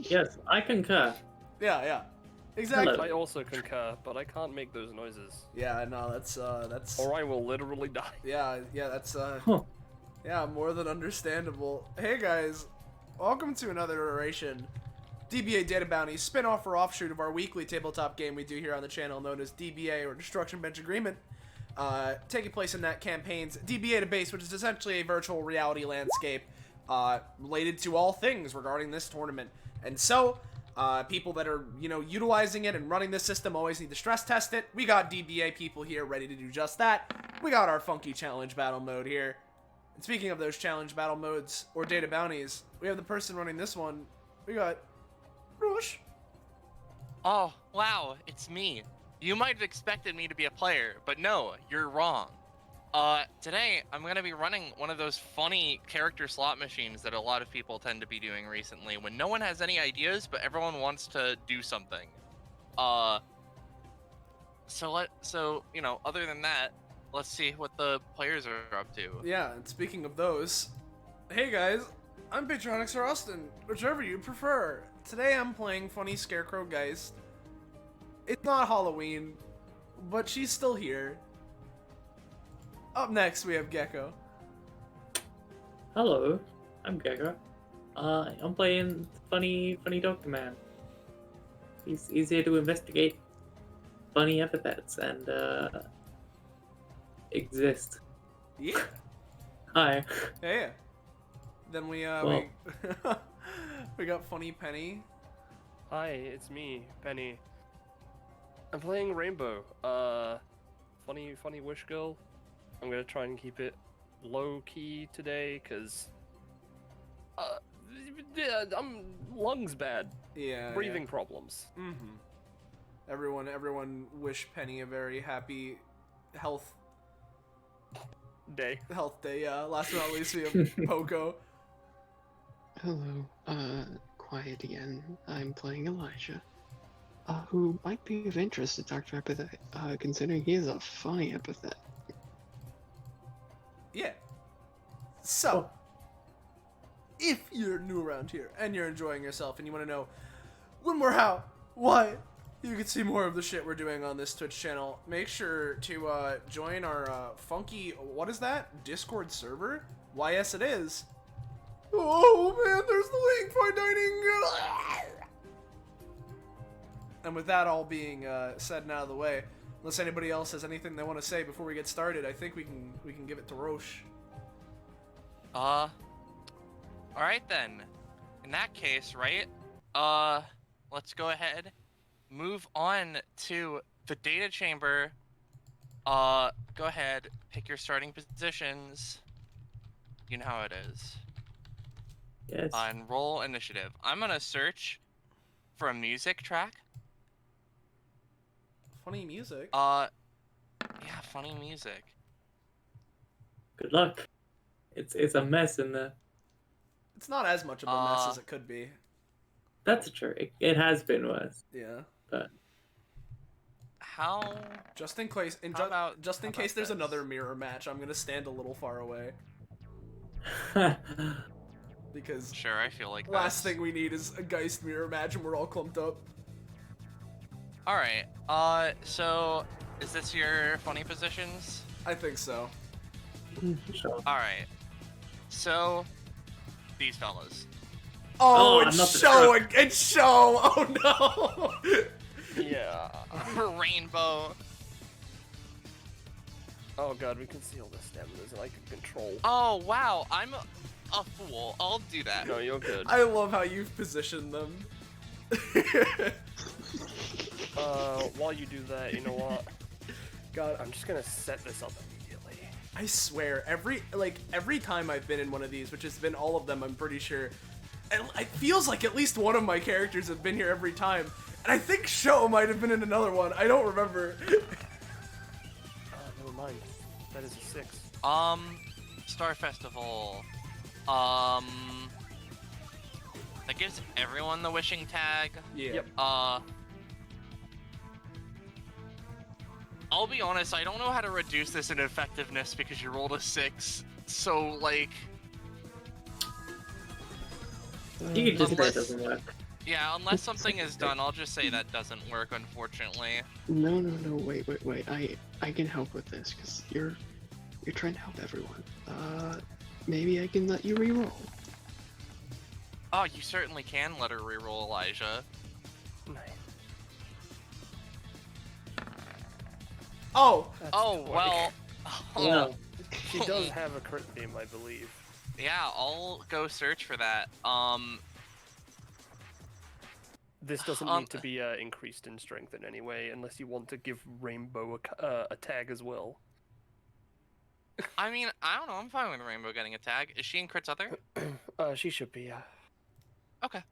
Yes, I concur. Yeah, exactly. Hello. I also concur, but I can't make those noises. Yeah, no, that's Or I will literally die. yeah, that's Huh. yeah, more than understandable. Hey guys, welcome to another iteration. DBA Data Bounty, spin-off or offshoot of our weekly tabletop game we do here on the channel known as DBA or Destruction Bench Agreement. Taking place in that campaign's DBA to base, which is essentially a virtual reality landscape related to all things regarding this tournament. And so, people that are, utilizing it and running this system always need to stress test it. We got DBA people here ready to do just that. We got our funky challenge battle mode here. And speaking of those challenge battle modes or data bounties, we have the person running this one. We got Rush. Oh, wow, it's me. You might have expected me to be a player, but no, you're wrong. Today, I'm going to be running one of those funny character slot machines that a lot of people tend to be doing recently when no one has any ideas, but everyone wants to do something. So, other than that, let's see what the players are up to. Yeah, and speaking of those, hey guys, I'm Patronix or Austin, whichever you prefer. Today I'm playing Funny Scarecrow Geist. It's not Halloween, but she's still here. Up next, we have Gecko. Hello, I'm Gecko. I'm playing funny Doctor Man. He's here to investigate funny epithets and exist. Yeah. Hi. Hey. Then we Well. we got Funny Penny. Hi, it's me, Penny. I'm playing Rainbow. Funny wish girl. I'm gonna try and keep it low key today, cause I'm lungs bad, breathing problems. Mm-hmm. Everyone wish Penny a very happy health Day. day. Yeah. Last but not least, we have Poco. Hello, quiet again. I'm playing Elijah, who might be of interest to Dr. Epithet, considering he is a funny epithet. Yeah. So, if you're new around here and you're enjoying yourself and you want to know when we're how, why, you can see more of the shit we're doing on this Twitch channel, make sure to join our funky, what is that? Discord server? Why, yes it is. Oh man, there's the link for dining. And with that all being said and out of the way, unless anybody else has anything they want to say before we get started, I think we can give it to Roche. All right then. In that case, right? Let's go ahead, move on to the data chamber. Go ahead, pick your starting positions. You know how it is. Yes. And roll initiative. I'm gonna search for a music track. Funny music. Yeah, funny music. Good luck. It's a mess in there. It's not as much of a mess as it could be. That's true. It has been worse, Yeah. but How? Just in case, How about- just in how case about there's this? another mirror match, I'm gonna stand a little far away because Sure, I feel like last this. thing we need is a Geist mirror match and we're all clumped up. All right. So is this your funny positions? I think so. sure. All right. So these fellas. Oh, I'm it's not the show! truck. It's show! Oh no! Yeah. Rainbow. Oh god, we can see all the stamina and I can control. Oh wow, I'm a fool. I'll do that. No, you're good. I love how you've positioned them. While you do that, you know what? God, I'm just gonna set this up immediately. I swear, every time I've been in one of these, which has been all of them, I'm pretty sure, it feels like at least one of my characters have been here every time. And I think Show might have been in another one. I don't remember. Never mind. That is a 6. Star Festival. That gives everyone the wishing tag. Yeah. Yep. I'll be honest, I don't know how to reduce this in effectiveness because you rolled a 6. So, like, You can just say it Unless- doesn't work. Yeah, unless something is done, I'll just say that doesn't work, unfortunately. No, wait. I can help with this because you're trying to help everyone. Maybe I can let you reroll. Oh, you certainly can let her reroll, Elijah. Nice. Oh, That's Oh, 20. well. Well, She does have a crit theme, I believe. Yeah, I'll go search for that. This doesn't need to be increased in strength in any way, unless you want to give Rainbow a tag as well. I mean, I don't know. I'm fine with Rainbow getting a tag. Is she in Crit's other? She should be. Okay.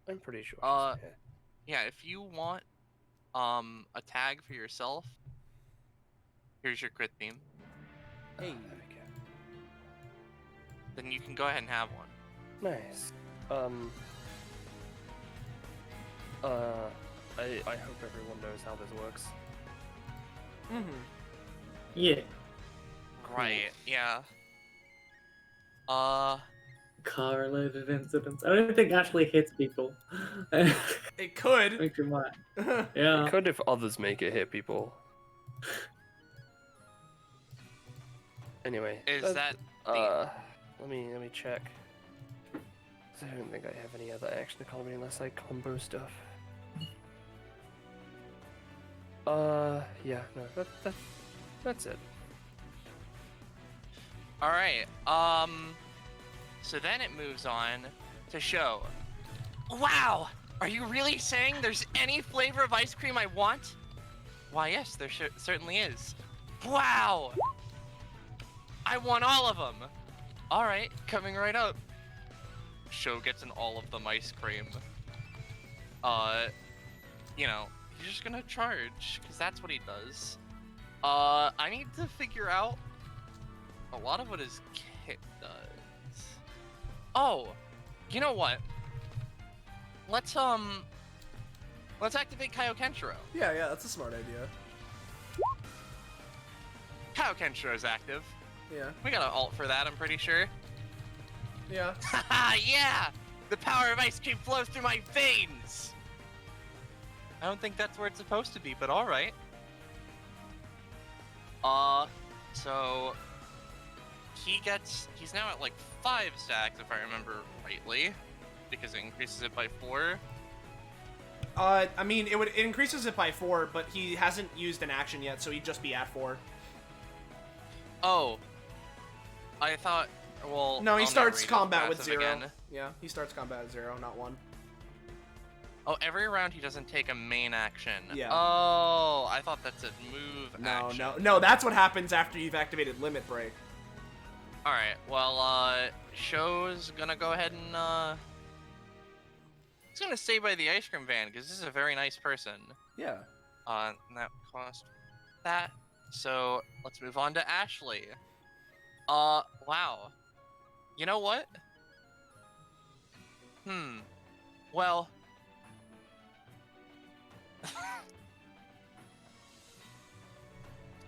I'm pretty sure. Uh, She's, Yeah, if you want a tag for yourself, here's your crit theme. hey. There we go. Then you can go ahead and have one. Nice. I hope everyone knows how this works. Mm-hmm. yeah. Right. Yeah. Car-related incidents. I don't think Ashley hits people. It could. Make your mind. It Yeah. could if others make it hit people. Anyway. Is that Let me check. 'Cause I don't think I have any other action economy unless I combo stuff. Yeah, no, that's it. all right? So then it moves on to show. Wow! Are you really saying there's any flavor of ice cream I want? Why, yes, there certainly is. Wow! I want all of them. All right, coming right up. Show gets an all of them ice cream. You know, he's just gonna charge, because that's what he does. I need to figure out a lot of what his kit does. Oh, you know what? Let's activate Kaiokenshiro. Yeah, that's a smart idea. Kaiokenshiro is active. Yeah. We got an alt for that, I'm pretty sure. Yeah. Haha, yeah! The power of ice cream flows through my veins! I don't think that's where it's supposed to be, but alright. So... he's now at like 5 stacks, if I remember rightly. Because it increases it by 4. I mean, it increases it by 4, but he hasn't used an action yet, so he'd just be at 4. Oh. I thought, well... No, he I'll starts never read his combat with passive 0. again. Yeah, he starts combat at 0, not 1. Oh, every round he doesn't take a main action. Yeah. Oh, I thought that's a move action. No, that's what happens after you've activated Limit Break. Alright, well, Show's gonna go ahead and, he's gonna stay by the ice cream van, because this is a very nice person. Yeah. And that cost that. So, let's move on to Ashley. Wow. You know what? Well...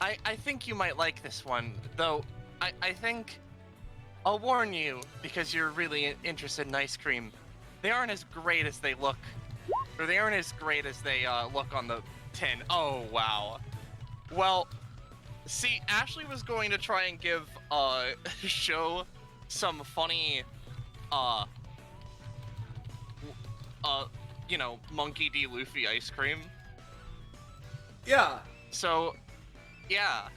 I think you might like this one, though I think I'll warn you, because you're really interested in ice cream. They aren't as great as they look. Or they aren't as great as they look on the tin. Oh, wow. Well, see, Ashley was going to try and give Show some funny you know, Monkey D. Luffy ice cream. Yeah. So, yeah.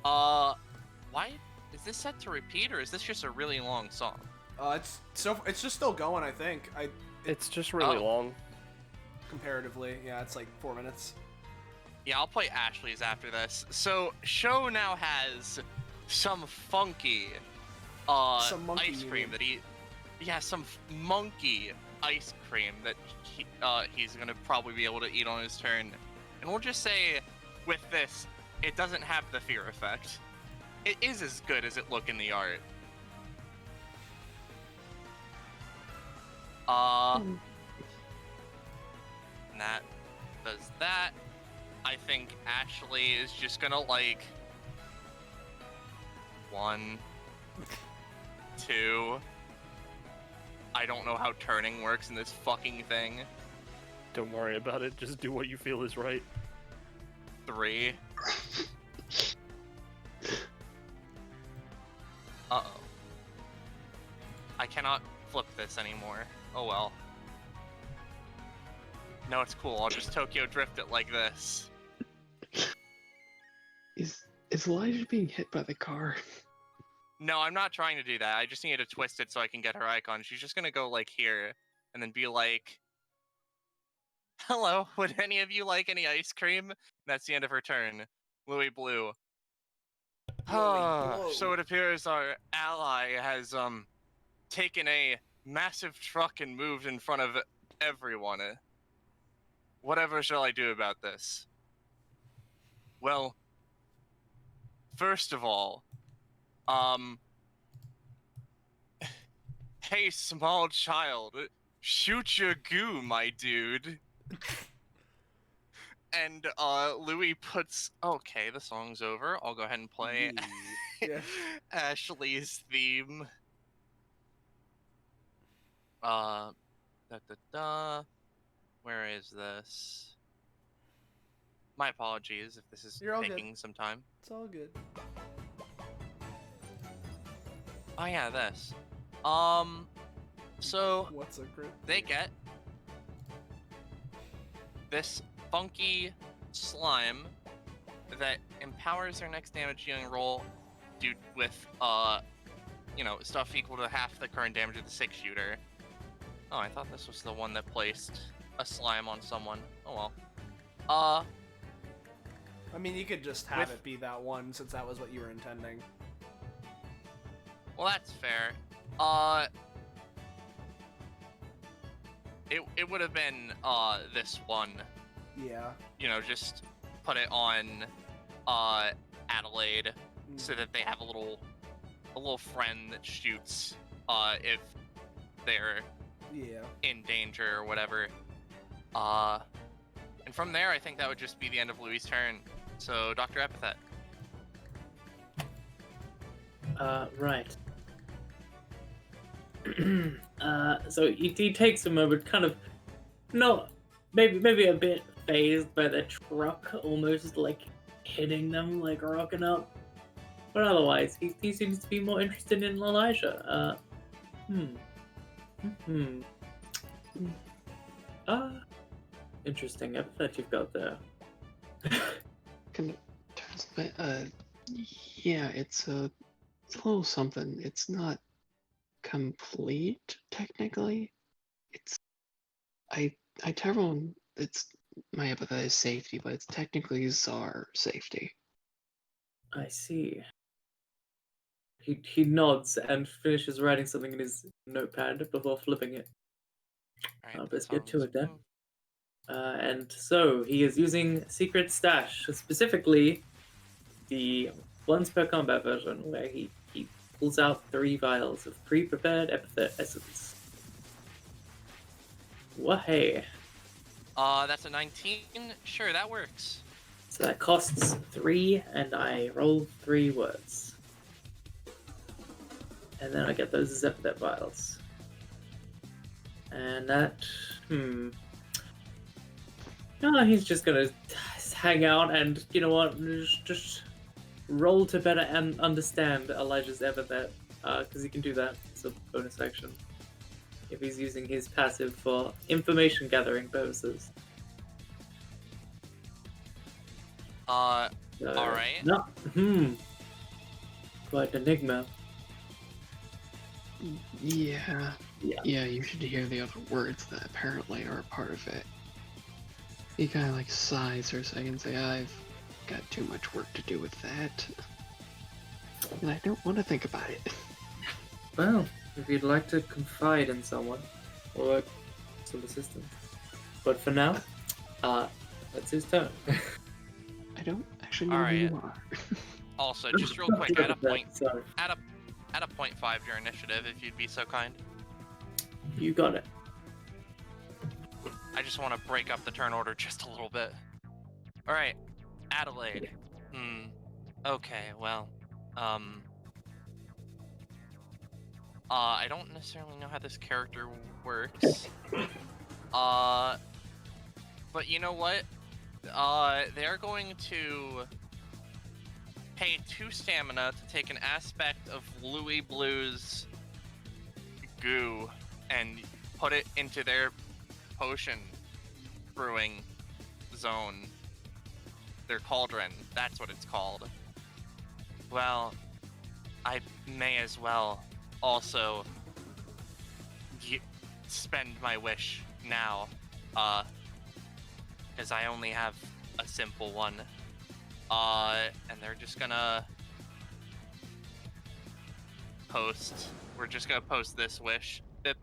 Why is this set to repeat, or is this just a really long song? It's just still going, I think. It's just really long. Comparatively, yeah, it's like 4 minutes. Yeah, I'll play Ashley's after this. So, Show now has some funky Some monkey, ice you cream mean. that he... Yeah, some monkey ice cream that he's gonna probably be able to eat on his turn. And we'll just say, with this, it doesn't have the fear effect. It is as good as it look in the art. And that does that. I think Ashley is just gonna, like... 1, 2... I don't know how turning works in this fucking thing. Don't worry about it. Just do what you feel is right. 3. Uh-oh. I cannot flip this anymore. Oh well. No, it's cool. I'll just Tokyo drift it like this. Is Elijah being hit by the car? No, I'm not trying to do that. I just need to twist it so I can get her icon. She's just gonna go like here, and then be like, "Hello, would any of you like any ice cream?" That's the end of her turn. Louis Blue. Blue. So it appears our ally has taken a massive truck and moved in front of everyone. Whatever shall I do about this? Well, first of all, hey, small child, shoot your goo, my dude. And Louis puts, okay, the song's over. I'll go ahead and play Yeah. Ashley's theme. Da da da. Where is this? My apologies if this is You're all good. taking some time. It's all good. Oh yeah, this. So What's a crit? they get this funky slime that empowers their next damage dealing roll due with stuff equal to half the current damage of the 6-shooter. Oh, I thought this was the one that placed a slime on someone. Oh well. I mean, you could just have With- it be that one since that was what you were intending. Well, that's fair. It would have been this one. Yeah. Just put it on Adelaide so that they have a little friend that shoots if they're Yeah. in danger or whatever. And from there, I think that would just be the end of Louis' turn. So, Dr. Epithet. Right. So he takes a moment, kind of, not, maybe a bit phased by the truck almost like hitting them, like rocking up. But otherwise, he seems to be more interested in Elijah. Interesting epithet you've got there. Kind of turns yeah, it's a little something. It's not complete technically. I tell everyone it's my epithet is safety, but it's technically Czar safety. I see. He nods and finishes writing something in his notepad before flipping it. Alright, Let's that get to sounds it then. good. And so he is using Secret Stash, specifically the once per combat version, where he pulls out 3 vials of pre-prepared epithet essence. Wahey. That's a 19. Sure, that works. So that costs 3, and I roll 3 words. And then I get those as epithet vials. And that, no, he's just gonna hang out and, you know what, just roll to better and understand Elijah's epithet, because he can do that as a bonus action if he's using his passive for information gathering purposes. Alright. No, quite an enigma. Yeah. Yeah. Yeah, you should hear the other words that apparently are a part of it. He kind of like sighs for a second and say, I've got too much work to do with that. And I don't want to think about it. Well, if you'd like to confide in someone, or some assistance. But for now, that's his turn. I don't actually know who Alright. you are. Also, just real quick, add a point. Sorry. Add a 0.5 to your initiative if you'd be so kind. You got it. I just want to break up the turn order just a little bit. Alright, Adelaide. Okay, well, I don't necessarily know how this character works. But you know what? They're going to pay 2 stamina to take an aspect of Louis Blue's goo and put it into their potion brewing zone. Their cauldron. That's what it's called. Well, I may as well also spend my wish now, because I only have a simple one. And they're just gonna post. We're just gonna post this wish. Bip.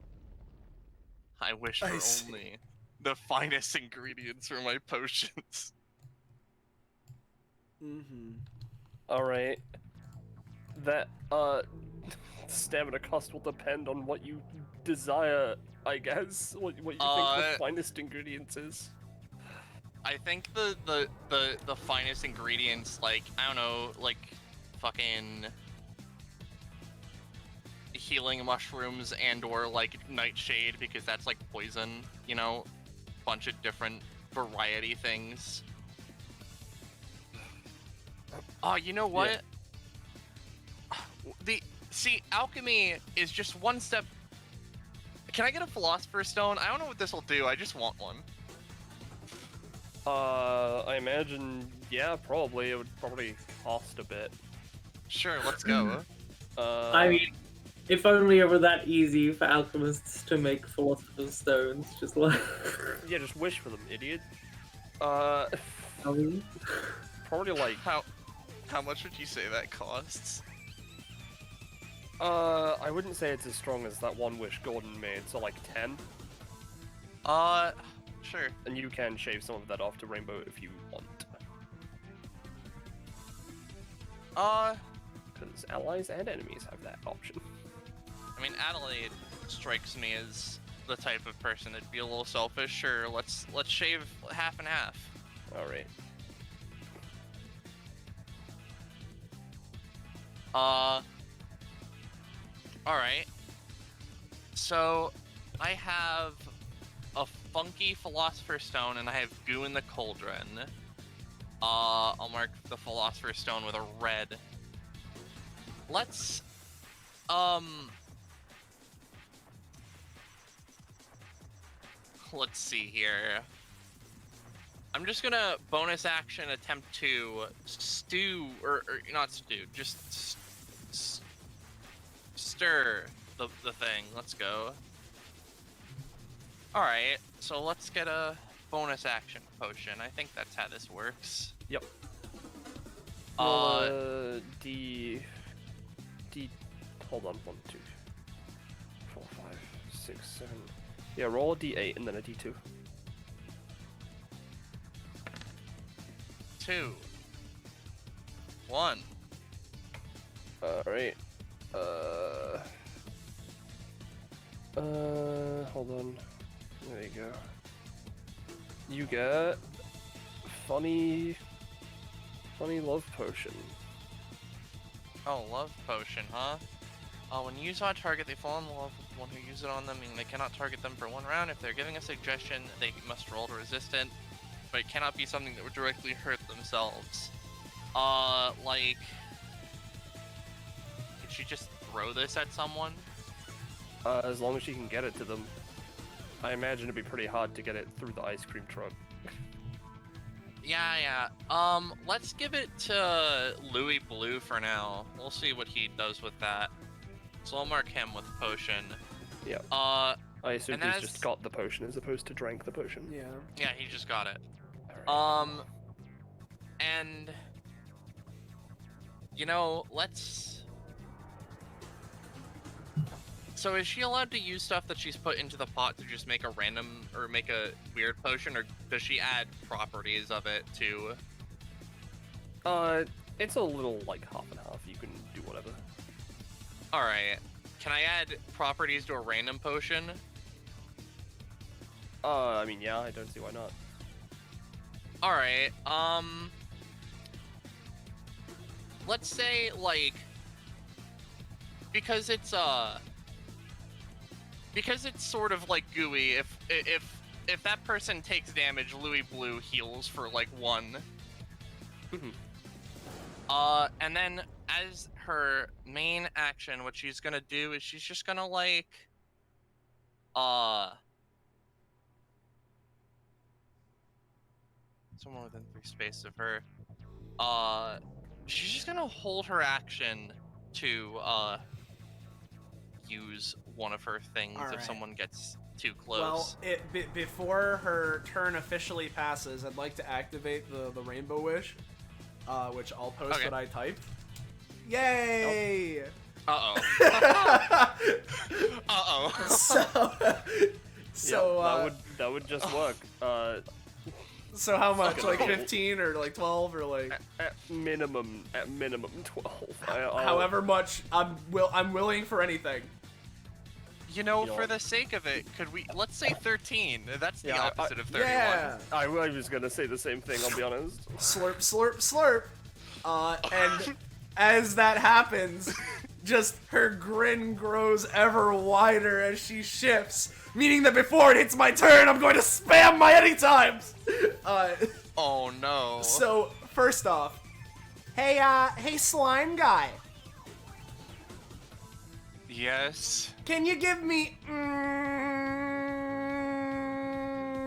I wish for only the finest ingredients for my potions. Mm-hmm. Alright. That, stamina cost will depend on what you desire, I guess. What you think the finest ingredients is. I think the finest ingredients, like, I don't know, like, fucking healing mushrooms and or, like, nightshade, because that's, like, poison, you know? Bunch of different variety things. Oh, you know what? Yeah. See, alchemy is just one step. Can I get a philosopher's stone? I don't know what this will do. I just want one. I imagine, yeah, probably. It would probably cost a bit. Sure, let's go. I mean, if only it were that easy for alchemists to make philosopher's stones, just like... Yeah, just wish for them, idiot. mean... Probably like... How much would you say that costs? I wouldn't say it's as strong as that one wish Gordon made, so like 10. Sure. And you can shave some of that off to Rainbow if you want. Because allies and enemies have that option. I mean, Adelaide strikes me as the type of person that'd be a little selfish. Sure, let's shave half and half. Alright. Alright. So, I have a funky philosopher's stone and I have goo in the cauldron. I'll mark the philosopher's stone with a red. Let's see here. I'm just gonna bonus action attempt to stew, or not stew, just stir the thing. Let's go. Alright, so let's get a bonus action potion. I think that's how this works. Yep. Hold on, 1, 2, 4, 5, 6, 7. Yeah, roll a D8 and then a D2. 2, 1. Alright. Hold on. There you go. You get funny love potion. Oh, love potion, huh? When used on a target, they fall in love with the one who uses it on them, meaning they cannot target them for 1 round. If they're giving a suggestion, they must roll to resist it, but it cannot be something that would directly hurt themselves. Like, could she just throw this at someone? As long as she can get it to them. I imagine it'd be pretty hard to get it through the ice cream truck. Yeah. Let's give it to Louis Blue for now. We'll see what he does with that. So I'll mark him with potion. Yeah. I assume he's just got the potion as opposed to drank the potion. Yeah. Yeah, he just got it. Right. And you know, let's. So is she allowed to use stuff that she's put into the pot to just make a random or make a weird potion, or does she add properties of it too? It's a little like half and half. You can do whatever. All right. Can I add properties to a random potion? I mean, yeah, I don't see why not. All right. Let's say like because it's because it's sort of like gooey. If that person takes damage, Louis Blue heals for like 1. And then as her main action, what she's gonna do is she's just gonna like, someone within 3 space of her. She's just gonna hold her action to use one of her things All if right. someone gets too close. Well, before her turn officially passes, I'd like to activate the Rainbow Wish, which I'll post Okay. what I typed. Yay! Uh-oh. Uh-oh. So, Yeah, that would just work. So how much? Fucking Like hell. 15 or like 12 or like At minimum 12. however much I'm willing for anything. You know, You know for what? the sake of it, could we, let's say 13. That's the Yeah, opposite of 31. Yeah. I was gonna say the same thing. I'll be honest. Slurp, slurp, slurp. And as that happens, just her grin grows ever wider as she shifts, meaning that before it hits my turn, I'm going to spam my anytimes. Oh no. So first off, hey slime guy, Yes. can you give me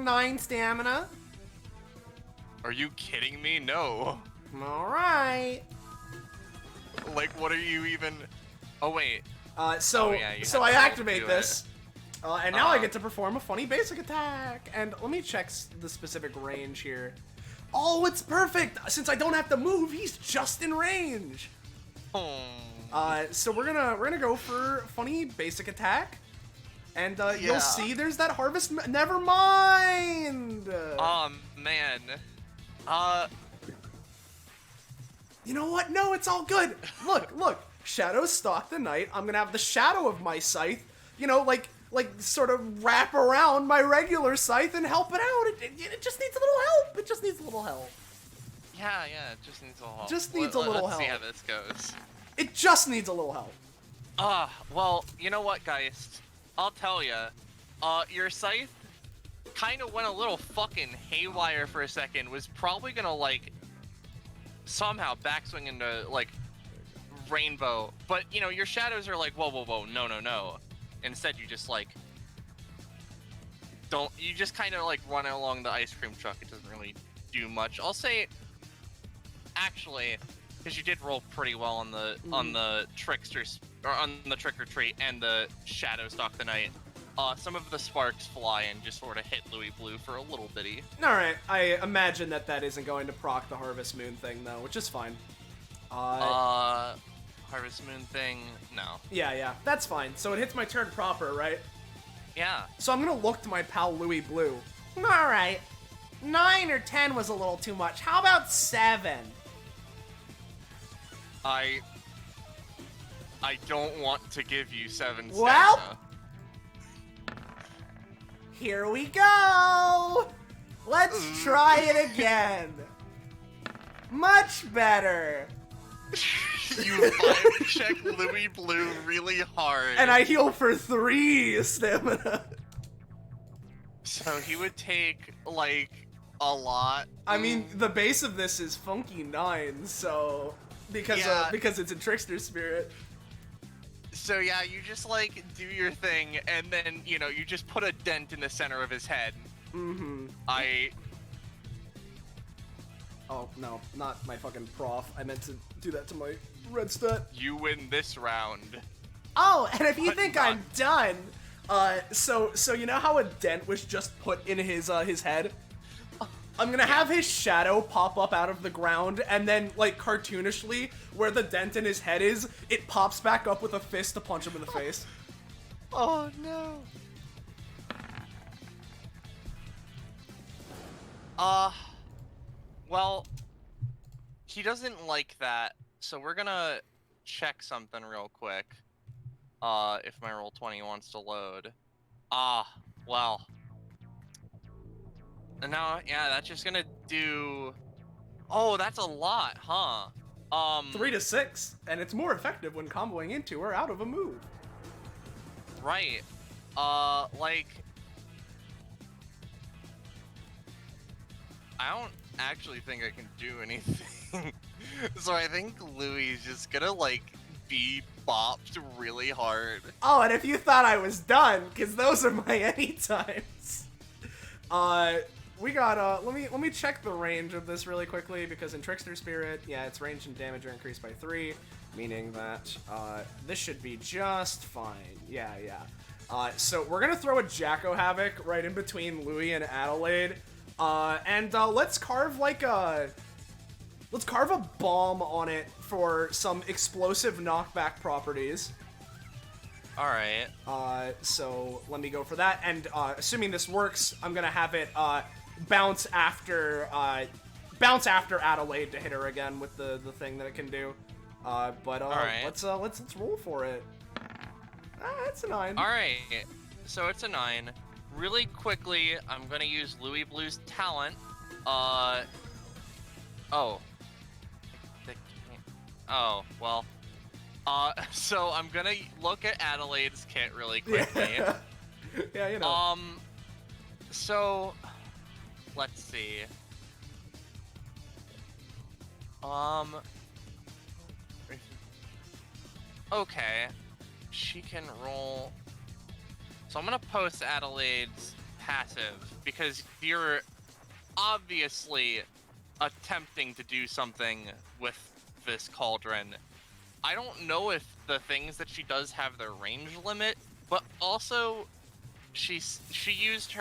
9 stamina? Are you kidding me? No. All right. Like, what are you even... Oh, wait. So Oh, yeah, you so have I to activate do this, and now I Uh-huh. get to perform a funny basic attack. And let me check the specific range here. Oh, it's perfect! Since I don't have to move, he's just in range. So we're gonna go for funny basic attack, and Yeah. you'll see there's that harvest. Never mind. Man. You know what? No, it's all good. Look. Shadows stalk the night. I'm gonna have the shadow of my scythe, like sort of wrap around my regular scythe and help it out. It just needs a little help. It just needs a little help. Yeah, it just needs a little help. Just needs a little Let's see how help. this goes. It just needs a little help. Well, you know what, guys? I'll tell ya. Your scythe kind of went a little fucking haywire for a second. Was probably gonna, like, somehow backswing into, like, rainbow. But, your shadows are like, whoa, no. Instead, you just, like, you just kind of, like, run along the ice cream truck. It doesn't really do much. I'll say, actually, because you did roll pretty well on the tricksters, or on the trick or treat and the shadow stalk the night. Some of the sparks fly and just sort of hit Louis Blue for a little bitty. All right. I imagine that isn't going to proc the Harvest Moon thing though, which is fine. Harvest Moon thing, no. Yeah, that's fine. So it hits my turn proper, right? Yeah. So I'm gonna look to my pal Louis Blue. All right. 9 or 10 was a little too much. How about 7? I don't want to give you 7 Well- stamina. Here we go! Let's try it again. Much better. You vibe check Louis Blue really hard. And I heal for 3 stamina. So he would take, like, a lot. I mean, the base of this is funky 9, so because Yeah. it's a trickster spirit. So yeah, you just, like, do your thing, and then, you just put a dent in the center of his head. Mm-hmm. Oh no, not my fucking prof. I meant to do that to my red stat. You win this round. Oh, and if you But think not- I'm done, so you know how a dent was just put in his head? I'm gonna have his shadow pop up out of the ground, and then, like, cartoonishly, where the dent in his head is, it pops back up with a fist to punch him in the face. Oh no. Well, he doesn't like that, so we're gonna check something real quick. If my Roll20 wants to load. Well. No, yeah, that's just gonna do... Oh, that's a lot, huh? 3 to 6, and it's more effective when comboing into or out of a move. Right. Like, I don't actually think I can do anything. So I think Louis is just gonna, like, be bopped really hard. Oh, and if you thought I was done, because those are my anytimes. We got, let me check the range of this really quickly, because in Trickster Spirit, yeah, its range and damage are increased by 3, meaning that, this should be just fine. Yeah. So we're gonna throw a Jacko Havoc right in between Louis and Adelaide, and let's carve a bomb on it for some explosive knockback properties. Alright. So let me go for that, and assuming this works, I'm gonna have it bounce after Adelaide to hit her again with the thing that it can do. But Alright. let's roll for it. That's a 9. Alright, so it's a 9. Really quickly, I'm gonna use Louis Blue's talent. Oh, well. So I'm gonna look at Adelaide's kit really quickly. Yeah, you know. So, let's see. Okay. She can roll. So I'm gonna post Adelaide's passive, because you're obviously attempting to do something with this cauldron. I don't know if the things that she does have their range limit, but also she saved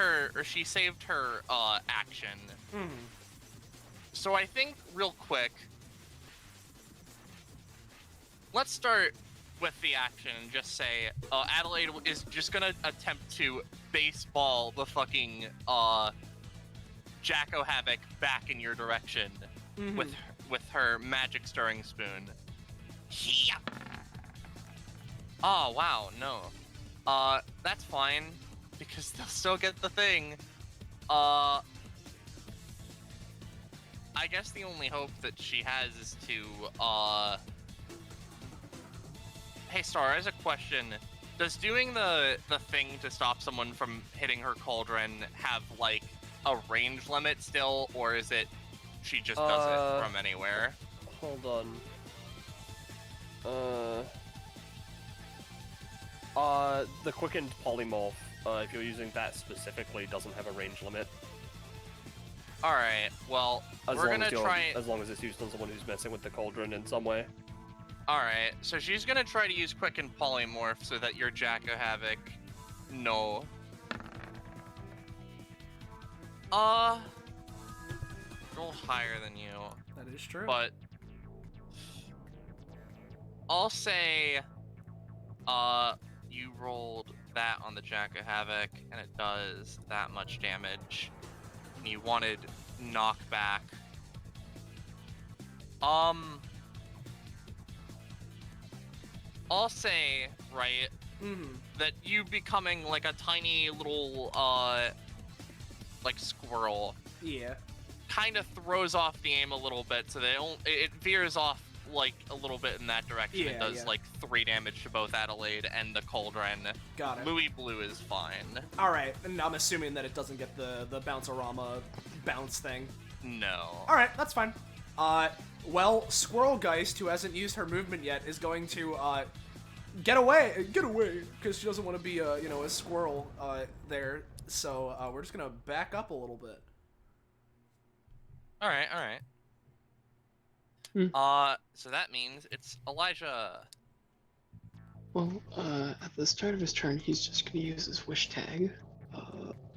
her action. So I think real quick, let's start with the action and just say Adelaide is just gonna attempt to baseball the fucking Jacko Havoc back in your direction with her magic stirring spoon. Yeah. Oh wow, no. That's fine, because they'll still get the thing. I guess the only hope that she has is to Hey Star, as a question, does doing the thing to stop someone from hitting her cauldron have like a range limit still, or is it she just does it from anywhere? Hold on. The quickened polymorph, if you're using that specifically, doesn't have a range limit. Alright, well, we're gonna try... As long as it's used on someone who's messing with the cauldron in some way. Alright, so she's gonna try to use quickened polymorph so that your Jacko Havoc... No. Roll higher than you. That is true. But... I'll say... you rolled that on the Jacko Havoc, and it does that much damage. And you wanted knockback. I'll say, right, that you becoming like a tiny little, like squirrel. Yeah. Kind of throws off the aim a little bit, so it veers off like a little bit in that direction. Yeah, it does like 3 damage to both Adelaide and the cauldron. Got it. Louis Blue is fine. Alright, and I'm assuming that it doesn't get the Bounce-orama bounce thing. No. Alright, that's fine. Well, Squirrel Geist, who hasn't used her movement yet, is going to, get away, because she doesn't want to be, you know, a squirrel, there. So, we're just gonna back up a little bit. Alright. So that means it's Elijah. Well, at the start of his turn, he's just gonna use his wish tag.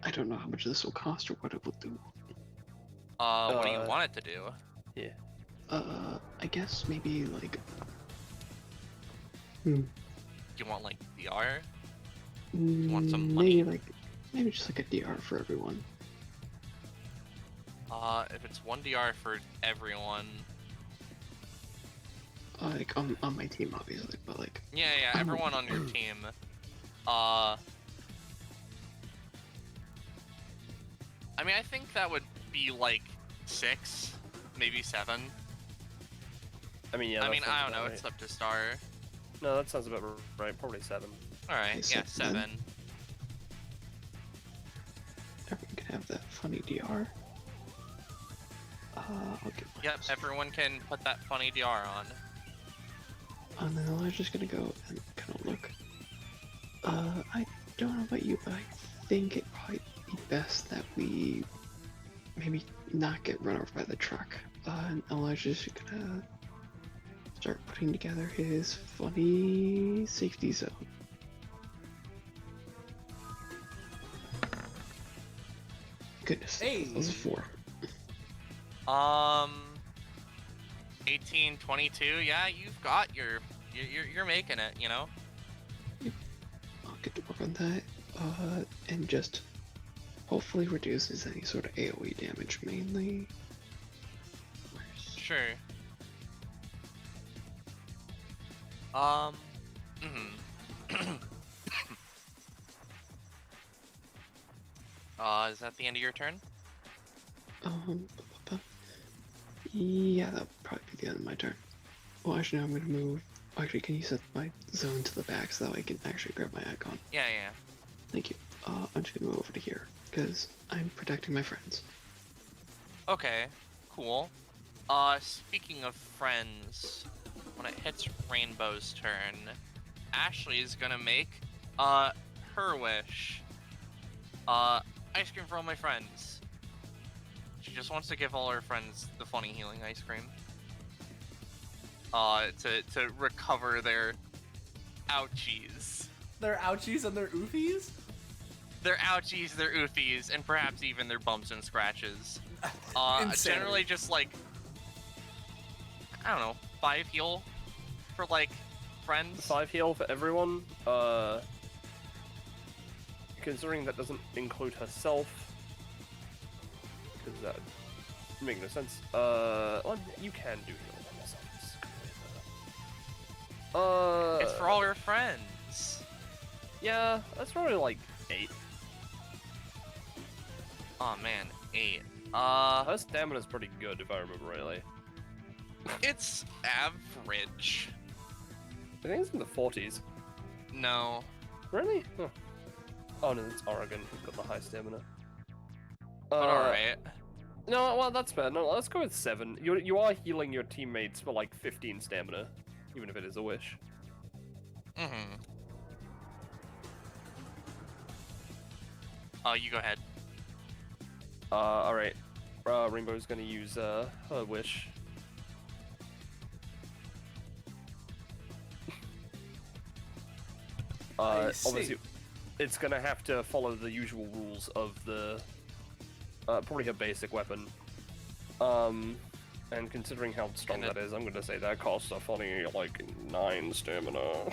I don't know how much this will cost or what it will do. What do you want it to do? Yeah. I guess maybe like... You want like DR? You want some money? Maybe just like a DR for everyone. If it's 1 DR for everyone... Like, on my team, obviously, but like... Yeah, everyone on your team. I mean, I think that would be like 6, maybe 7. I mean, yeah. I mean, I don't know, right. it's up to Star. No, that sounds about right. Probably 7. Alright, Okay, yeah, 7. funny DR. I'll get one. Yep, everyone can put that funny DR on. And then Elijah's gonna go and kind of look. I don't know about you, but I think it'd probably be best that we maybe not get run over by the truck. And Elijah's gonna start putting together his funny safety zone. Goodness, Hey. that was a 4. 18, 22. Yeah, you've got you're making it. You know. I'll get to work on that, and just hopefully reduces any sort of AoE damage mainly. Sure. Is that the end of your turn? Yeah, that'll probably be the end of my turn. Well, actually, no, I'm gonna move. Actually, can you set my zone to the back so that way I can actually grab my icon? Yeah, yeah. Thank you. I'm just gonna move over to here, because I'm protecting my friends. Okay, cool. Speaking of friends, when it hits Rainbow's turn, Ashley is gonna make, her wish. Ice cream for all my friends. She just wants to give all her friends the funny healing ice cream. To recover their ouchies. Their ouchies and their oofies? Their ouchies, their oofies, and perhaps even their bumps and scratches. Insanity. Generally just like, I don't know, 5 heal for like friends. 5 heal for everyone. Considering that doesn't include herself, because that would make no sense. Well, you can do heal on yourself. It's for all your friends. Yeah, that's probably like 8. Oh man, 8. Her stamina's pretty good if I remember rightly. It's average. I think it's in the 40s. No. Really? Huh. Oh no, it's Oregon who's got the high stamina. But alright. No, well that's fair. No, let's go with 7. You are healing your teammates for like 15 stamina, even if it is a wish. Mm-hmm. You go ahead. Alright. Rainbow's gonna use her wish. I see. Obviously, it's gonna have to follow the usual rules of the probably her basic weapon. And considering how strong that is, I'm gonna say that costs a funny like 9 stamina.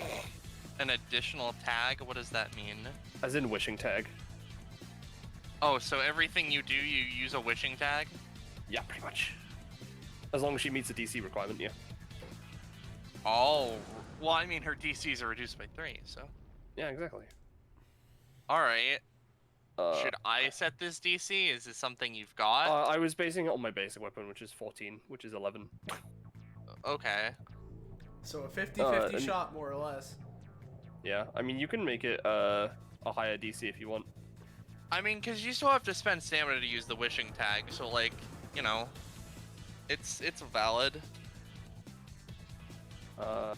An additional tag? What does that mean? As in wishing tag. Oh, so everything you do, you use a wishing tag? Yeah, pretty much. As long as she meets the DC requirement, yeah. Oh, well, I mean, her DCs are reduced by 3, so. Yeah, exactly. Alright. Should I set this DC? Is this something you've got? I was basing it on my basic weapon, which is 14, which is 11. Okay. So a 50-50 and- shot, more or less. Yeah, I mean, you can make it a higher DC if you want. I mean, because you still have to spend stamina to use the wishing tag, so, like, you know, it's valid. For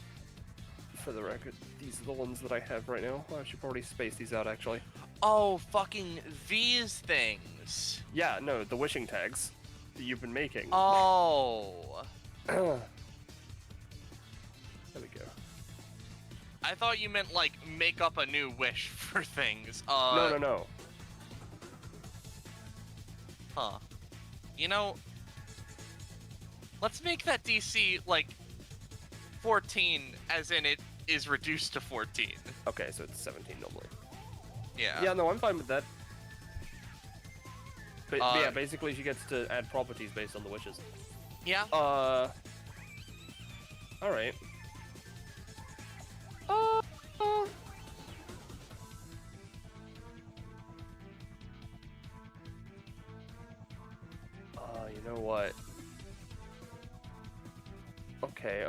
the record, these are the ones that I have right now. I should probably space these out, actually. Oh, fucking these things. Yeah, no, the wishing tags that you've been making. Oh. There we go. I thought you meant, like, make up a new wish for things. No. Huh. You know, let's make that DC, like, 14, as in it is reduced to 14. Okay, so it's 17 normally. Yeah. Yeah, no, I'm fine with that. But yeah, basically she gets to add properties based on the wishes. Yeah. Alright. You know what? Okay.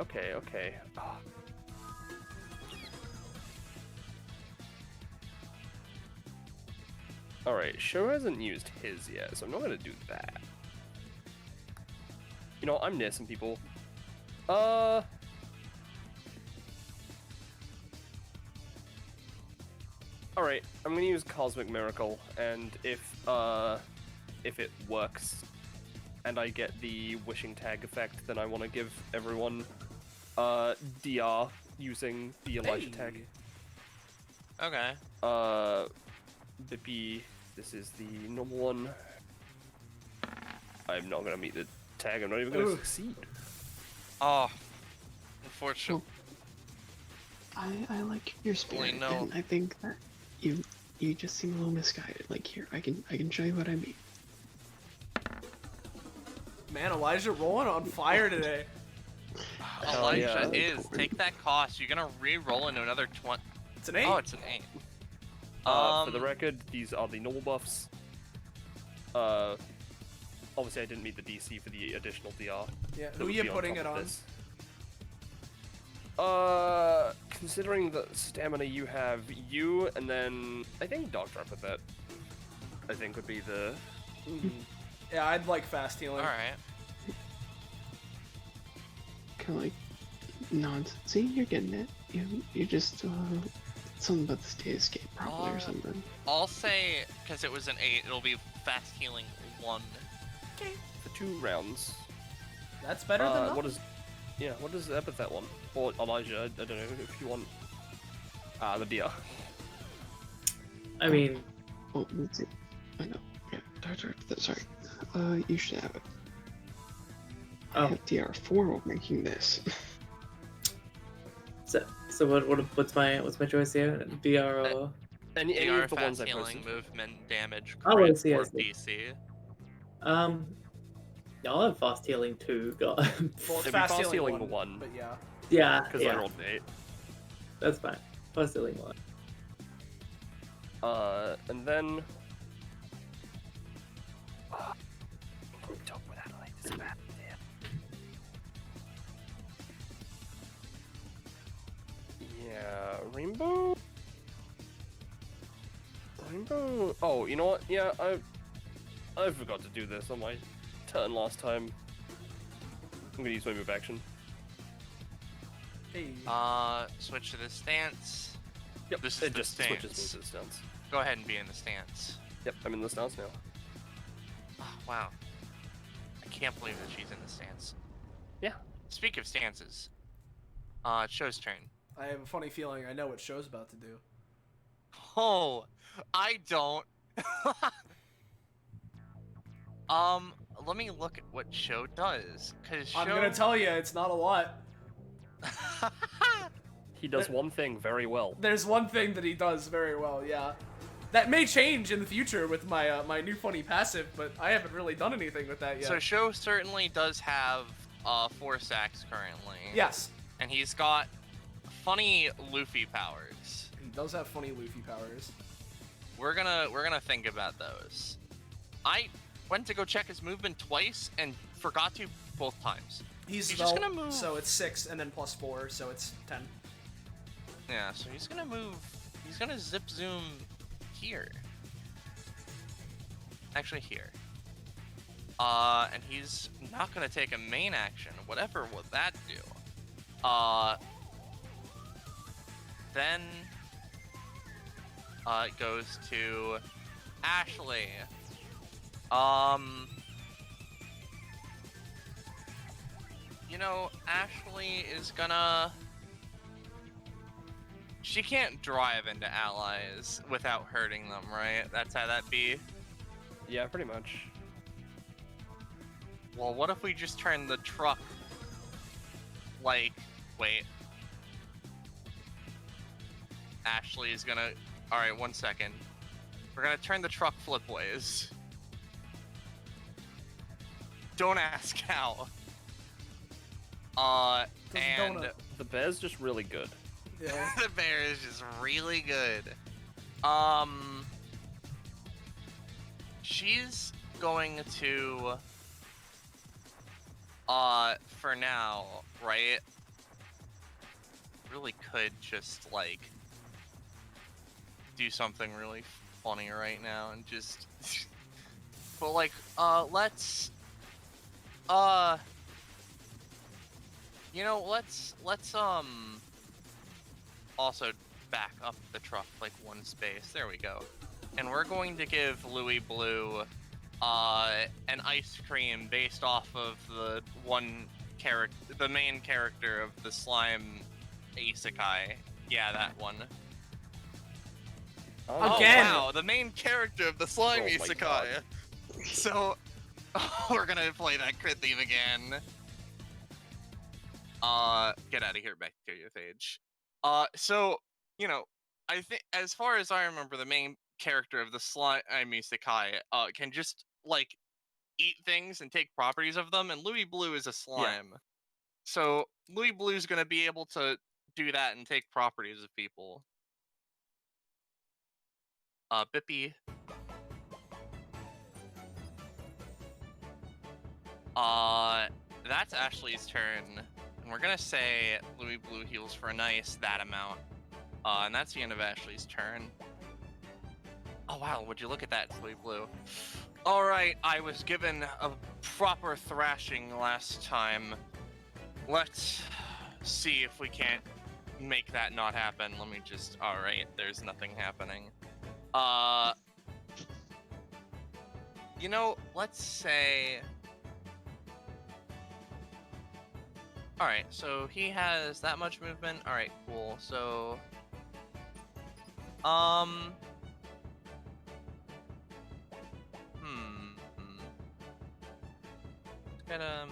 Alright, Sho hasn't used his yet, so I'm not gonna do that. You know, I'm near some people. Alright, I'm gonna use Cosmic Miracle, and if it works, and I get the Wishing Tag effect, then I want to give everyone, DR using the Elijah tag. Okay. Bippy, this is the normal one. I'm not gonna meet the tag, I'm not even gonna succeed. Oh, unfortunately. I like your spirit, no. and I think that you just seem a little misguided. Like, here, I can show you what I mean. Man, Elijah rolling on fire today. Elijah yeah. is. Take that cost. You're gonna re-roll into another 20. It's an 8. Oh, it's an 8. For the record, these are the normal buffs. Obviously I didn't meet the DC for the additional DR. Yeah, that who would you be putting top it of on? this. Considering the stamina you have, you, and then I think Dr. Epithet, I think would be the... Yeah, I'd like fast healing. Alright. Kind of like nonsense. See, you're getting it. You just something about the state escape probably or something. I'll say, because it was an 8, it'll be fast healing 1. For 2 rounds. That's better than nothing. what is the Epithet one? Or Elijah, I don't know if you want... the DR. I mean, Oh, let's see. I know. Yeah, Dr. Sorry. You should have it. I oh, have DR4 while making this. so what's my choice here? DR or Any DR of the ones fast I healing, posted. movement, damage, Oh, I crit, see, I or see. DC. I'll have fast healing too. God. Well, it's It'd be fast fast healing healing 1. but yeah. yeah, Because I rolled an 8. that's fine. Fast healing 1. And then... Talk without like this bad. Yeah, Rainbow? Rainbow? Oh, you know what? Yeah, I forgot to do this on my turn last time. I'm gonna use my move action. Hey. Switch to the stance. Yep, This is it the just switches me stance. to the stance. Go ahead and be in the stance. Yep, I'm in the stance now. Oh, wow. I can't believe that she's in the stance. Yeah. Speak of stances. It's Show's turn. I have a funny feeling I know what Show's about to do. Oh, I don't. Let me look at what Show does, cause Show... I'm gonna tell you, it's not a lot. He does one thing very well. There's one thing that he does very well, yeah. That may change in the future with my my new funny passive, but I haven't really done anything with that yet. So Show certainly does have 4 sacks currently. Yes, And he's got funny Luffy powers. he does have funny Luffy powers. We're gonna think about those. I went to go check his movement twice and forgot to both times. He's just gonna move. So it's 6 and then plus 4, so it's 10. Yeah, so he's gonna move. He's gonna zip zoom here. Actually, here. And he's not gonna take a main action. Whatever will that do? Then it goes to Ashley. You know, Ashley is gonna... She can't drive into allies without hurting them, right? That's how that be? Yeah, pretty much. Well, what if we just turn the truck... Like, wait. Ashley is gonna... Alright, 1 second. We're gonna turn the truck flipways. Don't ask how. And donut. The bear's just really good. Yeah. the bear is just really good. She's going to, for now, right? Really could just, like, do something really funny right now, and just. But like, let's. You know, let's also back up the truck like one space. There we go. And we're going to give Louis Blue an ice cream based off of the the main character of the slime isekai. Yeah, that one. Again! Oh wow, the main character of the slime Oh my isekai. God. So we're gonna play that crit theme again. Get out of here, back to your page. So, you know, I think, as far as I remember, the main character of the slime isekai, can just, like, eat things and take properties of them, and Louis Blue is a slime. So, Louis Blue's gonna be able to do that and take properties of people. Bippy. That's Ashley's turn. And we're gonna say Louis Blue heals for a nice that amount. And that's the end of Ashley's turn. Oh wow, would you look at that, Louis Blue. Alright, I was given a proper thrashing last time. Let's see if we can't make that not happen. Let me just... Alright, there's nothing happening. You know, let's say... Alright, so he has that much movement. Alright, cool. So... Let's get, I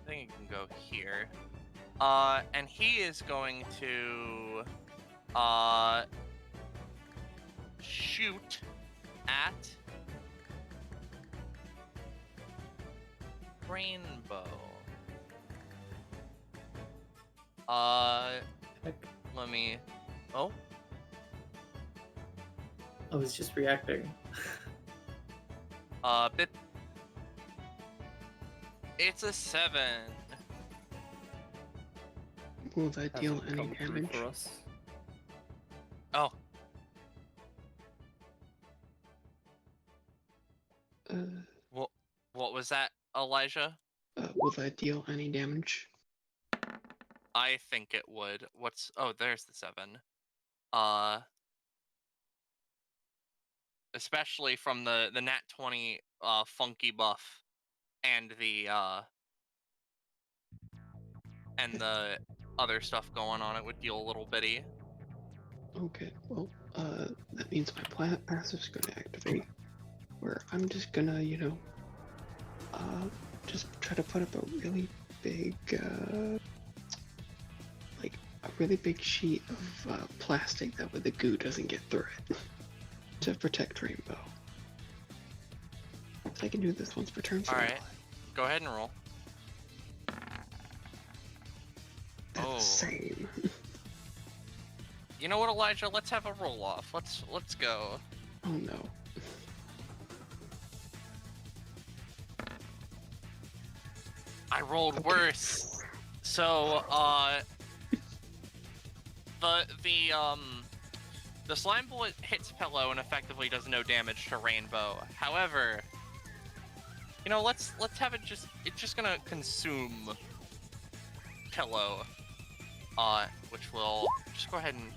think he can go here. And he is going to... shoot at... Rainbow. Let me... Oh? I was just reacting. Bit... It's a 7. Will that deal Hasn't any come through damage? for us. Oh. What was that, Elijah? Will that deal any damage? I think it would. What's... Oh, there's the 7. Especially from the nat 20 funky buff and the other stuff going on, it would deal a little bitty. Okay, well, that means my passive's gonna activate, where I'm just gonna, you know, just try to put up a really big, like, a really big sheet of plastic that way the goo doesn't get through it, to protect Rainbow. So I can do this once per turn. So Alright, go ahead and roll. that's Oh. the same. You know what, Elijah? Let's have a roll off. Let's go. Oh no. I rolled Okay. worse. So, the slime bullet hits Pillow and effectively does no damage to Rainbow. However, you know, let's have it's just gonna consume Pillow, which will just go ahead and...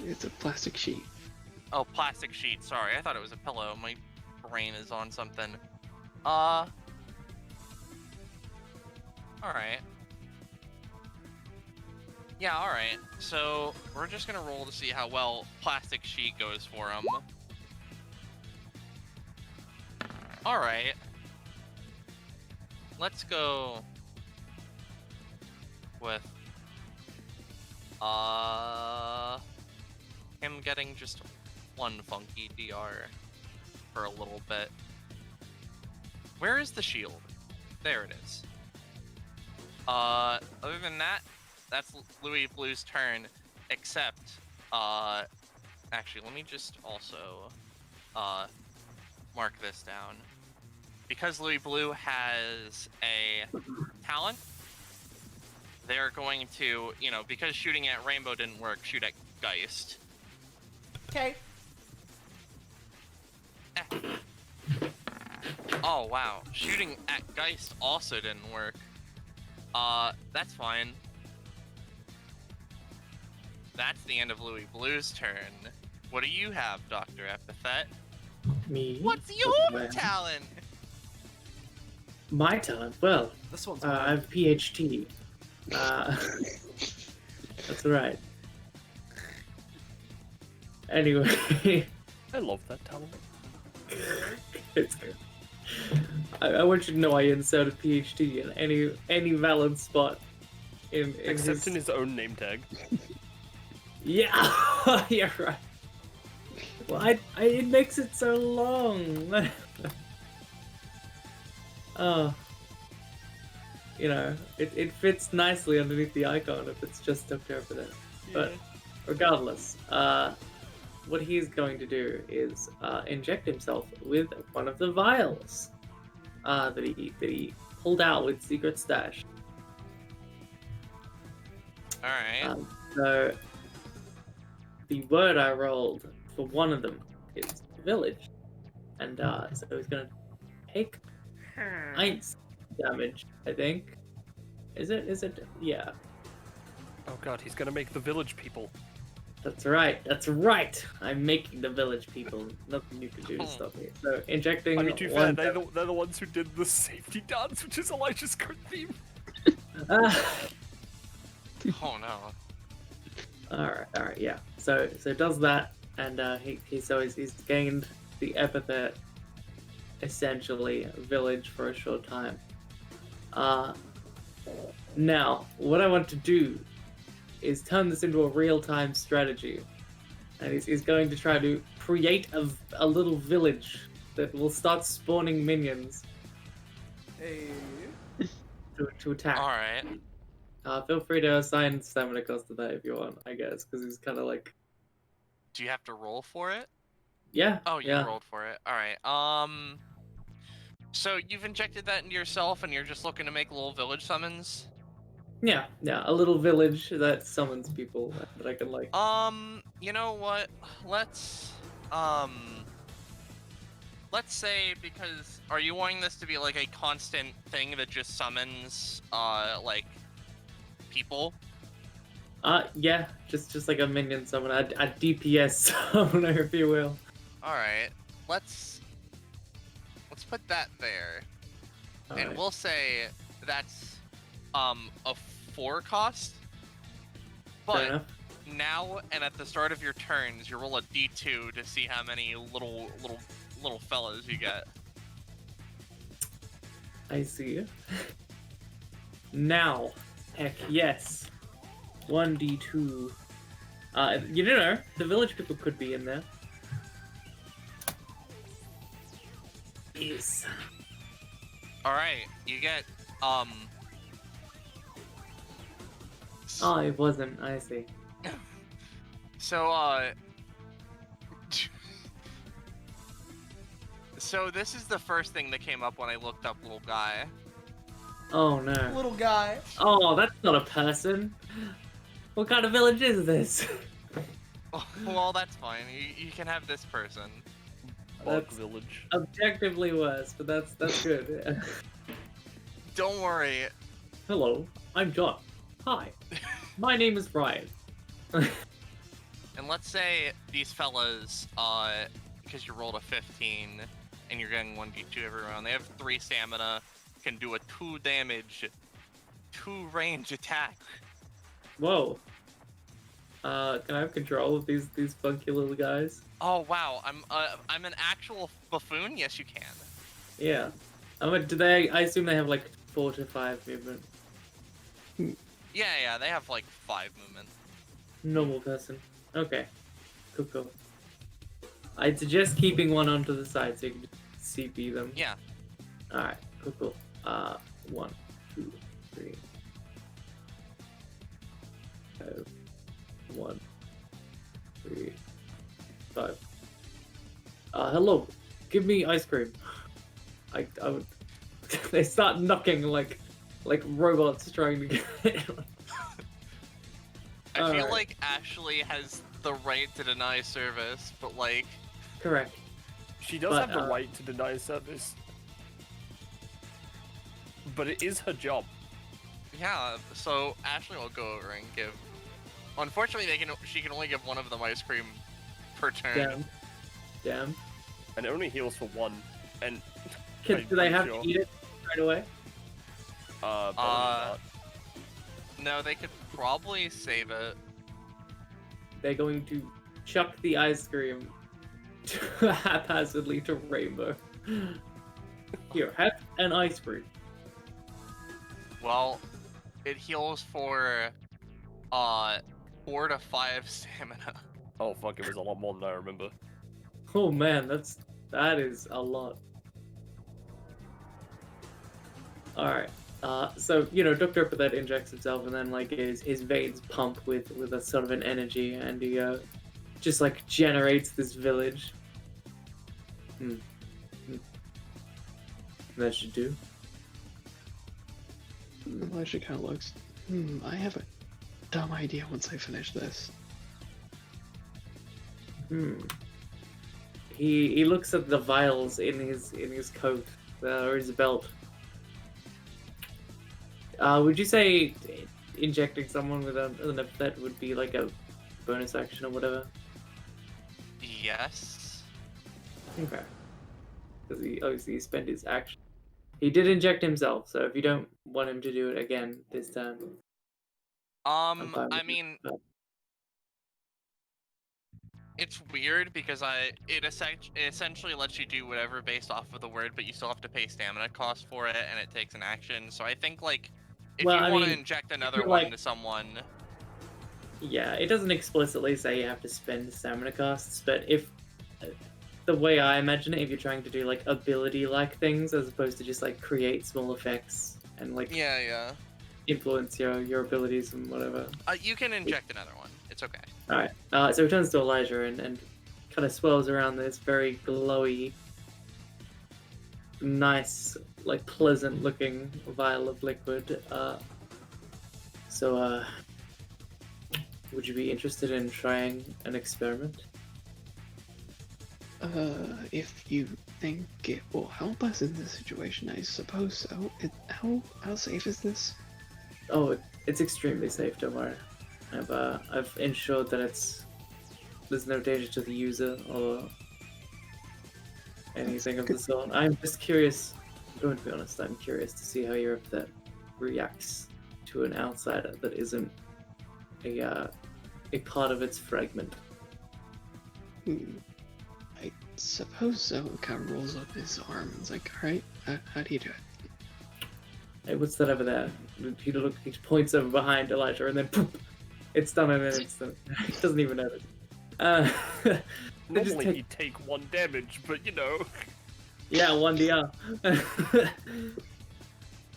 It's a plastic sheet. Oh, plastic sheet, sorry, I thought it was a pillow. My brain is on something. Alright. Yeah, alright. So, we're just gonna roll to see how well plastic sheet goes for him. Alright. Let's go with him getting just one funky DR for a little bit. Where is the shield? There it is. Other than that, that's Louis Blue's turn, except, actually, let me just also, mark this down. Because Louis Blue has a talent, they're going to, you know, because shooting at Rainbow didn't work, shoot at Geist. Okay. Oh wow, shooting at Geist also didn't work. That's fine. That's the end of Louis Blue's turn. What do you have, Dr. Epithet? Me. What's your Well, talent? My talent? Well, This one's I mine. have PhD. That's right. Anyway, I love that talent. it's good. I want you to know I inserted PhD in any valid spot in Except in his own name tag. Yeah, yeah, right. Well, it makes it so long. Oh, you know, it fits nicely underneath the icon if it's just stuck over there. But regardless, what he's going to do is inject himself with one of the vials that he pulled out with secret stash. All right. So the word I rolled for one of them is village, and so he's gonna take 9 damage, I think. Is it? Yeah. Oh god, he's gonna make the village people. That's right. That's right. I'm making the village people. Nothing you can do to stop me. So injecting. I mean, to be fair, one they're the ones who did the safety dance, which is Elijah's current theme. Oh no. All right, yeah. So it does that, and he's gained the epithet, essentially village for a short time. Now what I want to do is turn this into a real-time strategy, and he's going to try to create a little village that will start spawning minions Hey. to attack. All right. Feel free to assign stamina cost to that if you want, I guess, because he's kind of like, Do you have to roll for it? yeah. Oh, you yeah. rolled for it. All right. So you've injected that into yourself, and you're just looking to make little village summons. Yeah, a little village that summons people that I can like. You know what? Let's say, because are you wanting this to be like a constant thing that just summons like people? Yeah, just like a minion summon, a DPS summoner, if you will. All right. Let's put that there. And Alright. we'll say that's a 4 cost. Fair But enough. now and at the start of your turns, you roll a d2 to see how many little fellas you get. I see. Now, heck yes. 1d2. You don't know, the village people could be in there. Yes. All right, you get Oh, it wasn't. I see. So so this is the first thing that came up when I looked up little guy. Oh no. Little guy. Oh, that's not a person. What kind of village is this? Well, that's fine. You can have this person. Bug That's village. objectively worse, but that's good. Yeah. Don't worry. Hello, I'm John. Hi, my name is Brian. And let's say these fellas, because you rolled a 15 and you're getting 1d2 every round, they have 3 stamina, can do a 2 damage, 2 range attack. Whoa. Can I have control of these funky little guys? Oh wow, I'm an actual buffoon. Yes, you can. Yeah. I assume they have like 4 to 5 movement. Yeah, they have like 5 movement. Normal person. Okay. Cool. I'd suggest keeping one onto the side so you can just CP them. Yeah. Alright, cool. 1, 2, 3. 1, 3, 5. Hello. Give me ice cream. I would. They start knocking like robots trying to get it. I feel Alright. like Ashley has the right to deny service, but like, Correct. She does But, have the right to deny service, but it is her job. yeah. So Ashley will go over and give. Unfortunately, she can only give one of them ice cream per turn. Damn. Damn. And it only heals for one. And Do I'm they have pretty to eat it right away? probably not. No, they could probably save it. They're going to chuck the ice cream haphazardly to Rainbow. Here, have an ice cream. Well, it heals for 4 to 5 stamina. Oh fuck, it was a lot more than I remember. Oh man, that is a lot. Alright. So, Dr. Epithet injects himself and then like his veins pump with a sort of an energy and he just like generates this village. That should do. Elijah kind of looks, I have a dumb idea once I finish this. He looks at the vials in his coat or his belt. Would you say injecting someone with an epithet would be like a bonus action or whatever? Yes. Okay. Because he obviously spent his action. He did inject himself, so if you don't want him to do it again this time, I'm fine with I it, mean, but- it's weird because it essentially lets you do whatever based off of the word, but you still have to pay stamina cost for it, and it takes an action. So I think like if Well, you I want to mean, inject another you're one like- to someone, Yeah, it doesn't explicitly say you have to spend stamina costs, but if the way I imagine it, if you're trying to do like ability-like things as opposed to just like create small effects and like yeah, influence your abilities and whatever. you can inject another one. It's okay. Alright, so he turns to Elijah and kind of swirls around this very glowy, nice, like pleasant-looking vial of liquid. So, would you be interested in trying an experiment? If you think it will help us in this situation, I suppose so. How safe is this? Oh, it's extremely safe, don't worry. I've ensured that there's no danger to the user or anything of the sort. I'm just curious, I'm going to be honest, I'm curious to see how your epithet reacts to an outsider that isn't a part of its fragment. I suppose so. It kind of rolls up his arm and is like, alright, how do you do it? Hey, what's that over there? He points over behind Elijah and then poof, it's done in an instant. He doesn't even notice. They just Normally he'd take 1 damage, but you know. Yeah, 1 DR.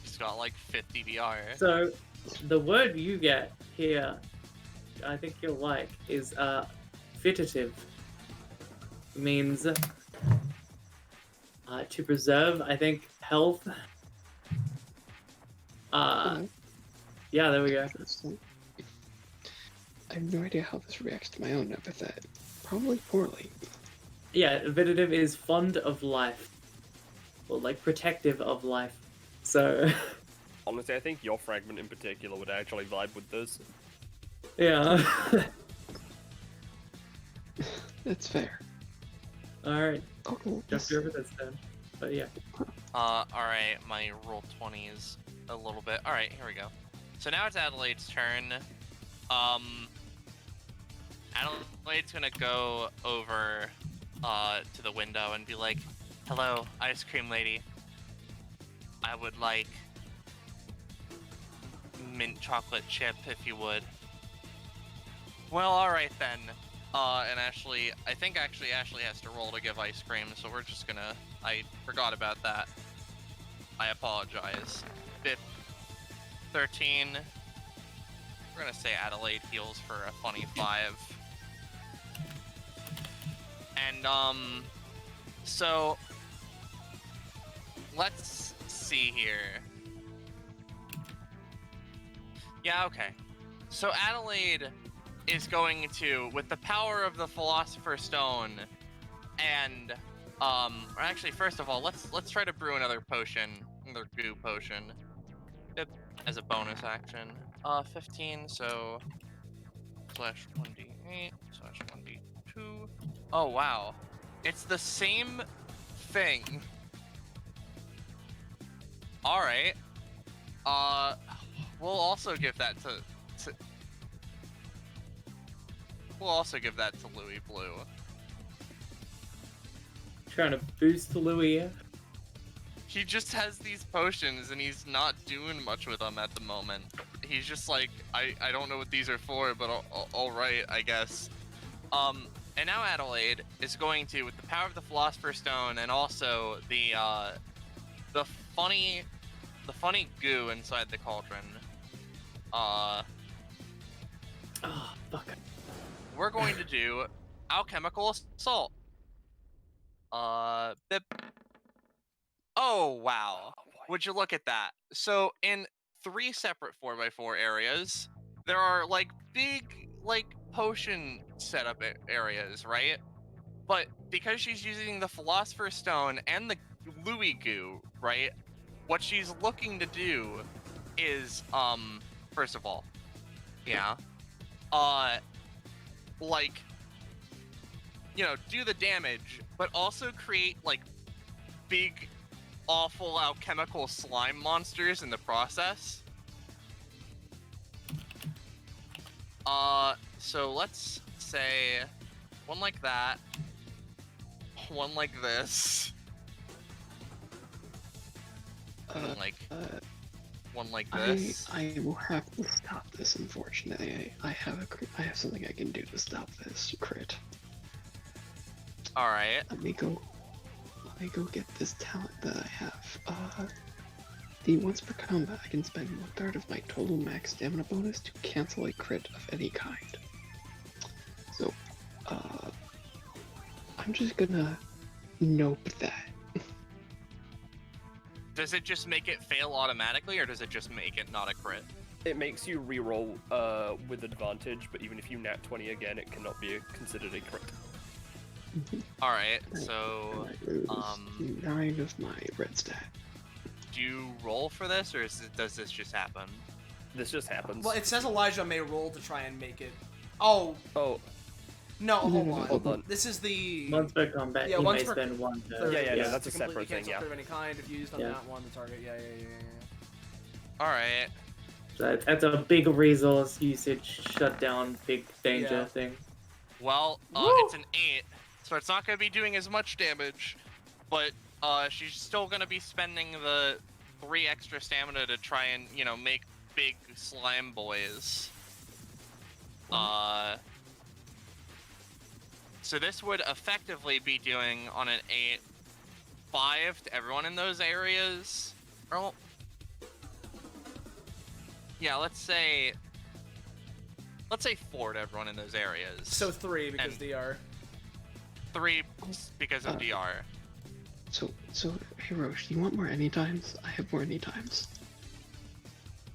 He's got like 50 DR. So, the word you get here, I think you'll like, is fitative. Means to preserve, I think, health. Yeah, there we go. Interesting. I have no idea how this reacts to my own epithet. Probably poorly. Yeah, vitative is fond of life. Or, like, protective of life. So, Honestly, I think your fragment in particular would actually vibe with this. yeah. That's fair. Alright, Okay. just over this then. But yeah. Alright, my roll 20 is a little bit. Alright, here we go. So now it's Adelaide's turn. Adelaide's gonna go over to the window and be like, "Hello, ice cream lady. I would like mint chocolate chip if you would." Well, alright then. And Ashley, I think Ashley has to roll to give ice cream, so we're just gonna, I forgot about that. I apologize. 13. We're gonna say Adelaide heals for a funny 5. And, so, let's see here. Yeah, okay. So Adelaide is going to, with the power of the Philosopher's Stone, and or actually, first of all, let's try to brew another potion, another goo potion, yep, as a bonus action. 15, so slash 1d8 slash 1d2. Oh wow, it's the same thing. All right. We'll also give that to we'll also give that to Louis Blue. Trying to boost Louis. He just has these potions and he's not doing much with them at the moment. He's just like, I don't know what these are for, but all right, I guess. And now Adelaide is going to, with the power of the Philosopher's Stone and also the funny goo inside the cauldron. Oh, fuck. We're going to do alchemical assault. Bip. Oh wow! Would you look at that? So in 3 separate 4x4 areas, there are like big potion setup areas, right? But because she's using the Philosopher's Stone and the Louis goo, right? What she's looking to do is first of all, yeah, like, you know, do the damage, but also create like big, awful alchemical slime monsters in the process. So let's say one like that, one like this, one like this. I will have to stop this. Unfortunately, I have something I can do to stop this crit. All right. Let me go get this talent that I have. The once per combat, I can spend 1/3 of my total max stamina bonus to cancel a crit of any kind. So, I'm just gonna nope that. Does it just make it fail automatically, or does it just make it not a crit? It makes you reroll with advantage, but even if you nat 20 again, it cannot be considered a crit. All right, so I lose 9 of my red stat. do you roll for this, or does this just happen? This just happens. Well, it says Elijah may roll to try and make it. Oh. Oh. No, hold on. Hold on. This is the. Once per combat, Yeah, you once may per- spend 1 to... Yeah, Yes, that's to a separate completely thing, cancel yeah. crit of any kind if used on Yeah. that one, the target. Yeah. All right. So that's a big resource usage, shutdown, big danger Yeah. thing. Well, Woo! it's an 8, so it's not going to be doing as much damage, but she's still going to be spending the 3 extra stamina to try and, you know, make big slime boys. So this would effectively be doing on an 8, 5 to everyone in those areas. Or, yeah, let's say 4 to everyone in those areas. So 3 because And- DR. 3 because of DR. So, hey Roche, do you want more anytimes? I have more anytimes.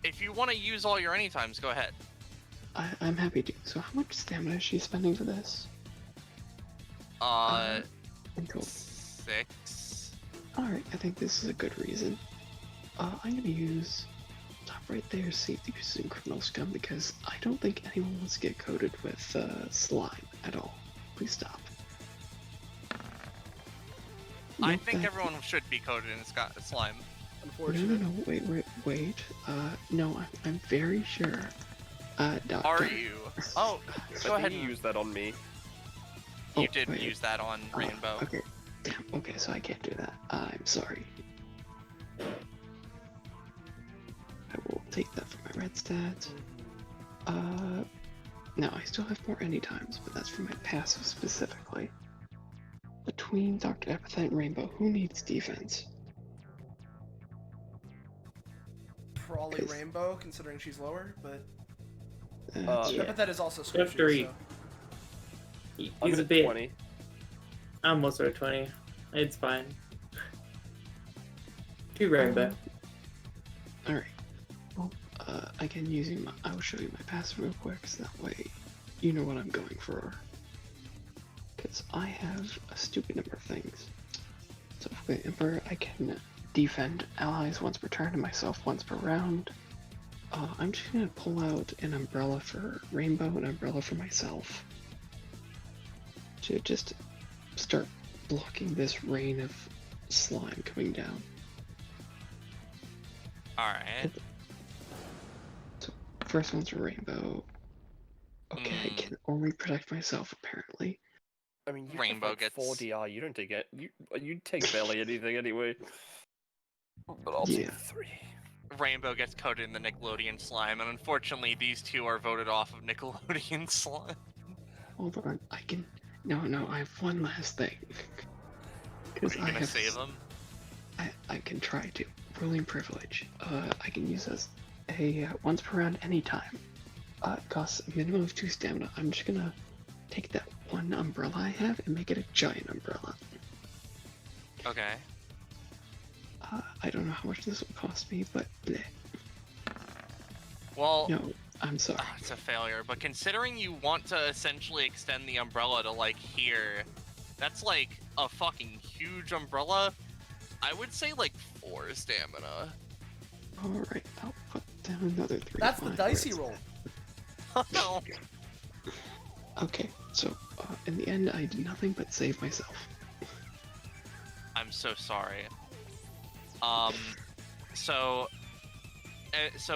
If you want to use all your anytimes, go ahead. I'm happy to. So how much stamina is she spending for this? Until 6. Alright, I think this is a good reason. I'm gonna use top right there, safety boosting criminal scum, because I don't think anyone wants to get coated with slime at all. Please stop. I Nope, think that- everyone should be coated in slime. Unfortunately. No, wait. No, I'm very sure. Doctor. Are you? Oh, go I ahead think you and use that on me. you Oh, did wait. use that on Rainbow. Okay. Damn, okay, so I can't do that. I'm sorry. I will take that for my red stat. Now I still have more anytimes, but that's for my passive specifically. Between Dr. Epithet and Rainbow, who needs defense? Probably Cause- Rainbow, considering she's lower, but. Yeah. But that is also Step squishy, 3. so. He's I'm a at bit... 20. I'm also at 20. It's fine. Too rainbow. Alright. Well, again, I will show you my passive real quick, so that way you know what I'm going for. Because I have a stupid number of things. So for the Emperor, I can defend allies once per turn and myself once per round. I'm just gonna pull out an umbrella for Rainbow and an umbrella for myself. To just start blocking this rain of slime coming down. Alright. So first one's a Rainbow. Okay, I can only protect myself apparently. I mean, you Rainbow have like gets 4 DR. You don't take it. You take barely anything anyway. But I'll Yeah. take 3. Rainbow gets coated in the Nickelodeon slime, and unfortunately, these two are voted off of Nickelodeon slime. Hold on, I can. No, I have one last thing. Are you gonna save them? I can try to. Ruling privilege. I can use as a once per round anytime. It costs a minimum of 2 stamina. I'm just gonna take that one umbrella I have and make it a giant umbrella. Okay. I don't know how much this will cost me, but bleh. Well, No, I'm sorry. it's a failure, but considering you want to essentially extend the umbrella to, like, here, that's, like, a fucking huge umbrella. I would say, like, 4 stamina. Alright, I'll put down another 3. That's the Where dicey is roll. No. that? Okay, so in the end, I did nothing but save myself. I'm so sorry. So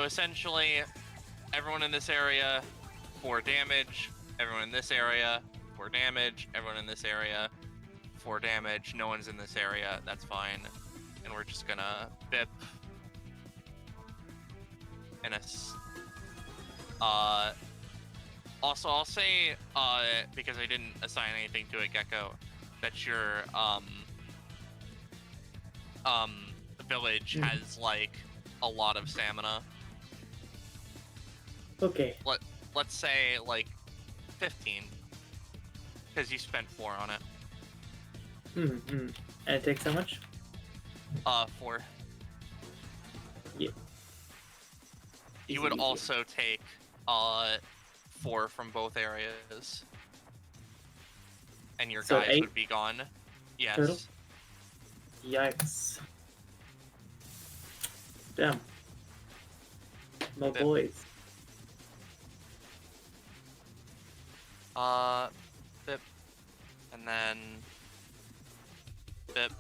essentially, everyone in this area, 4 damage. Everyone in this area, 4 damage. Everyone in this area, 4 damage. No one's in this area. That's fine. And we're just gonna bip. And also, I'll say, because I didn't assign anything to it, Gecko, that your village has like a lot of stamina. Okay. Let's say like 15, because you spent 4 on it. Mm-hmm. And it takes how much? 4. Yeah. You would also take 4 from both areas, and your So guys 8 would be gone. Yes. total? Yikes. Damn. My Bip. boys. Bip, and then bip,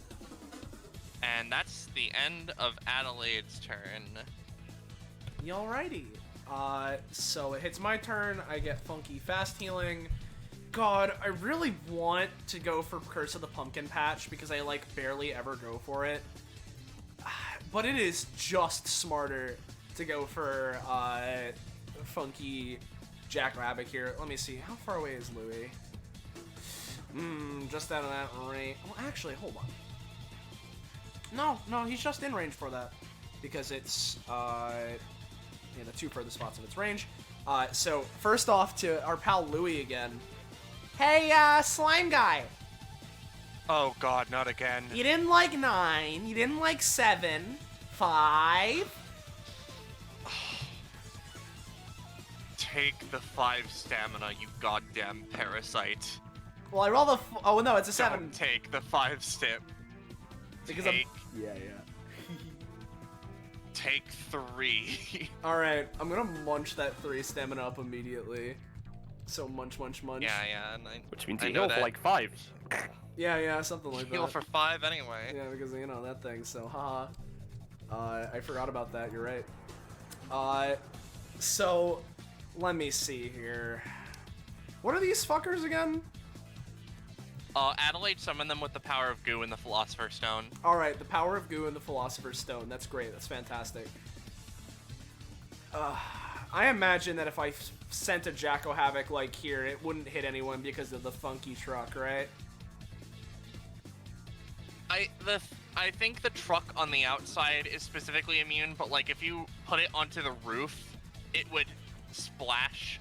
and that's the end of Adelaide's turn. Alrighty. So it hits my turn. I get funky fast healing. God, I really want to go for Curse of the Pumpkin Patch because I like barely ever go for it. But it is just smarter to go for funky Jackrabbit here. Let me see. How far away is Louis? Just out of that range. Well, actually, hold on. No, he's just in range for that because it's the 2 furthest spots of its range. So first off to our pal Louis again. Hey, slime guy. Oh God, not again. You didn't like 9. You didn't like 7. 5. Take the 5 stamina, you goddamn parasite. Well, I rolled a. Oh no, it's a 7. Don't take the 5 step. Because Take, yeah. take 3. All right, I'm gonna munch that 3 stamina up immediately. So munch. Yeah, and Which means I you know heal that. for like 5. Yeah, something like heal that. for 5 anyway. Yeah, because that thing. So haha. I forgot about that. You're right. So let me see here. What are these fuckers again? Adelaide summoned them with the power of goo and the Philosopher's Stone. All right, the power of goo and the Philosopher's Stone. That's great. That's fantastic. I imagine that if I sent a Jacko Havoc like here, it wouldn't hit anyone because of the funky truck, right? I think the truck on the outside is specifically immune, but like if you put it onto the roof, it would splash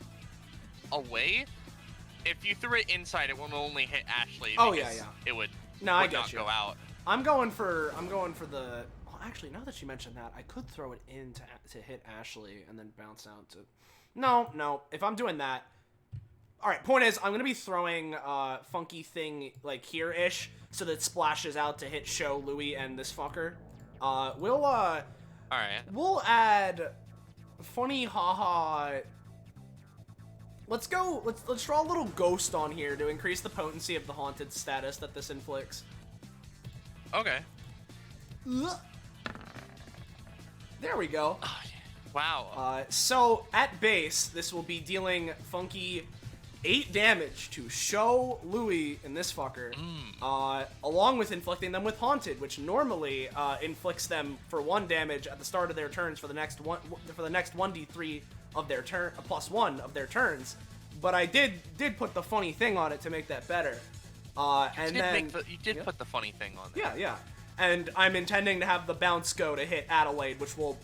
away. If you threw it inside, it would only hit Ashley. Oh, because yeah. It would, No, I would get not you. go out. I'm going for the. Well, actually, now that you mentioned that, I could throw it in to hit Ashley and then bounce out to. No. If I'm doing that, All right. Point is, I'm gonna be throwing funky thing like here-ish, so that it splashes out to hit Show, Louis, and this fucker. All right. We'll add funny haha. Let's go. Let's draw a little ghost on here to increase the potency of the haunted status that this inflicts. Okay. There we go. Oh, yeah. Wow. So at base, this will be dealing funky 8 damage to Show, Louis, and this fucker, along with inflicting them with Haunted, which normally inflicts them for 1 damage at the start of their turns for the next 1d3 of their turn, +1 of their turns. But I did put the funny thing on it to make that better. You did put the funny thing on there. Yeah. And I'm intending to have the bounce go to hit Adelaide, which will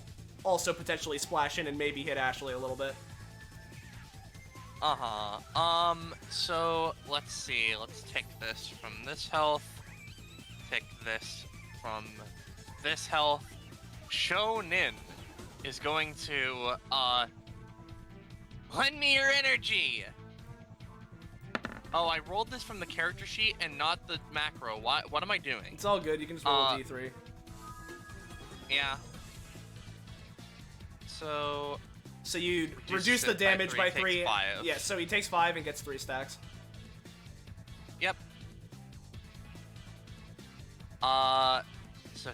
also potentially splash in and maybe hit Ashley a little bit. So let's see. Let's take this from this health. Take this from this health. Shonen is going to, lend me your energy! Oh, I rolled this from the character sheet and not the macro. What am I doing? It's all good. You can just roll a d3. Yeah. So you reduce the damage by 3. Yeah, so he takes 5 and gets 3 stacks. Yep. So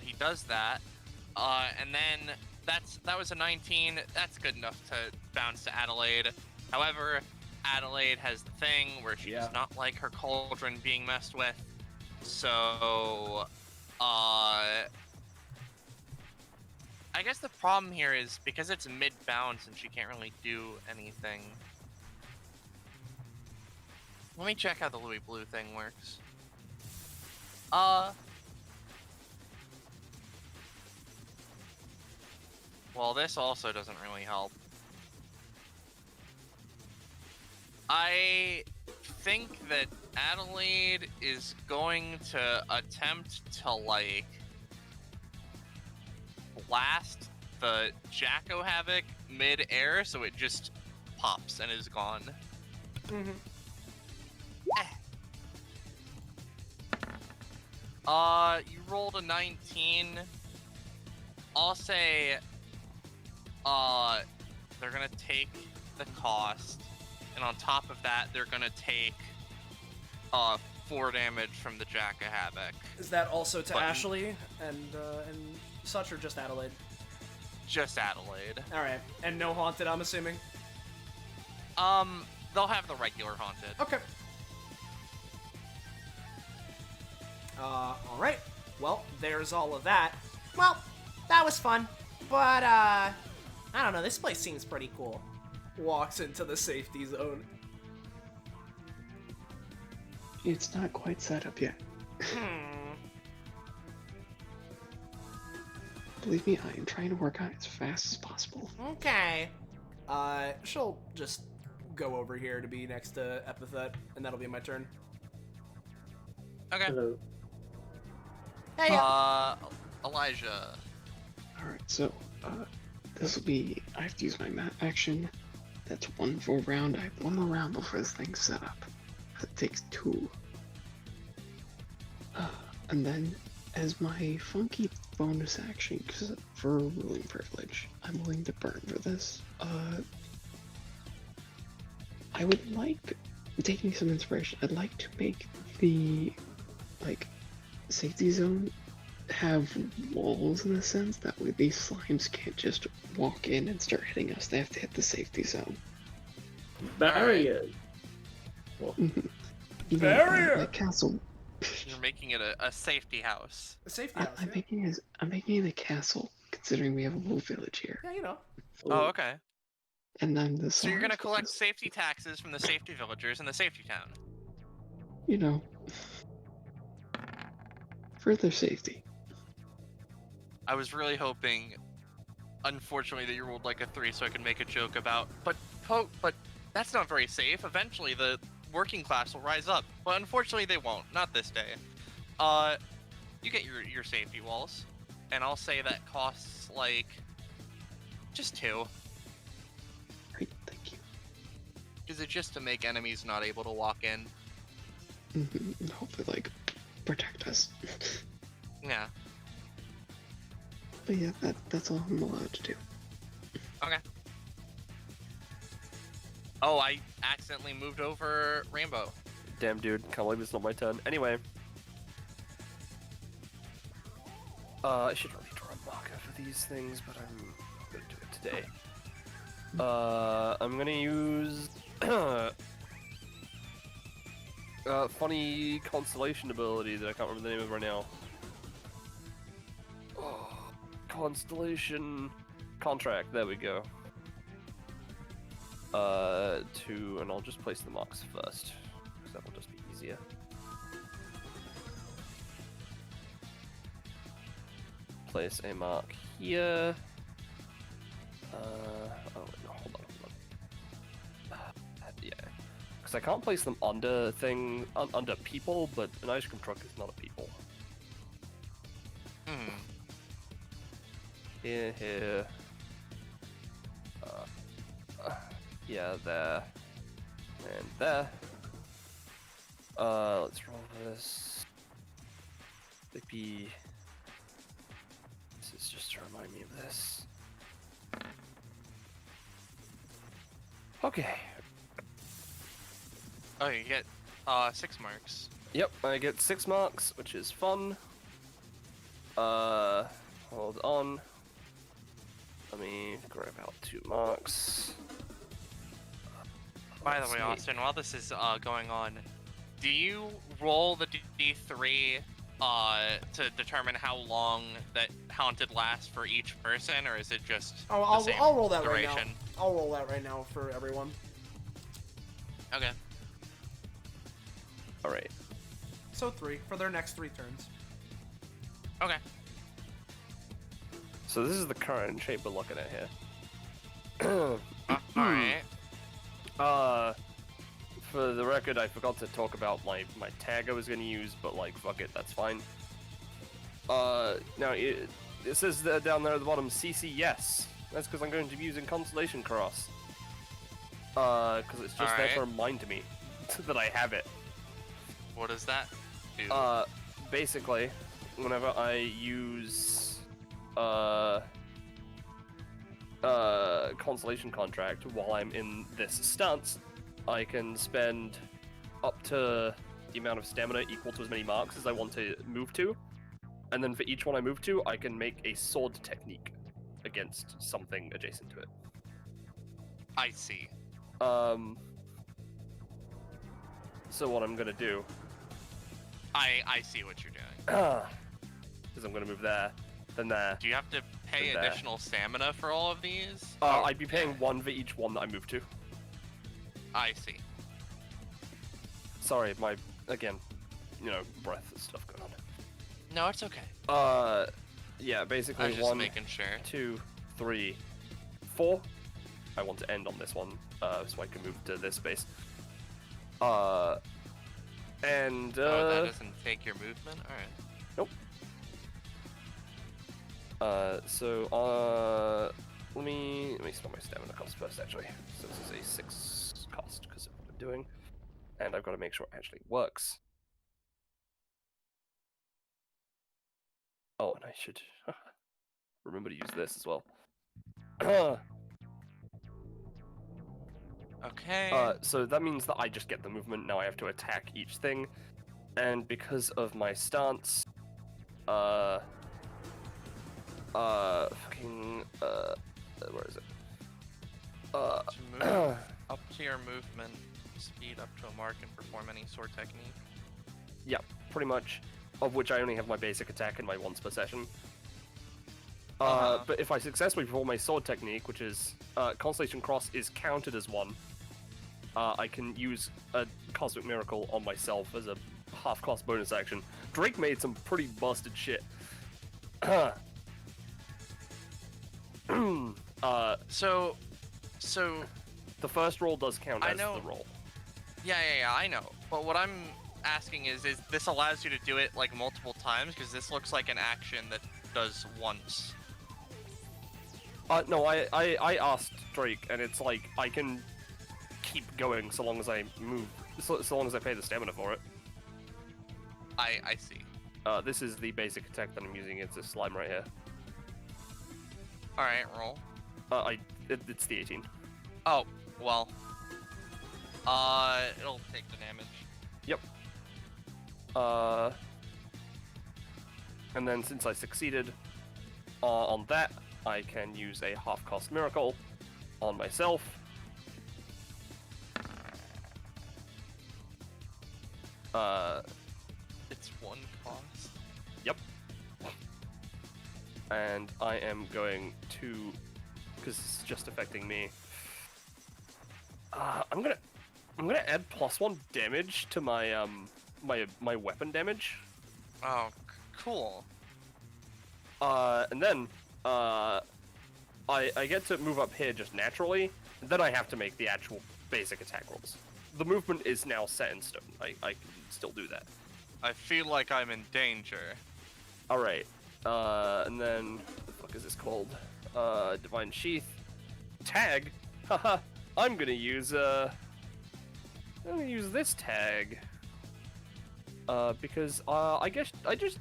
he does that. And then that was a 19. That's good enough to bounce to Adelaide. However, Adelaide has the thing where she does not like her cauldron being messed with. So, I guess the problem here is because it's mid-bounce and she can't really do anything. Let me check how the Louis Blue thing works. Well, this also doesn't really help. I think that Adelaide is going to attempt to, like, blast the Jacko Havoc mid-air so it just pops and is gone. You rolled a 19. I'll say, they're gonna take the cost, and on top of that, they're gonna take, 4 damage from the Jacko Havoc. Is that also to Ashley and such, or just Adelaide? Just Adelaide. Alright, and no Haunted, I'm assuming? They'll have the regular Haunted. Okay. Alright. Well, there's all of that. Well, that was fun. But, I don't know, this place seems pretty cool. Walks into the safety zone. It's not quite set up yet. Believe me, I am trying to work on it as fast as possible. Okay. She'll just go over here to be next to Epithet, and that'll be my turn. Okay. Hello. Hey, Elijah. Alright, so, this will be, I have to use my map action. That's 1 full round. I have 1 more round before this thing's set up. That takes 2. And then, as my funky bonus action, because for ruling privilege, I'm willing to burn for this. I would like, taking some inspiration, I'd like to make the, like, safety zone have walls in a sense. That way these slimes can't just walk in and start hitting us. They have to hit the safety zone. Barrier. Barrier! That castle. You're making it a safety house. a safety house. I'm making it a castle, considering we have a little village here. Yeah, you know. Oh, okay. And then the So you're gonna slimes collect just, safety taxes from the safety villagers in the safety town. you know, for their safety. I was really hoping, unfortunately, that you rolled like a 3 so I could make a joke about, but that's not very safe. Eventually, the working class will rise up. But unfortunately, they won't. Not this day. You get your safety walls, and I'll say that costs like just 2. Great, thank you. Is it just to make enemies not able to walk in? And hopefully, like, protect us. Yeah. But yeah, that's all I'm allowed to do. Okay. Oh, I accidentally moved over Rainbow. Damn, dude, can't believe it's not my turn. Anyway. I should really draw a marker for these things, but I'm gonna do it today. I'm gonna use funny constellation ability that I can't remember the name of right now. Oh, constellation contract. There we go. And I'll just place the marks first, because that will just be easier. Place a mark here. Oh, no, hold on. Yeah, because I can't place them under under people, but an ice cream truck is not a people. Hmm. Here. Yeah, there. And there. Let's roll this. Maybe. This is just to remind me of this. Okay. Oh, you get 6 marks. Yep, I get 6 marks, which is fun. Hold on. Let me grab out 2 marks. By the way, Austin, while this is going on, do you roll the D3 to determine how long that haunted lasts for each person, or is it just I'll roll that duration? right now. I'll roll that right now for everyone. Okay. Alright. So 3 for their next 3 turns. Okay. So this is the current shape we're looking at here. Alright. For the record, I forgot to talk about my tag I was gonna use, but like, fuck it, that's fine. Now, it says down there at the bottom, CC yes. That's because I'm going to be using Constellation Cross. Because it's just there to remind me that I have it. What does that do? Basically, whenever I use, Constellation Contract while I'm in this stance, I can spend up to the amount of stamina equal to as many marks as I want to move to, and then for each one I move to, I can make a sword technique against something adjacent to it. I see. So what I'm gonna do... I see what you're doing. Because I'm gonna move there, then there. Do you have to pay There. additional stamina for all of these? I'd be paying 1 for each one that I move to. I see. Sorry, again, breath and stuff going on. No, it's okay. Yeah, I basically was just 1, making sure. 2, 3, 4. I want to end on this one, so I can move to this space. Oh, that doesn't take your movement? Alright. Nope. Let me spend my stamina cost first, actually. So this is a 6 cost because of what I'm doing, and I've got to make sure it actually works. Oh, and I should remember to use this as well. Okay. So that means that I just get the movement. Now I have to attack each thing, and because of my stance, where is it? To move up to your movement speed up to a mark and perform any sword technique. Yeah, pretty much. Of which I only have my basic attack and my once per session. But if I successfully perform my sword technique, which is Constellation Cross is counted as 1, I can use a Cosmic Miracle on myself as a half-cost bonus action. Drake made some pretty busted shit. So the first roll does count as know. the roll. Yeah, I know. But what I'm asking is this allows you to do it like multiple times? Because this looks like an action that does once. No, I asked Drake, and it's like I can keep going so long as I move, so long as I pay the stamina for it. I see. This is the basic attack that I'm using against this slime right here. All right, roll. It's the 18. Oh, well. It'll take the damage. Yep. And then since I succeeded on that, I can use a half-cost miracle on myself. It's 1 cost. Yep. And I am going to, because it's just affecting me. I'm gonna add +1 damage to my my weapon damage. Oh, cool. And then I get to move up here just naturally. And then I have to make the actual basic attack rolls. The movement is now set in stone. I can still do that. I feel like I'm in danger. All right. And then what the fuck is this called? Divine Sheath. Tag. Haha. I'm gonna use this tag. Because I guess I just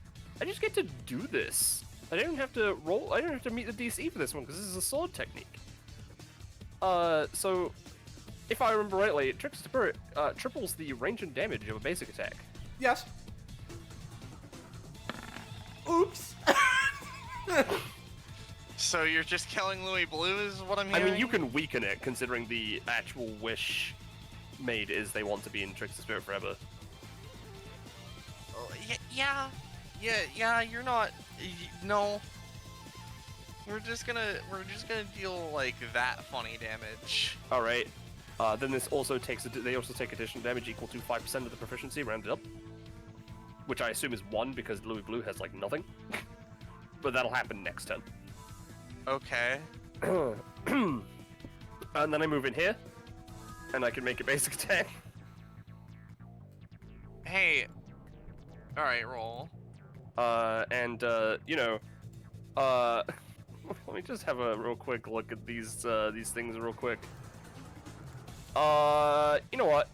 get to do this. I don't have to roll. I don't have to meet the DC for this one because this is a sword technique. So if I remember rightly, Trickster Spirit triples the range and damage of a basic attack. Yes. Oops. So you're just killing Louis Blue is what I'm I hearing? mean, you can weaken it considering the actual wish made is they want to be in Trickster Spirit forever. Oh, yeah, you're not... No. We're just gonna deal, like, that funny damage. Alright. Then this also takes... They also take additional damage equal to 5% of the proficiency, rounded up. Which I assume is 1 because Louis Blue has, like, nothing. But that'll happen next turn. Okay. And then I move in here. And I can make a basic attack. Hey. Alright, roll. You know, let me just have a real quick look at these things real quick. You know what?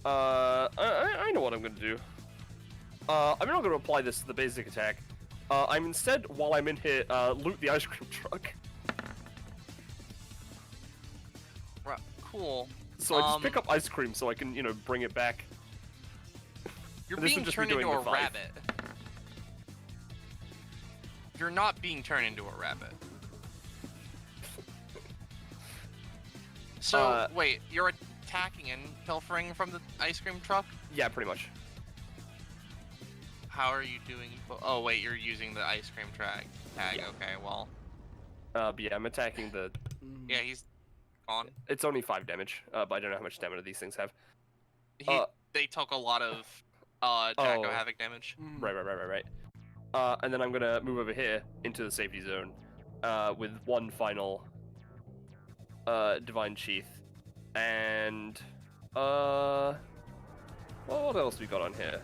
I know what I'm gonna do. I'm not gonna apply this to the basic attack. I'm instead, while I'm in here, loot the ice cream truck. Right, cool. So I just pick up ice cream so I can, you know, bring it back. You're This being would just be turned into doing a the 5. rabbit. You're not being turned into a rabbit. So, wait, you're attacking and pilfering from the ice cream truck? Yeah, pretty much. How are you doing? Oh, wait, you're using the ice cream tag. Yeah. Okay, well. But yeah, I'm attacking the... Yeah, he's gone. It's only 5 damage, but I don't know how much stamina these things have. They took a lot of Jacko Havoc damage. Right. And then I'm gonna move over here into the safety zone with one final Divine Sheath. And well, what else we got on here?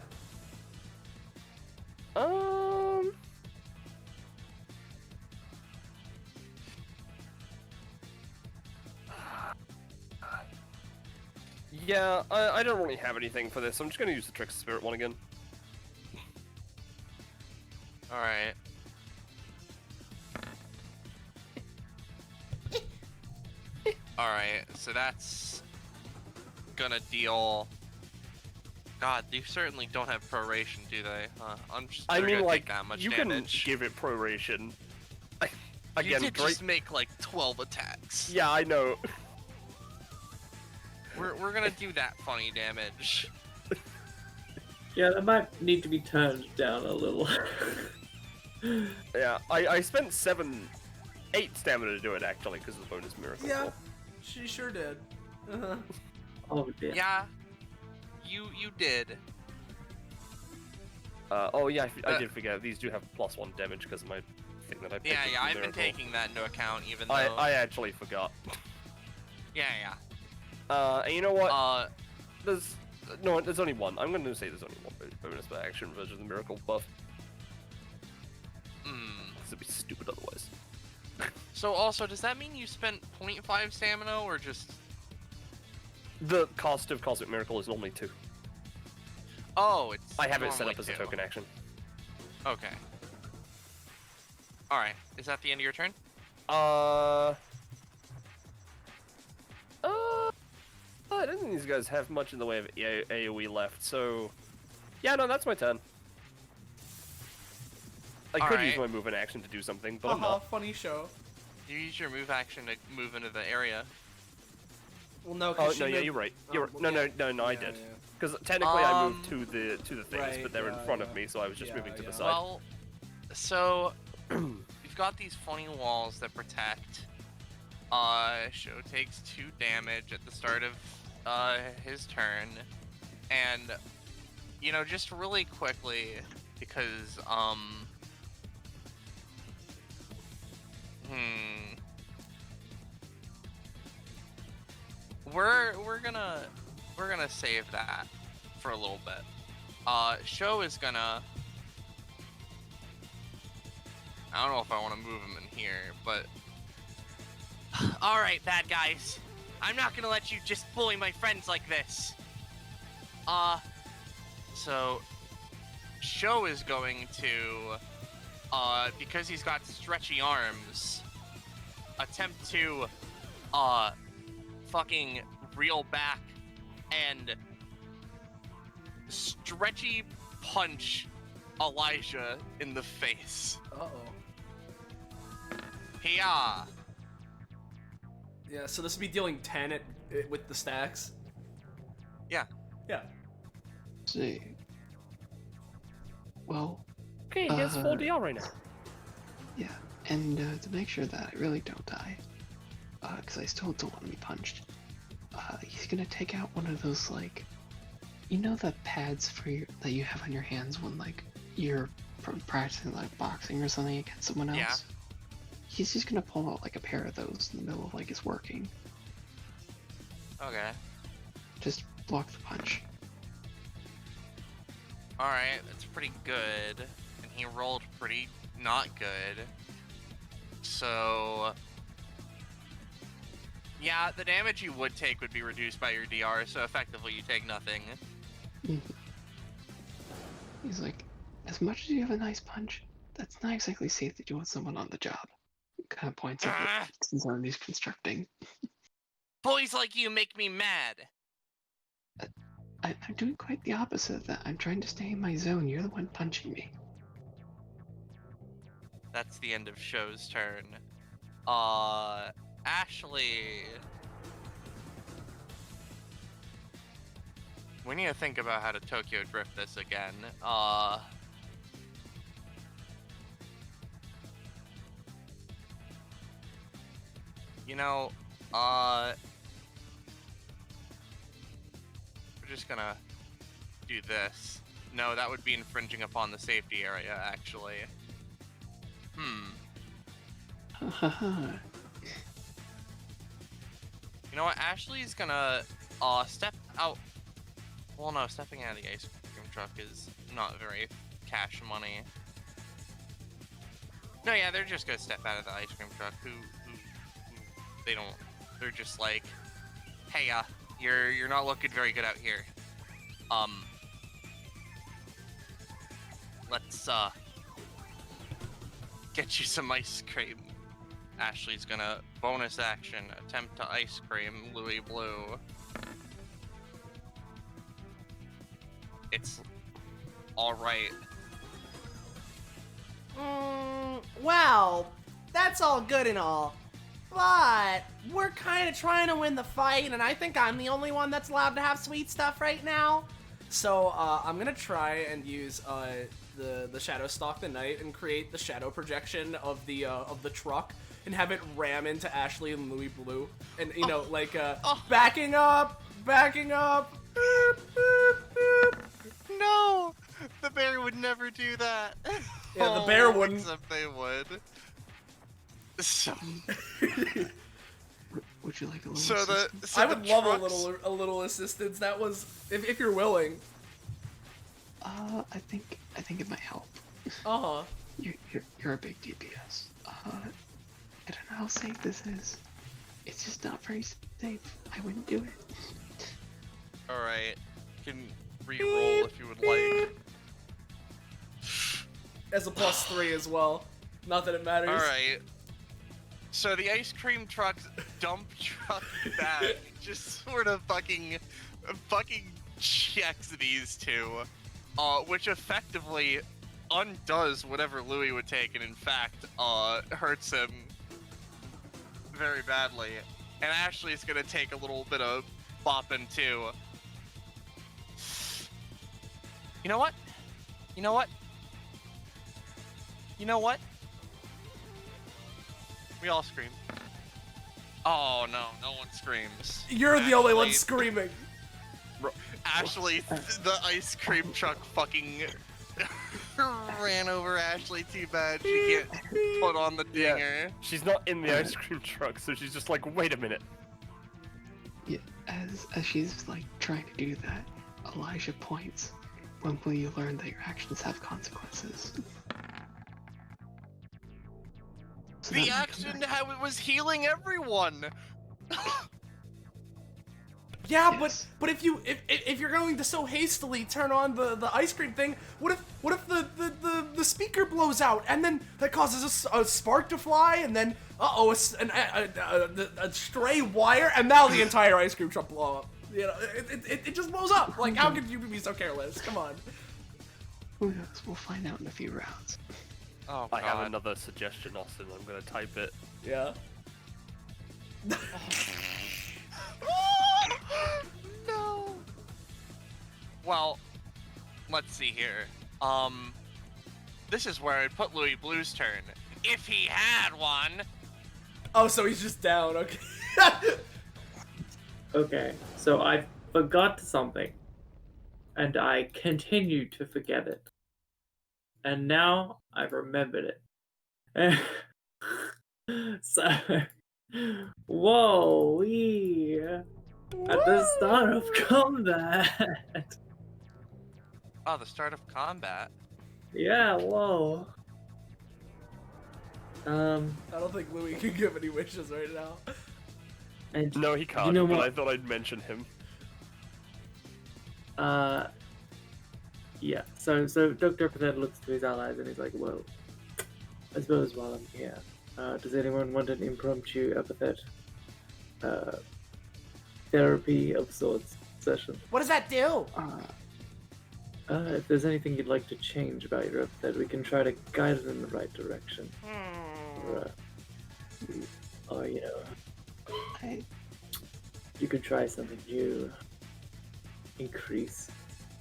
Yeah, I don't really have anything for this. I'm just gonna use the Trickster Spirit one again. Alright. Alright, so that's gonna deal... God, you certainly don't have proration, do they? I'm just I mean, like, take that much you damage. can give it proration. You Again, did just make like 12 attacks. Yeah, I know. We're gonna do that funny damage. Yeah, that might need to be turned down a little. Yeah, I spent 8 stamina to do it actually because of the bonus miracle. Yeah, she sure did. Oh dear. Yeah, you did. Oh yeah, I did forget. These do have +1 damage because of my thing that I picked. Yeah, I've been taking that into account even though... I actually forgot. Yeah. And you know what? There's only one. I'm gonna say there's only one bonus by action version of the miracle buff. Because it'd be stupid otherwise. So also, does that mean you spent 0.5 stamina or just The cost of Cosmic Miracle is normally 2. Oh, it's. I have it set normally up as a 2. token action. Okay. All right. Is that the end of your turn? I don't think these guys have much in the way of AoE left, so... Yeah, no, that's my turn. I could use my move and action to do something, but I'm not. Funny show. You use your move action to move into the area. Well, no, Oh, cause no, she yeah, moved- you're right. Oh, You're well, no, I yeah, did. yeah. Because technically I moved to the things, right, but they're in yeah, front of yeah. me, so I was just Yeah, moving to yeah. the side. Well, so we've got these funny walls that protect. Sho takes 2 damage at the start of his turn, and you know, just really quickly, because we're gonna save that for a little bit. Sho is gonna. I don't know if I want to move him in here, but all right, bad guys. I'm not gonna let you just bully my friends like this. So Sho is going to, because he's got stretchy arms, attempt to, fucking reel back and stretchy punch Elijah in the face. Uh-oh. Hiya! Yeah, so this would be dealing 10 with the stacks? Yeah. Yeah. See. Well, Okay, he has 4 DR right now. yeah, and to make sure that I really don't die, because I still don't want to be punched, he's gonna take out one of those, like, you know the pads for that you have on your hands when, like, you're practicing, like, boxing or something against someone else? Yeah. He's just gonna pull out, like, a pair of those in the middle of, like, his working. Okay. Just block the punch. Alright, that's pretty good. And he rolled pretty not good. So... yeah, the damage you would take would be reduced by your DR, so effectively you take nothing. He's like, as much as you have a nice punch, that's not exactly safe to do with someone on the job. Kind of points at the zone he's constructing. Boys like you make me mad! I'm doing quite the opposite of that. I'm trying to stay in my zone. You're the one punching me. That's the end of Sho's turn. Ashley... we need to think about how to Tokyo Drift this again. You know, we're just gonna do this. No, that would be infringing upon the safety area, actually. You know what? Ashley's gonna step out. Well, no, stepping out of the ice cream truck is not very cash money. No, yeah, they're just gonna step out of the ice cream truck. Who they don't. They're just like, hey, you're not looking very good out here. Let's get you some ice cream. Ashley's gonna bonus action attempt to ice cream Louis Blue. It's all right. Well, that's all good and all, but we're kind of trying to win the fight, and I think I'm the only one that's allowed to have sweet stuff right now. So I'm gonna try and use the Shadow Stalk the Knight and create the shadow projection of the truck and have it ram into Ashley and Louis Blue, and you know, like backing up. Boop, boop, boop. No, the bear would never do that. Yeah, the bear wouldn't. Except they would. So. Would you like a little So assistance? I would love a little assistance. That was if you're willing. I think it might help. Uh-huh. You're a big DPS. I don't know how safe this is. It's just not very safe. I wouldn't do it. All right. You can re-roll if you would like. As a +3 as well. Not that it matters. All right. So the ice cream truck's dump truck bag just sort of fucking checks these two, which effectively undoes whatever Louis would take, and in fact, hurts him very badly. And Ashley is gonna take a little bit of bopping too. You know what? You know what? You know what? We all scream. Oh no, no one screams. You're the only one Ashley- screaming. Ashley, the ice cream truck fucking ran over Ashley too bad. She can't put on the dinger. She's not in the ice cream truck, so she's just like, wait a minute. Yeah, as she's like trying to do that, Elijah points. When will you learn that your actions have consequences? So The that might action come back. how it was healing everyone. Yeah, Yes. but if you're going to so hastily turn on the ice cream thing, what if the speaker blows out and then that causes a spark to fly and then a stray wire and now the entire ice cream truck blow up. You know, it just blows up. Like, how could you be so careless? Come on. Who knows? We'll find out in a few rounds. Oh I have god. another suggestion, Austin. I'm gonna type it. Yeah. No. Well, let's see here. This is where I'd put Louis Blue's turn. If he had one. Oh, so he's just down. Okay. Okay, so I forgot something, and I continued to forget it, and now I've remembered it. So, whoa, at the start of combat. Oh, the start of combat. Yeah, whoa. I don't think Louis can give any wishes right now. And No, he can't. You know but what? I thought I'd mention him. Yeah. So Dr. Epithet looks to his allies and he's like, well, I suppose while I'm here, does anyone want an impromptu epithet therapy of sorts session? What does that do? If there's anything you'd like to change about your epithet, we can try to guide it in the right direction. Or you know, I you could try something new. Increase.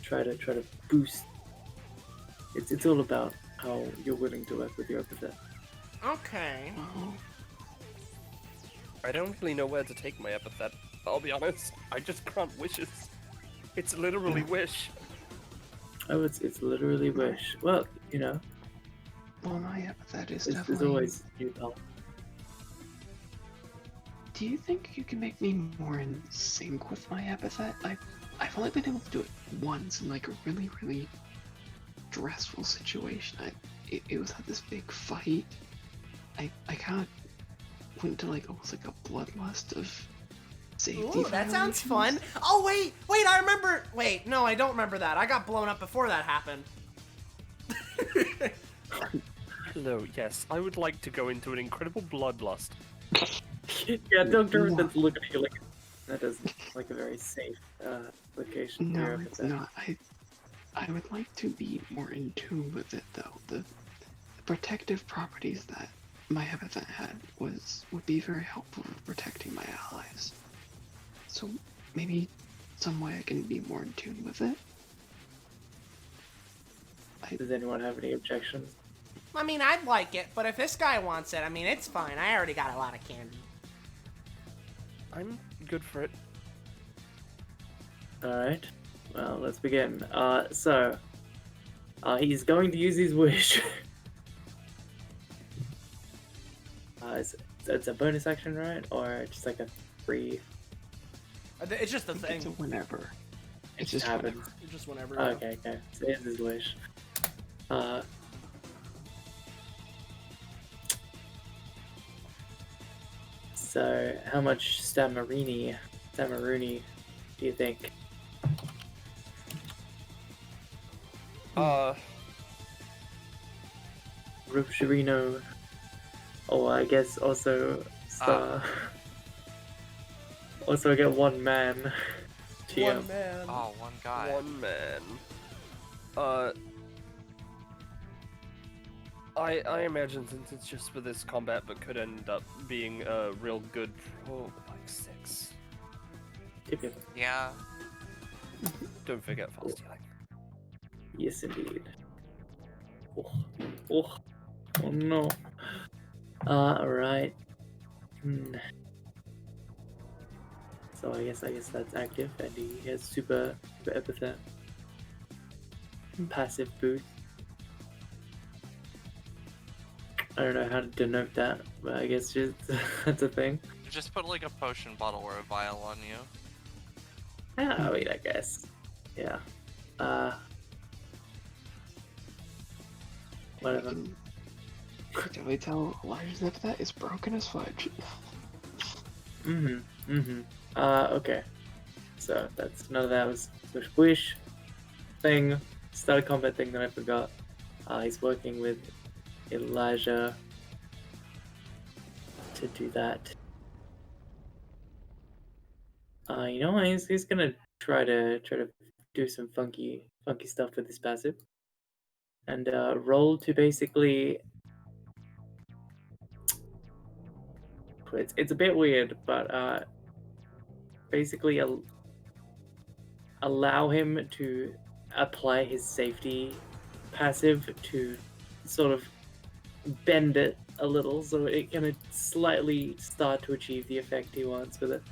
Try to boost. It's all about how you're willing to work with your epithet. Okay. well, I don't really know where to take my epithet. I'll be honest. I just grant wishes. It's literally wish. Oh, it's literally wish. Well, you know, well, my epithet is there's definitely. always new help. Do you think you can make me more in sync with my epithet? I've only been able to do it once in like a really, really stressful situation. It was at this big fight. I kind of went to like almost like a bloodlust of safety. Ooh, that sounds fun. violations. Oh, wait, I remember. Wait, no, I don't remember that. I got blown up before that happened. Hello, yes. I would like to go into an incredible bloodlust. Yeah, Dr. Wow. Epithet's looking at you like that isn't like a very safe location for your No, it's epithet. not. I would like to be more in tune with it though. The protective properties that my epithet had would be very helpful in protecting my allies. So maybe some way I can be more in tune with it. Does anyone have any objections? I mean, I'd like it, but if this guy wants it, I mean, it's fine. I already got a lot of candy. I'm good for it. Alright. Well, let's begin. So he's going to use his wish. It's a bonus action, right? Or just like a free It's just a thing. It's a whenever. It's just just happens. whenever. It's just whenever. Okay. So here's his wish. So how much Stamarini do you think Rosharino. Oh, I guess also star. Also, I get one man. TM. One man. Oh, one guy. One man. I imagine since it's just for this combat, but could end up being a real good pro, like 6. Yep. Yeah. Don't forget fast healing. Yes, indeed. Oh no. Alright. So I guess that's active, and he has super epithet. Passive boost. I don't know how to denote that, but I guess just that's a thing. Just put like a potion bottle or a vial on you. Yeah, I mean, I guess. Yeah. Whatever. I can quickly tell Elijah's epithet is broken as fudge. Okay. So that's none of that was swish thing. Start combat thing that I forgot. He's working with Elijah to do that. You know what? He's gonna try to do some funky stuff with his passive, and roll to basically. It's a bit weird, but basically allow him to apply his safety passive to sort of bend it a little so it can slightly start to achieve the effect he wants with it.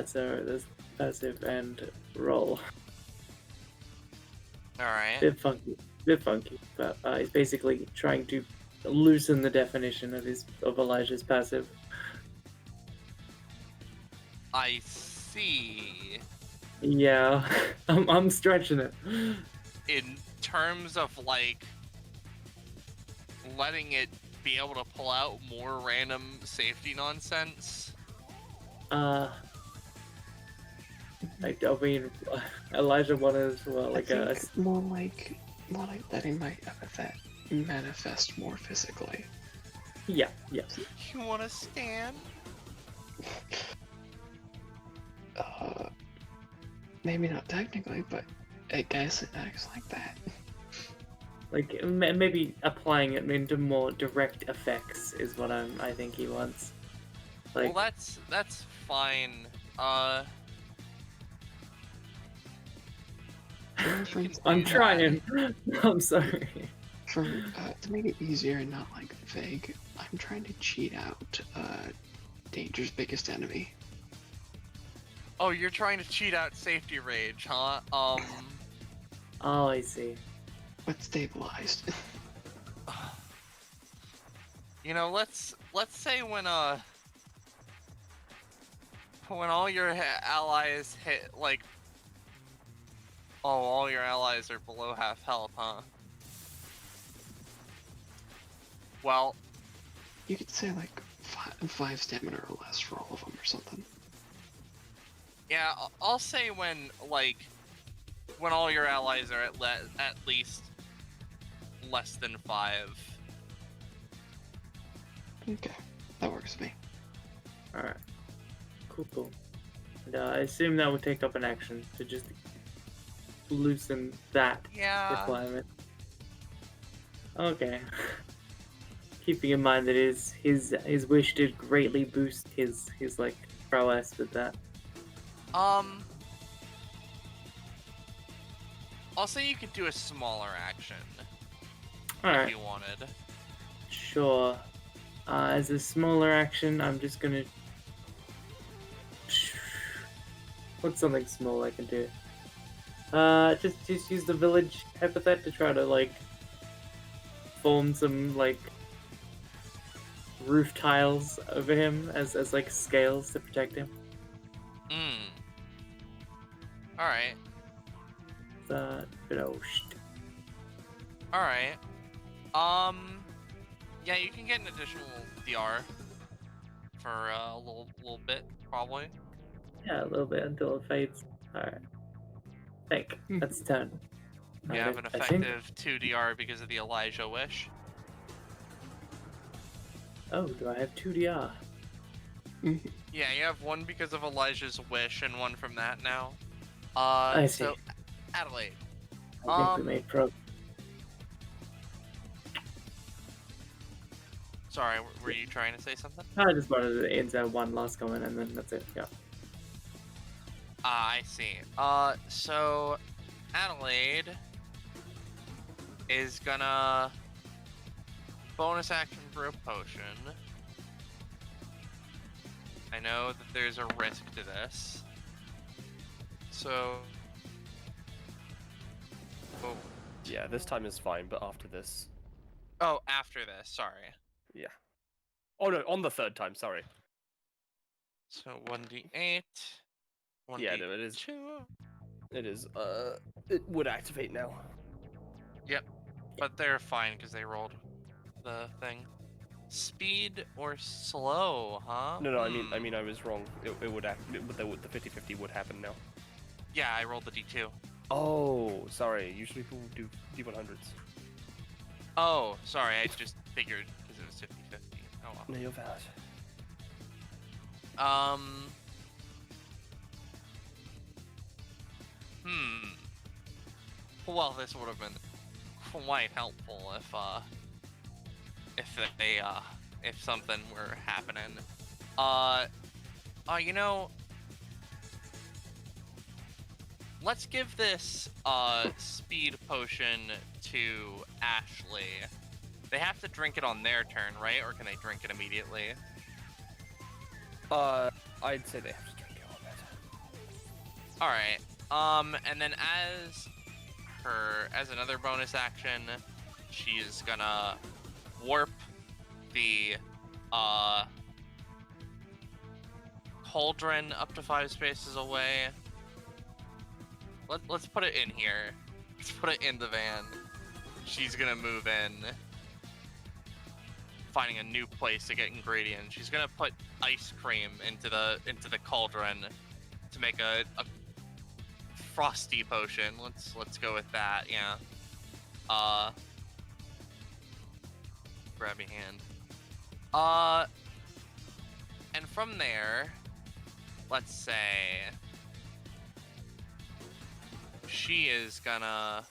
So there's passive and roll. Alright. Bit funky, but he's basically trying to loosen the definition of Elijah's passive. I see. Yeah, I'm stretching it. In terms of like letting it be able to pull out more random safety nonsense. I mean, Elijah wanted as well, like I think more like letting my epithet manifest more physically. yeah. You wanna stand? Maybe not technically, but I guess it acts like that. Like maybe applying it into more direct effects is what I think he wants. Like, Well, that's fine. I'm trying. I'm sorry. To make it easier and not like vague, I'm trying to cheat out Danger's biggest enemy. Oh, you're trying to cheat out safety rage, huh? Oh, I see. But stabilized. You know, let's say when all your allies hit like, all your allies are below half health, huh? Well, You could say like five stamina or less for all of them or something. yeah, I'll say when all your allies are at least less than 5. Okay, that works for me. Alright. Cool. And I assume that would take up an action to just loosen that Yeah. requirement. Okay. Keeping in mind that his wish did greatly boost his like prowess with that. I'll say you could do a smaller action if Alright, you wanted. sure. As a smaller action, I'm just gonna... What's something small I can do? Just use the village epithet to try to, like, form some, like, roof tiles over him as like, scales to protect him. Alright. Alright. Yeah, you can get an additional DR for a little bit, probably. Yeah, a little bit until it fades. Alright. think. That's 10. You have an I think- effective 2 DR because of the Elijah wish. Oh, do I have 2 DR? Yeah, you have one because of Elijah's wish and one from that now. I see. So, Adelaide. I think we made progress. Sorry, were you trying to say something? I just wanted to insert one last comment and then that's it. Yeah. I see. So Adelaide is gonna bonus action for a potion. I know that there's a risk to this. So... Oh. Yeah, this time is fine, but after this. Oh, after this, sorry. Yeah. Oh no, on the third time, sorry. So 1d8. 1d2. Yeah, no, it is. It is, it would activate now. Yep. But they're fine because they rolled the thing. Speed or slow, huh? No, I mean, I was wrong. It would the 50-50 would happen now. Yeah, I rolled the d2. Oh, sorry. Usually people do D100s. Oh, sorry, I just figured because it was 50-50. Oh well. No, you're valid. Well, this would have been quite helpful if something were happening. You know, let's give this speed potion to Ashley. They have to drink it on their turn, right? Or can they drink it immediately? I'd say they have to drink it on that. Alright, and then as another bonus action, she's gonna warp the, cauldron up to 5 spaces away. Let's put it in here. Let's put it in the van. She's gonna move in, finding a new place to get ingredients. She's gonna put ice cream into the cauldron to make a frosty potion. Let's go with that. Yeah. Grab your hand. And from there, let's say she is gonna.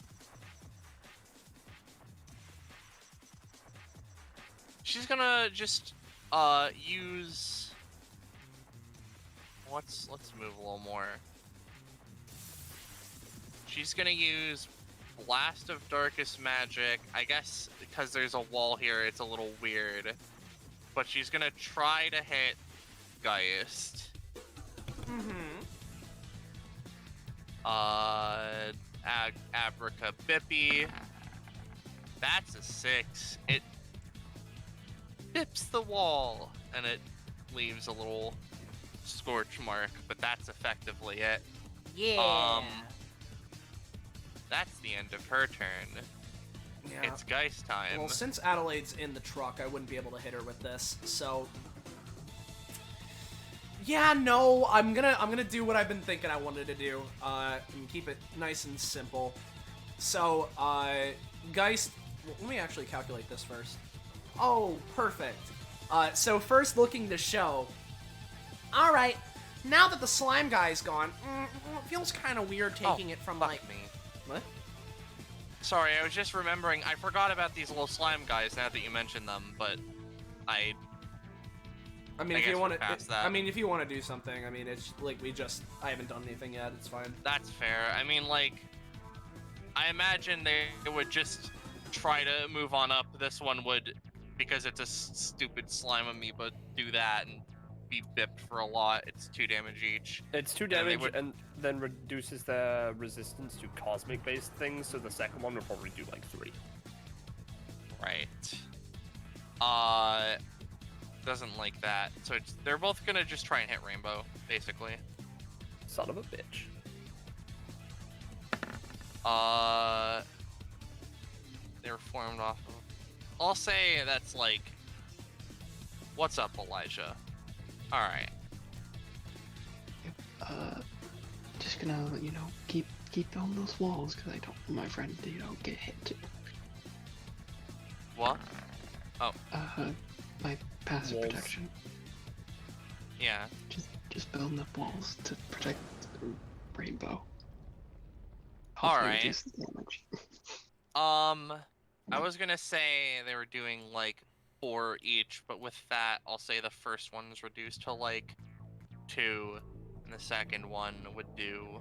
She's gonna just use. Let's move a little more. She's gonna use Blast of Darkest Magic. I guess because there's a wall here, it's a little weird. But she's gonna try to hit Geist. Abraca Bippy. That's a 6. It bips the wall, and it leaves a little scorch mark, but that's effectively it. Yeah. That's the end of her turn. Yeah. It's Geist time. Well, since Adelaide's in the truck, I wouldn't be able to hit her with this, so... Yeah, no, I'm gonna do what I've been thinking I wanted to do, and keep it nice and simple. So, Geist... Let me actually calculate this first. Oh, perfect. So first looking to show... Alright, now that the slime guy's gone, it feels kind of weird taking it from, like... me. What? Sorry, I was just remembering. I forgot about these little slime guys now that you mentioned them, but I mean, I if guess you we're want to, past that. I mean, if you want to do something, I mean, it's like I haven't done anything yet. It's fine. That's fair. I mean, like, I imagine they would just try to move on up. This one would, because it's a stupid slime amoeba, do that and be bipped for a lot. It's 2 damage each. It's 2 damage and then reduces their resistance to cosmic-based things, so the second one would probably do like 3. Right. Doesn't like that. So they're both gonna just try and hit Rainbow, basically. Son of a bitch. They're formed off of... I'll say that's like... What's up, Elijah? Alright. Just gonna, keep keep building those walls because I don't want my friend to, get hit. What? My passive Walls. protection. Yeah. Just building up walls to protect the rainbow. All Hopefully right. reduce the damage. I was gonna say they were doing like 4 each, but with that, I'll say the first one is reduced to like 2, and the second one would do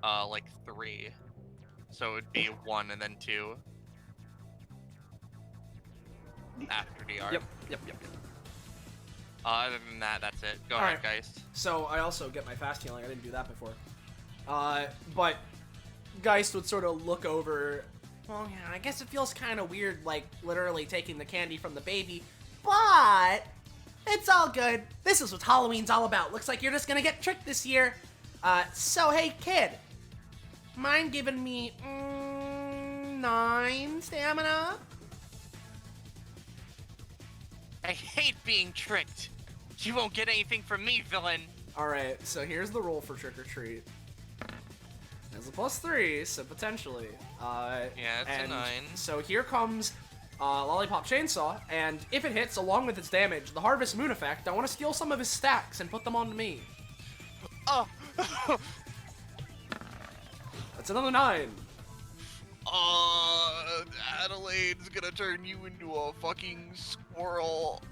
like 3. So it would be 1 and then 2 after DR. Yep. Other than that, that's it. Go All ahead, right. guys. So I also get my fast healing. I didn't do that before. But Geist would sort of look over. Well, yeah, I guess it feels kind of weird, like literally taking the candy from the baby. But it's all good. This is what Halloween's all about. Looks like you're just gonna get tricked this year. So hey, kid, mind giving me 9 stamina? I hate being tricked. You won't get anything from me, villain. All right. So here's the roll for trick or treat. There's a +3, so potentially. Yeah, it's a and 9. So here comes Lollipop Chainsaw, and if it hits, along with its damage, the Harvest Moon effect, I want to steal some of his stacks and put them onto me. Oh. That's another 9. Adelaide's gonna turn you into a fucking squirrel.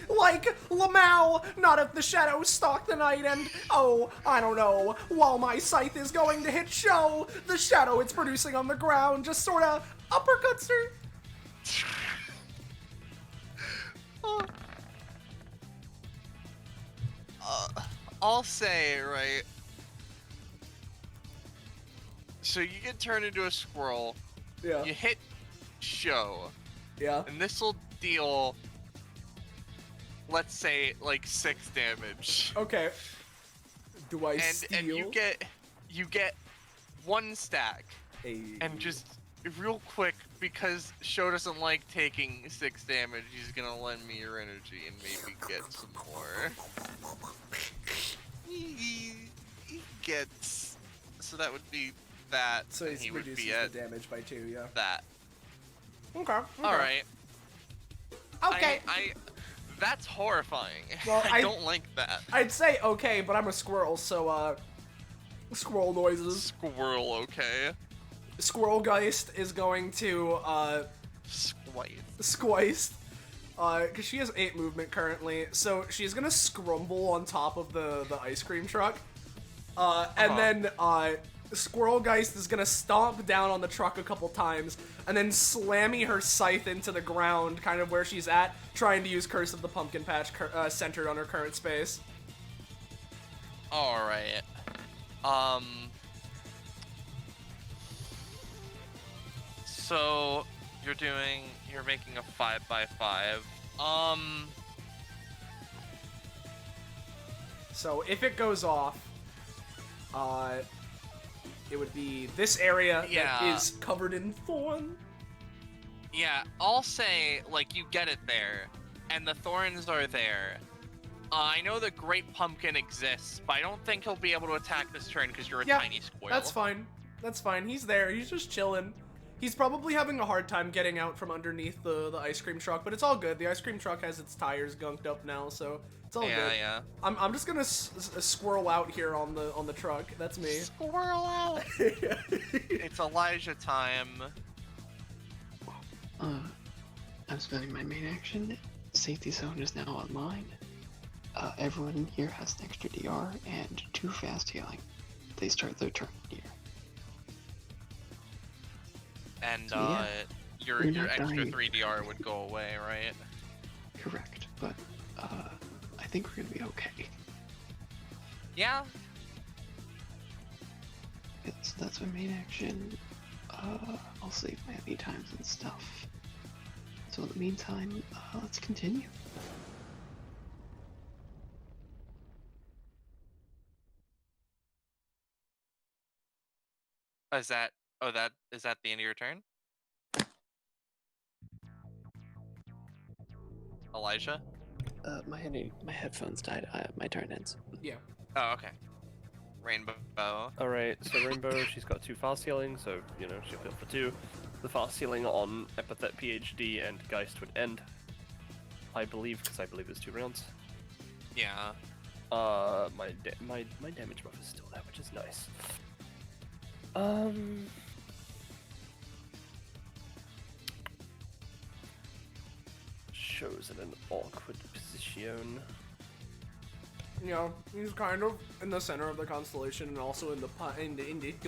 Like Lamau, not if the shadows stalk the night and, oh, I don't know, while my scythe is going to hit show, the shadow it's producing on the ground just sorta uppercuts her. I'll say, right? So you get turned into a squirrel, Yeah, you hit show, yeah. and this'll deal, let's say, like 6 damage. Okay. Do I And steal? you get 1 stack. a... And just real quick, because Sho doesn't like taking 6 damage, he's gonna lend me your energy and maybe get some more. He gets, so that would be that. So and he he would reduces be at the damage by 2, yeah. that. Okay. All right. Okay. I that's horrifying. Well, I don't like that. I'd say okay, but I'm a squirrel, so, squirrel noises. Squirrel, okay. Squirrel Geist is going to, Squice. Squiced. Because she has 8 movement currently, so she's gonna scrumble on top of the ice cream truck. And then, Squirrel Geist is gonna stomp down on the truck a couple times, and then slamming her scythe into the ground, kind of where she's at, trying to use Curse of the Pumpkin Patch centered on her current space. Alright. So you're making a 5x5. So if it goes off, it would be this area that Yeah. is covered in thorn. Yeah, I'll say, like, you get it there, and the thorns are there. I know the Great Pumpkin exists, but I don't think he'll be able to attack this turn because you're a Yeah, tiny squirrel. That's fine. That's fine. He's there. He's just chilling. He's probably having a hard time getting out from underneath the ice cream truck, but it's all good. The ice cream truck has its tires gunked up now, so it's all good. Yeah. I'm just gonna squirrel out here on the truck. That's me. Squirrel out! It's Elijah time. I'm spending my main action. Safety zone is now online. Everyone here has an extra DR and 2 fast healing. They start their turn here. And, So, yeah, your you're not extra dying. 3DR would go away, right? Correct, but I think we're gonna be okay. Yeah. Yeah, so that's my main action. I'll save my any times and stuff. So in the meantime, let's continue. Is that the end of your turn? Elijah? My headphones died. My turn ends. Yeah. Oh, okay. Rainbow. Alright, so Rainbow, she's got 2 fast healing, so, you know, she'll heal for 2. The fast healing on Epithet PhD and Geist would end, I believe, because I believe there's 2 rounds. Yeah. My damage buff is still there, which is nice. Shows in an awkward position. You know, he's kind of in the center of the constellation and also in the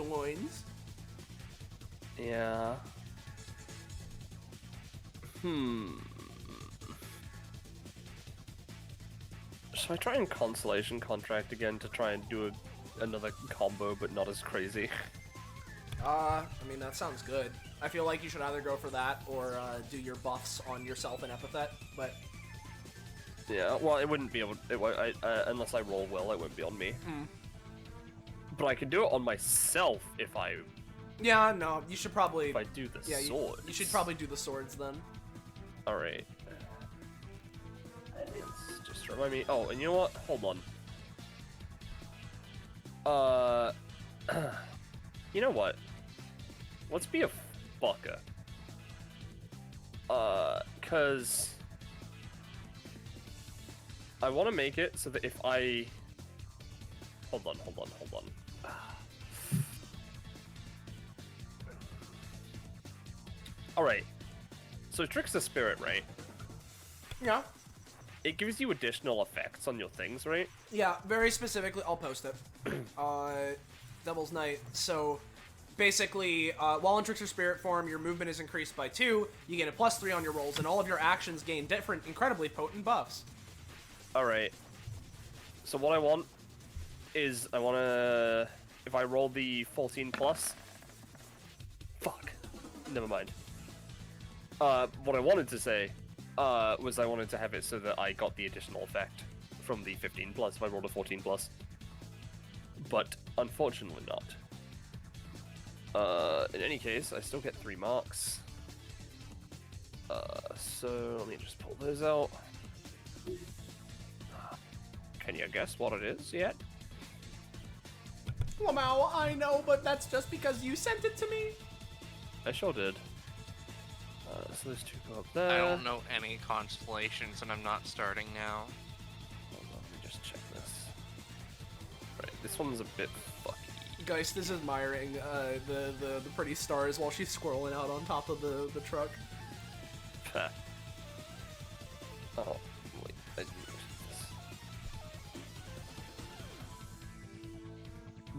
loins. Yeah. Should I try and Constellation Contract again to try and do another combo, but not as crazy? I mean, that sounds good. I feel like you should either go for that or do your buffs on yourself and Epithet, but... Yeah, well, it wouldn't be able... unless I roll well, it wouldn't be on me. But I can do it on myself if I... Yeah, no, you should probably... If I do the swords. You should probably do the swords then. Alright. Just remind me... Oh, and you know what? Hold on. You know what? Let's be a fucker. Cause... I want to make it so that if I... Hold on. Alright. So Trickster Spirit, right? Yeah. It gives you additional effects on your things, right? Yeah, very specifically, I'll post it. Devil's Night. So, basically, while in Trickster Spirit form, your movement is increased by 2, you get a +3 on your rolls, and all of your actions gain different, incredibly potent buffs. Alright. So what I want is, I want to... If I roll the 14 plus... Fuck. Never mind. What I wanted to say was I wanted to have it so that I got the additional effect from the 15 plus if I rolled a 14 plus. But unfortunately not. In any case, I still get 3 marks. So let me just pull those out. Can you guess what it is yet? Lamau, I know, but that's just because you sent it to me. I sure did. So those 2 go up there. I don't know any constellations, and I'm not starting now. Hold on, let me just check this. Right, this one's a bit fucky. Geist is admiring the pretty stars while she's squirreling out on top of the truck. Oh, wait, I didn't notice this.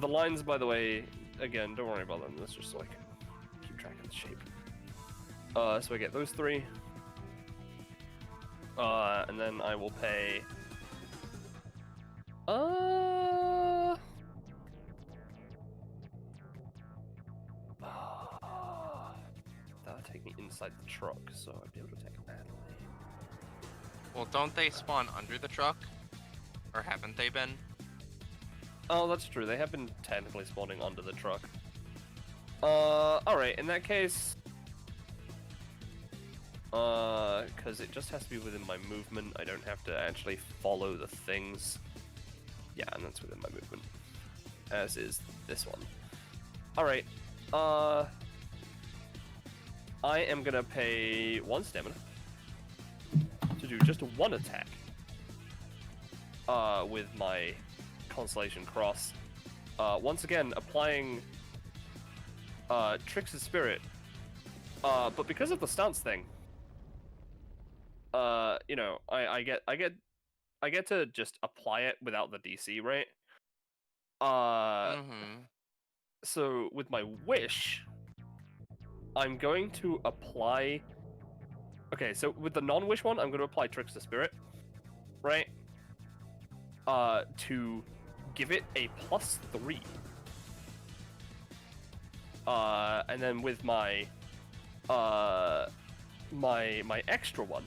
The lines, by the way, again, don't worry about them. That's just so I can keep track of the shape. So I get those 3. And then I will pay... That'll take me inside the truck, so I'd be able to take a battle. Well, don't they spawn under the truck? Or haven't they been? Oh, that's true. They have been technically spawning under the truck. Alright, in that case... because it just has to be within my movement. I don't have to actually follow the things. Yeah, and that's within my movement. As is this one. Alright, I am gonna pay 1 stamina to do just 1 attack. With my Constellation Cross. Once again, applying Trickster Spirit. But because of the stance thing, you know, I get to just apply it without the DC, right? So with my wish, I'm going to apply... Okay, so with the non-wish one, I'm going to apply Trickster Spirit, right? To give it a +3. And then with my my extra one,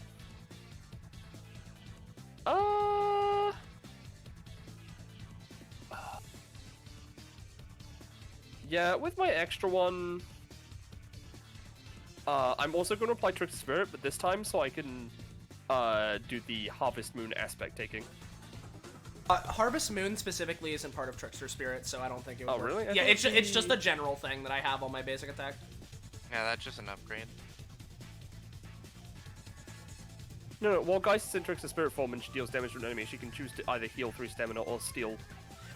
yeah, with my extra one, I'm also going to apply Trickster Spirit, but this time so I can do the Harvest Moon aspect taking. Harvest Moon specifically isn't part of Trickster Spirit, so I don't think it would Oh, work. really? Yeah, it's just a general thing that I have on my basic attack. Yeah, that's just an upgrade. No, while Geist is in Trickster Spirit form and she deals damage to an enemy, she can choose to either heal through stamina or steal.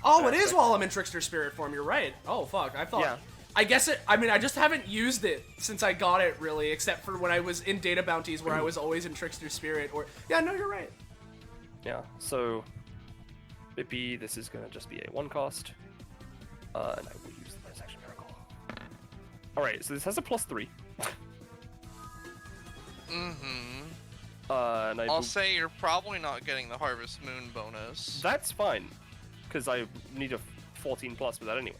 Oh, it is while I'm in Trickster Spirit form, you're right. Oh, fuck, I thought... Yeah. I guess I mean, I just haven't used it since I got it, really, except for when I was in Data Bounties, where I was always in Trickster Spirit, or... Yeah, no, you're right. Yeah, so... Bippy, this is gonna just be a 1 cost. And I will use the bonus action miracle. Alright, so this has a +3. Mm-hmm. And I'll say you're probably not getting the Harvest Moon bonus. That's fine, because I need a 14 plus with that anyway.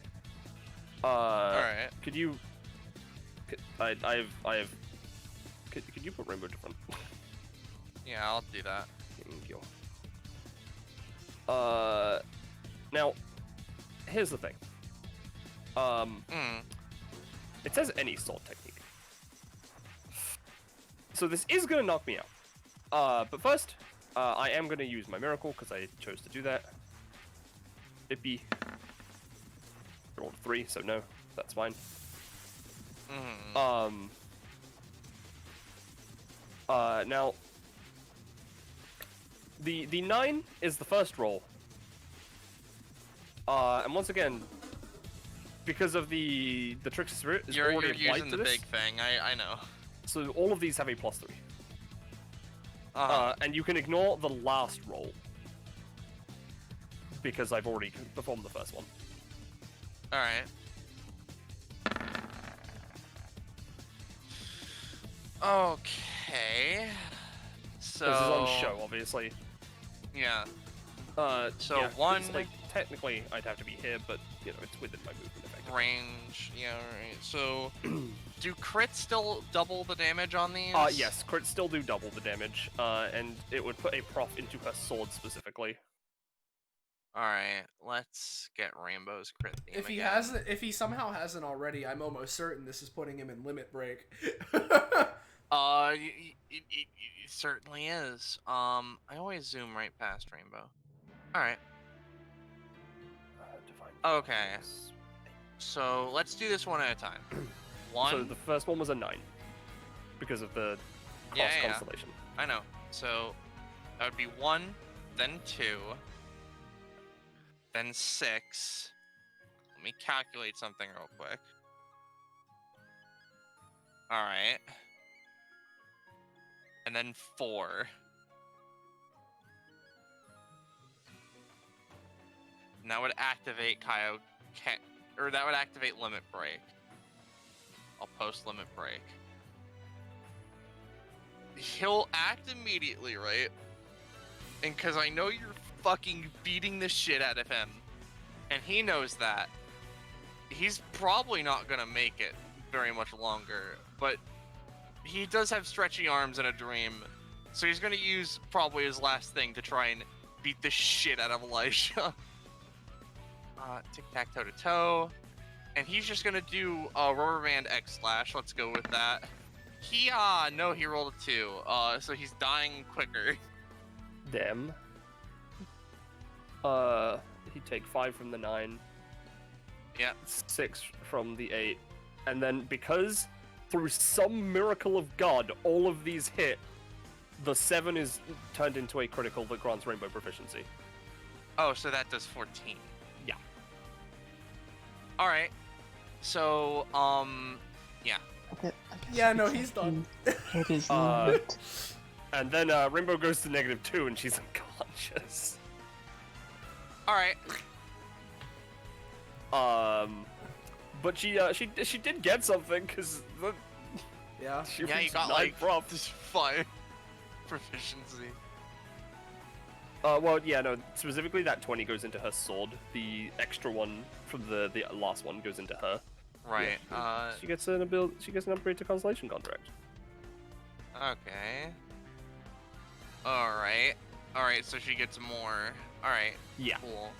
Alright. Could you... I have... Could you put Rainbow different? Yeah, I'll do that. Thank you. Now, here's the thing. It says any sword technique. So this is gonna knock me out. But first, I am gonna use my miracle because I chose to do that. Bippy. Rolled 3, so no, that's fine. Now, the 9 is the first roll. And once again, because of the Trickster Spirit is You're already applied using to the this, big thing, I know. so all of these have a +3. Uh-huh. And you can ignore the last roll because I've already performed the first one. Alright. Okay. So... This is on show, obviously. Yeah. So yeah, one... it's like, technically, I'd have to be here, but, you know, it's within my movement effect. Range, yeah, right. So, do crits still double the damage on these? Yes, crits still do double the damage, and it would put a prof into her sword specifically. Alright, let's get Rainbow's crit theme If he again. hasn't, if he somehow hasn't already, I'm almost certain this is putting him in limit break. It certainly is. I always zoom right past Rainbow. Alright. Okay. So, let's do this one at a time. One. So the first one was a 9, because of the cross constellation. I know. So, that would be 1, then 2, then 6. Let me calculate something real quick. Alright. And then 4. And that would activate or that would activate Limit Break. I'll post Limit Break. He'll act immediately, right? And because I know you're fucking beating the shit out of him, and he knows that, he's probably not gonna make it very much longer, but he does have stretchy arms and a dream, so he's gonna use probably his last thing to try and beat the shit out of Elijah. Tic-tac-toe-to-toe. And he's just gonna do Rubber Band X-Slash. Let's go with that. No, he rolled a 2. So he's dying quicker. Damn. He'd take 5 from the 9. Yeah. 6 from the 8. And then because, through some miracle of God, all of these hit, the 7 is turned into a critical that grants Rainbow proficiency. Oh, so that does 14. Yeah. Alright. So, yeah. Yeah, no, he's done. Hit is limit. And then Rainbow goes to -2 and she's unconscious. Alright. But she did get something because Yeah. she Yeah, you reached got 9 like prof. this 5 proficiency. Well, yeah, no. Specifically, that 20 goes into her sword. The extra one from the last one goes into her. Right. Yeah, she gets an upgrade to Constellation Contract. Okay. Alright. Alright, so she gets more. Alright. Yeah. Cool.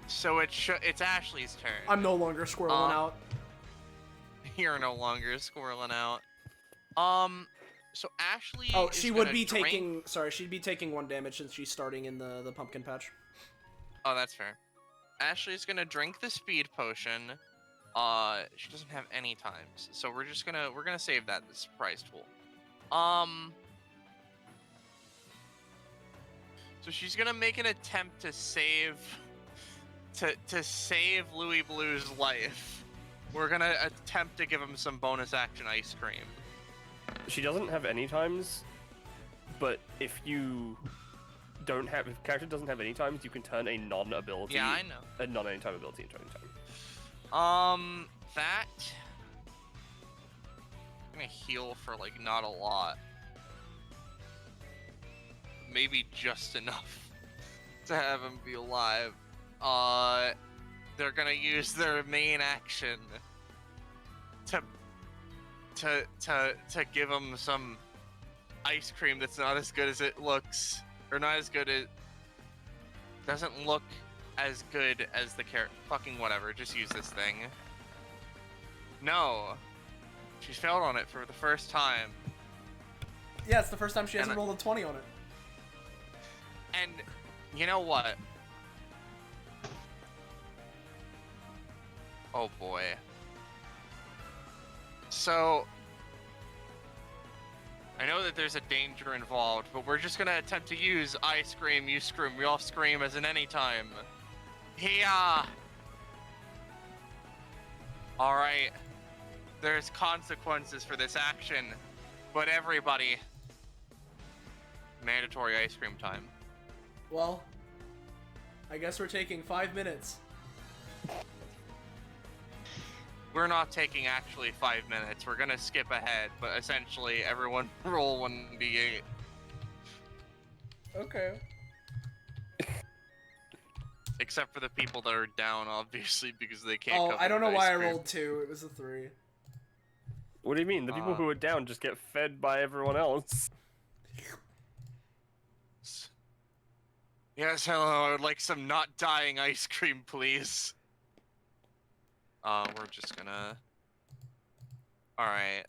So it's Ashley's turn. I'm no longer squirreling out. You're no longer squirreling out. So Ashley. Oh, is she would gonna be drink... taking. Sorry, she'd be taking 1 damage since she's starting in the pumpkin patch. Oh, that's fair. Ashley's gonna drink the speed potion. She doesn't have any times, so we're gonna save that as surprise tool. So she's gonna make an attempt to save Louis Blue's life. We're gonna attempt to give him some bonus action ice cream. She doesn't have any times, but if you don't have, if the character doesn't have any times, you can turn a non-ability. Yeah, I know. A non-anytime ability into anytime. That. I'm gonna heal for like not a lot. Maybe just enough to have him be alive. They're gonna use their main action to give him some ice cream that's not as good as it looks, or not as good as, doesn't look as good as the character. Fucking whatever, just use this thing. No, she's failed on it for the first time. Yeah, it's the first time she hasn't rolled a 20 on it. And you know what? Oh boy. So I know that there's a danger involved, but we're just gonna attempt to use I scream, you scream, we all scream as an anytime. Yeah. Alright. There's consequences for this action, but everybody, mandatory ice cream time. Well, I guess we're taking 5 minutes. We're not taking actually 5 minutes. We're gonna skip ahead, but essentially everyone roll 1d8. Okay. Except for the people that are down, obviously, because they can't. Oh, cover I don't know the why ice I cream. rolled 2. It was a 3. What do you mean? The people who are down just get fed by everyone else. Yes, hello. I would like some not dying ice cream, please. We're just gonna. All right.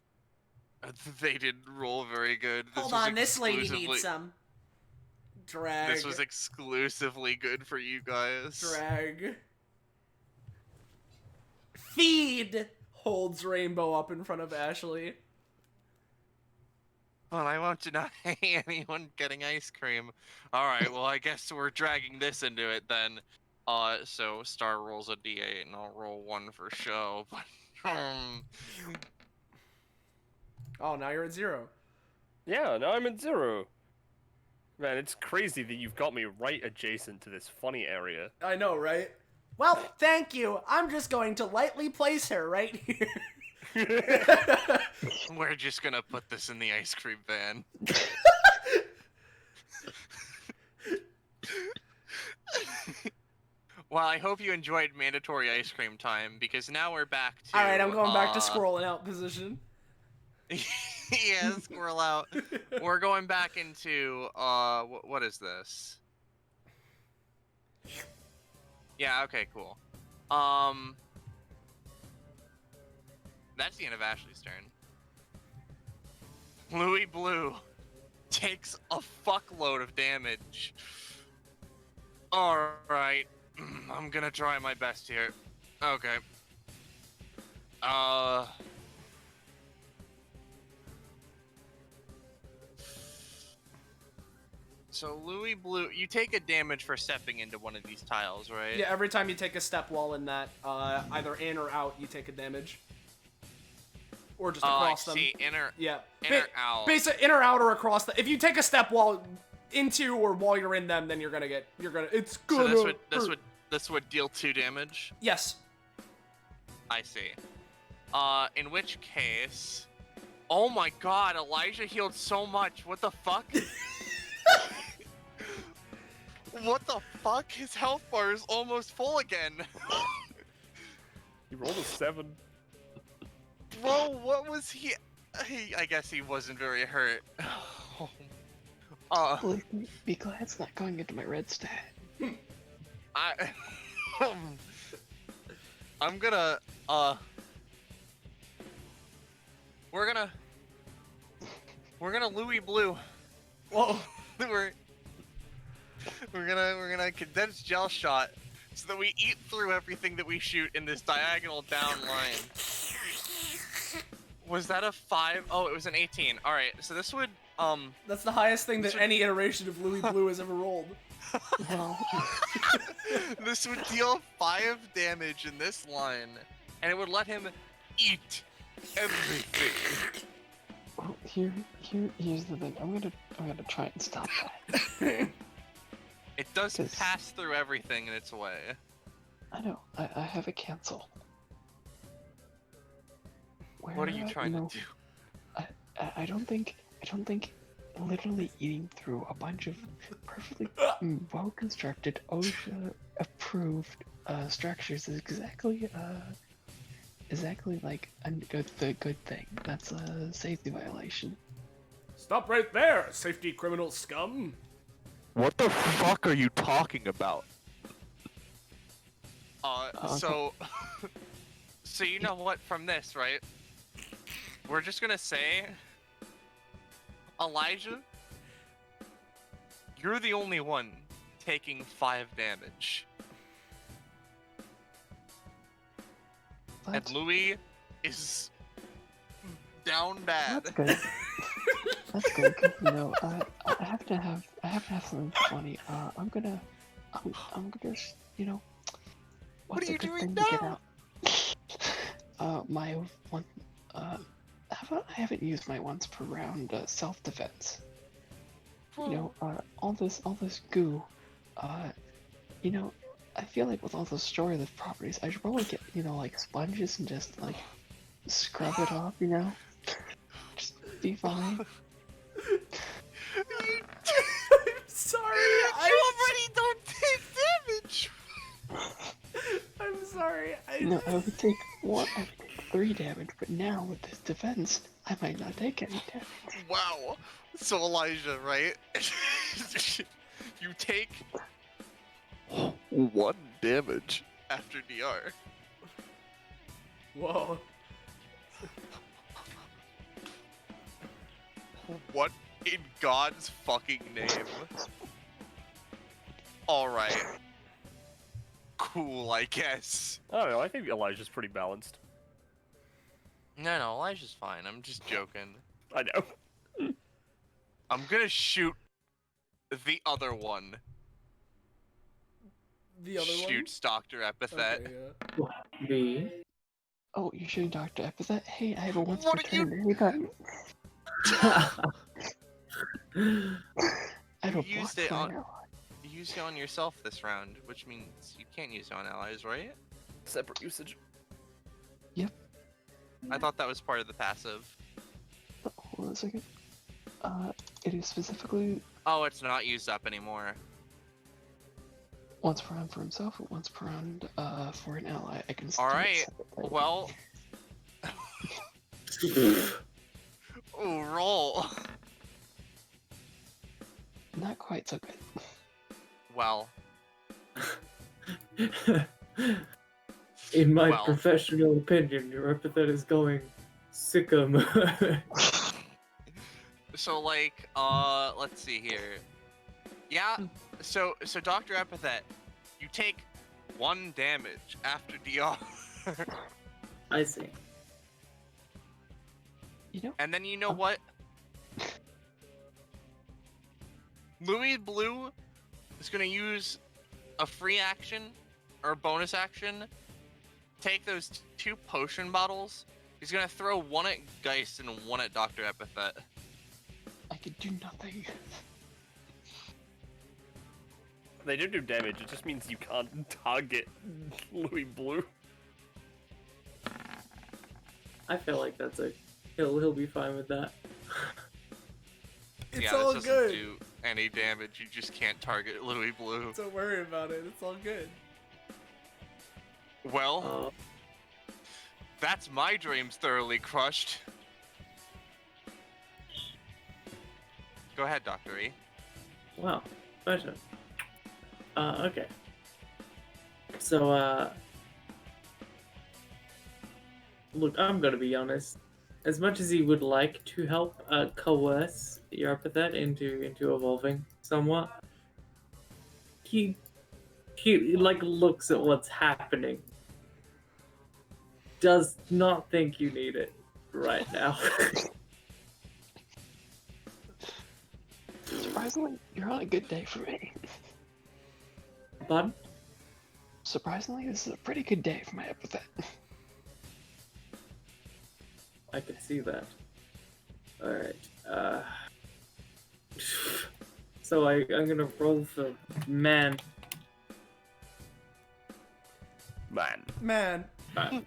They didn't roll very good. Hold on, this lady needs some. Drag. This was exclusively good for you guys. Drag. Feed! Holds Rainbow up in front of Ashley. Well, I won't deny anyone getting ice cream. Alright, well, I guess we're dragging this into it then. So Star rolls a d8 and I'll roll 1 for show, but... Oh, now you're at 0. Yeah, now I'm at 0. Man, it's crazy that you've got me right adjacent to this funny area. I know, right? Well, thank you. I'm just going to lightly place her right here. We're just gonna put this in the ice cream van. Well, I hope you enjoyed mandatory ice cream time, because now we're back to... Alright, I'm going back to scrolling out position. Yeah, squirrel out. We're going back into, what is this? Yeah, okay, cool. That's the end of Ashley's turn. Louis Blue takes a fuckload of damage. Alright, I'm gonna try my best here. Okay. So Louis Blue, you take a damage for stepping into one of these tiles, right? Yeah, every time you take a step while in that, either in or out, you take a damage. Or just across them. See, inner, Yeah. inner out. Basic in or out or across the. If you take a step while into or while you're in them, then you're gonna. It's gonna. So this would deal 2 damage. Yes. I see. In which case, oh my God, Elijah healed so much. What the fuck? What the fuck? His health bar is almost full again. You rolled a 7. Bro, what was he? I guess he wasn't very hurt. Well, be glad it's not going into my red stat. I'm gonna, we're gonna Louis Blue. Whoa. We're gonna condense gel shot so that we eat through everything that we shoot in this diagonal down line. Was that a 5? Oh, it was an 18. All right, so this would That's the highest thing that any iteration of Louis Blue has ever rolled. Well, this would deal 5 damage in this line, and it would let him eat everything. well, here's the thing. I'm gonna try and stop that. It does 'Cause- pass through everything in its way. I know. I have a cancel. Where, What are you trying know, to do? I don't think literally eating through a bunch of perfectly well constructed OSHA approved structures is exactly like the good thing. That's a safety violation. Stop right there, safety criminal scum. What the fuck are you talking about? So you know what from this, right? We're just gonna say, Elijah, you're the only one taking 5 damage. That's, And Louis is down bad. that's good. That's good. 'Cause, you know, I have to have something funny. I'm gonna, you know, what's are a you good doing thing to get now? out? My one, I haven't used my once per round self-defense. You know, all this goo. You know, I feel like with all those story-lift properties, I should probably get, you know, like sponges and just like scrub it off. You know, just be fine. I'm sorry. You already don't take damage! I'm sorry. No, I would take 3 damage, but now with this defense, I might not take any damage. Wow. So Elijah, right? You take 1 damage after DR. Whoa. What in God's fucking name? Alright. Cool, I guess. I don't know. I think Elijah's pretty balanced. No, Elijah's fine. I'm just joking. I know. I'm gonna shoot the other one. The other Shoots Dr. Epithet. one? Okay, yeah. B. Oh, you're shooting Dr. Epithet? Hey, I have a once What per are you- turn. Anytime. I have a You used block it for on- an ally. You used it on yourself this round, which means you can't use it on allies, right? Separate usage. I thought that was part of the passive. Oh, hold on a second. It is specifically Oh, it's not used up anymore. once per round for himself, or once per round for an ally. I can still Alright, separate. well... Ooh, roll! Not quite so good. Well, In my Well. professional opinion, your epithet is going sicko mode. so like, let's see here. Yeah, so Dr. Epithet, you take 1 damage after DR. I see. You know, And then you know what? Louis Blue is gonna use a free action or a bonus action. Take those 2 potion bottles. He's gonna throw 1 at Geist and 1 at Dr. Epithet. I could do nothing. They do damage. It just means you can't target Louis Blue. I feel like that's a he'll be fine with that. It's yeah, all this good. doesn't do any damage. You just can't target Louis Blue. Don't worry about it. It's all good. Well, that's my dreams thoroughly crushed. Go ahead, Dr. E. Wow, pleasure. Okay. So, look, I'm gonna be honest. As much as he would like to help coerce your epithet into evolving somewhat, he like looks at what's happening. Does not think you need it right now. Surprisingly, you're on a good day for me. Bud? Surprisingly, this is a pretty good day for my epithet. I can see that. Alright, so I'm gonna roll for man. Man. Man. Man.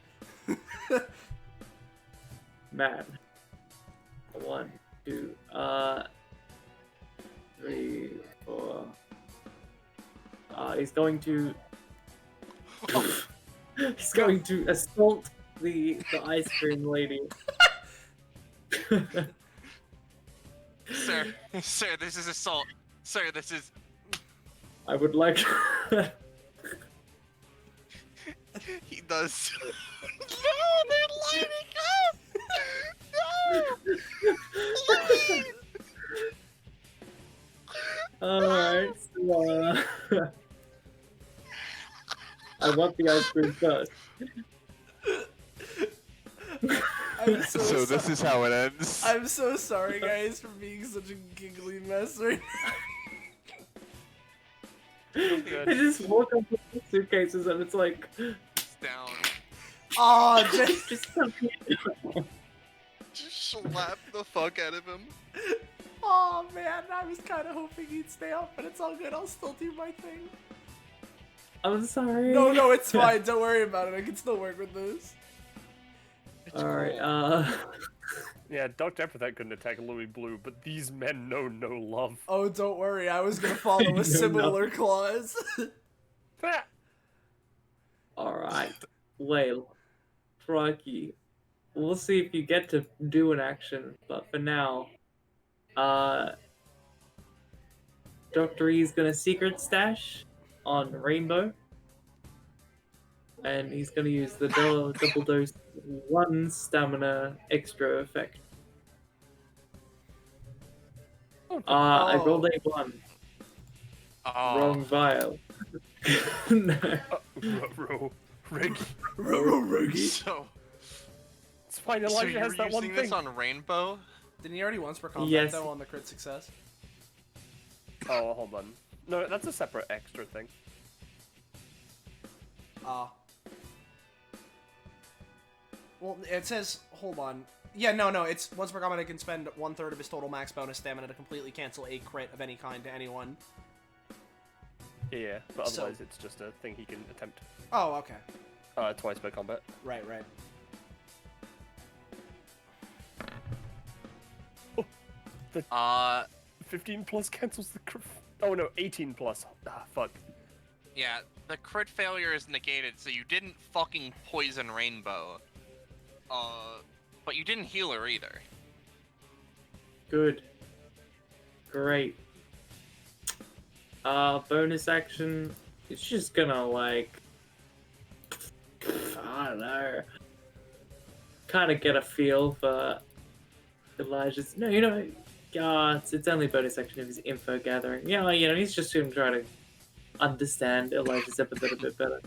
Man. 1, 2, 3, 4. He's going to. He's going to assault the ice cream lady. Sir, sir, this is assault. Sir, this is. I would like. He does. No, they're lighting up. No. Alright, so, I want the ice cream first. I'm so this is how it ends. I'm so sorry, guys, for being such a giggly mess right I just woke up with the suitcases and it's like, It's down. now. Oh, just just something. Just slap the fuck out of him. oh man, I was kind of hoping he'd stay up, but it's all good. I'll still do my thing. I'm sorry. No, it's fine. Don't worry about it. I can still work with this. Alright, Yeah, Dr. Epithet couldn't attack Louis Blue, but these men know no love. Oh, don't worry. I was gonna follow No, a similar clause. alright. Well, crikey. We'll see if you get to do an action, but for now, Dr. E's gonna secret stash on Rainbow. And he's gonna use the double dose 1 stamina extra effect. I rolled a 1. Oh. Wrong vial. No. Reggie. So, It's fine, so Elijah you has were that one using thing. this on Rainbow? Didn't he already once for combat Yes. though on the crit success? Oh, hold on. No, that's a separate extra thing. Well, it says, hold on. Yeah, no, it's once per combat, it can spend 1/3 of his total max bonus stamina to completely cancel a crit of any kind to anyone. Yeah, but So- otherwise it's just a thing he can attempt Oh, okay. twice per combat. Right. 15 plus cancels the crit. Oh no, 18 plus. Ah, fuck. Yeah, the crit failure is negated, so you didn't fucking poison Rainbow. But you didn't heal her either. Good. Great. Bonus action. It's just gonna like, I don't know, kind of get a feel for Elijah's. No, it's only bonus action if he's info gathering. Yeah, he's just gonna try to understand Elijah's epithet a bit better,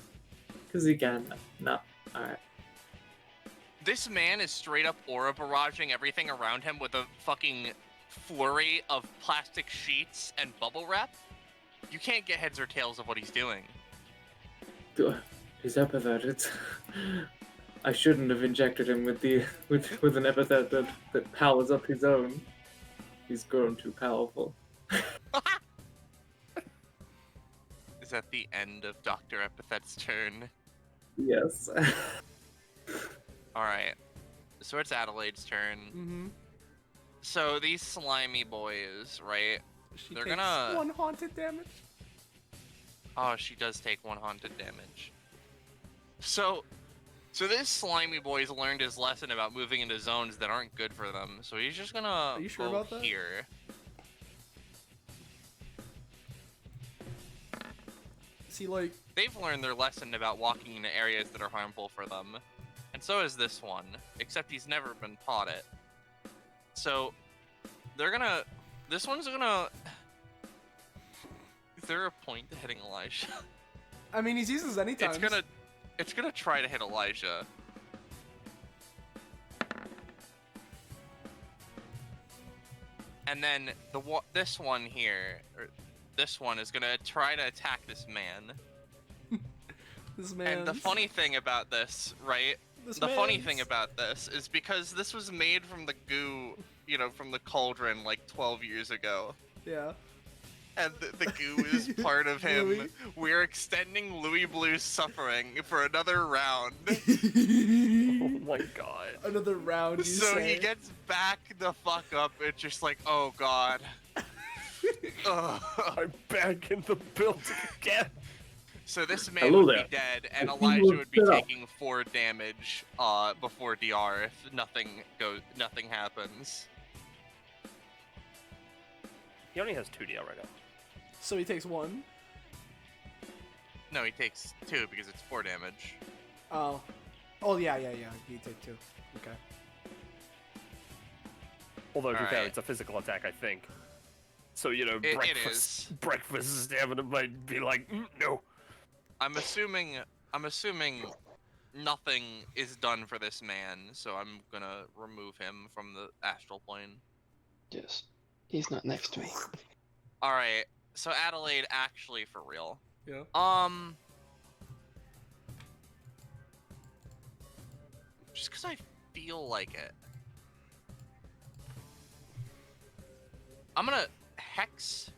because he can. No, all right. This man is straight up aura barraging everything around him with a fucking flurry of plastic sheets and bubble wrap. You can't get heads or tails of what he's doing. His epithet. It's. I shouldn't have injected him with an epithet that powers up his own. He's grown too powerful. Is that the end of Dr. Epithet's turn? Yes. Alright. So it's Adelaide's turn. Mm-hmm. So these slimy boys, right? She They're takes gonna- 1 haunted damage. Oh, she does take 1 haunted damage. So this slimy boy's learned his lesson about moving into zones that aren't good for them. So he's just gonna Are you sure go about that? here. See, like, They've learned their lesson about walking into areas that are harmful for them. And so is this one, except he's never been taught it. So, this one's gonna there a point to hitting Elijah? I mean, he's used this anytime. It's gonna try to hit Elijah. And then this one here, or this one is gonna try to attack this man. This man. And the funny thing about this, right? Funny thing about this is because this was made from the goo, from the cauldron like 12 years ago. Yeah. And the goo is part of him. Louis. We're extending Louis Blue's suffering for another round. Oh my god. Another round, you So say. he gets back the fuck up. It's just like, oh god. Ugh. I'm back in the building again. So this man Hello would there. be dead, and I think Elijah we'll would be set up. taking 4 damage before DR if nothing happens. He only has 2 DL right now. So he takes 1. No, he takes 2 because it's 4 damage. Oh. Oh, yeah. You take 2. Okay. Although, to be fair, Alright. it's a physical attack, I think. So, It breakfast stamina might be like, no. I'm assuming nothing is done for this man, so I'm gonna remove him from the astral plane. Just, he's not next to me. Alright, so Adelaide actually for real. Yeah. Just because I feel like it. I'm gonna hex.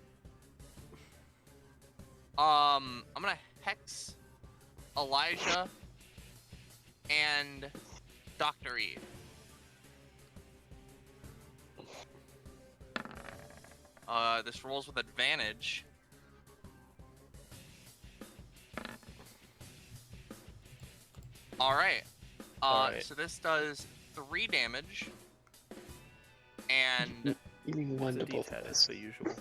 I'm gonna hex Elijah and Dr. E. This rolls with advantage. Alright. Alright. So this does 3 damage. And You mean one to It's a both D10 of as us. the usual.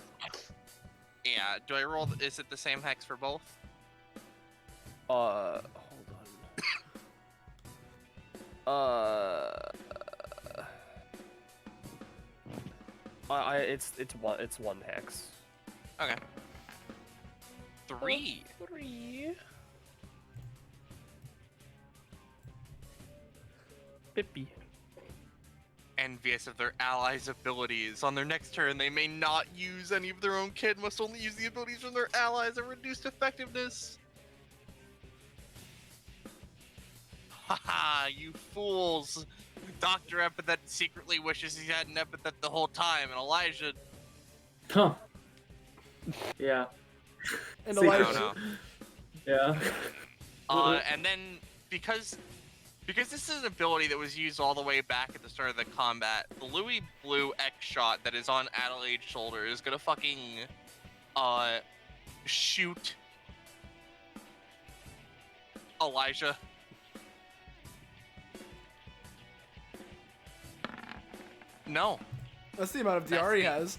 yeah, do I roll? Is it the same hex for both? Hold on. It's one hex. Okay. 3. 3. Pippi. Envious of their allies' abilities. On their next turn, they may not use any of their own kit, must only use the abilities from their allies at reduced effectiveness. Haha, you fools! Dr. Epithet secretly wishes he had an epithet the whole time, and Elijah... Huh. Yeah. And See, I Elijah. don't know. Yeah. And then, because this is an ability that was used all the way back at the start of the combat, the Louis Blue X shot that is on Adelaide's shoulder is gonna fucking, shoot Elijah. No. That's the amount of DR he has.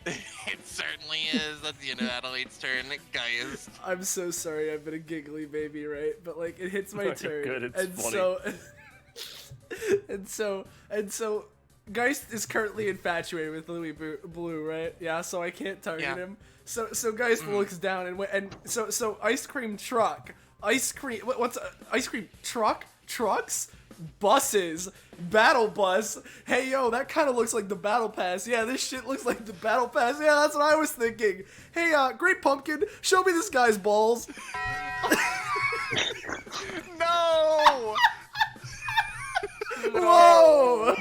It certainly is. That's the end of Adelaide's turn, guys. I'm so sorry. I've been a giggly baby, right? But like, it hits my You're turn, good, it's and funny. so, Geist is currently infatuated with Louis Blue, right? Yeah. So I can't target Yeah. him. So Geist looks down and so ice cream truck, ice cream. What's ice cream truck? Trucks. Buses, battle bus. Hey yo, that kind of looks like the battle pass. Yeah, this shit looks like the battle pass. Yeah, that's what I was thinking. Hey, Great Pumpkin, show me this guy's balls. No! Whoa!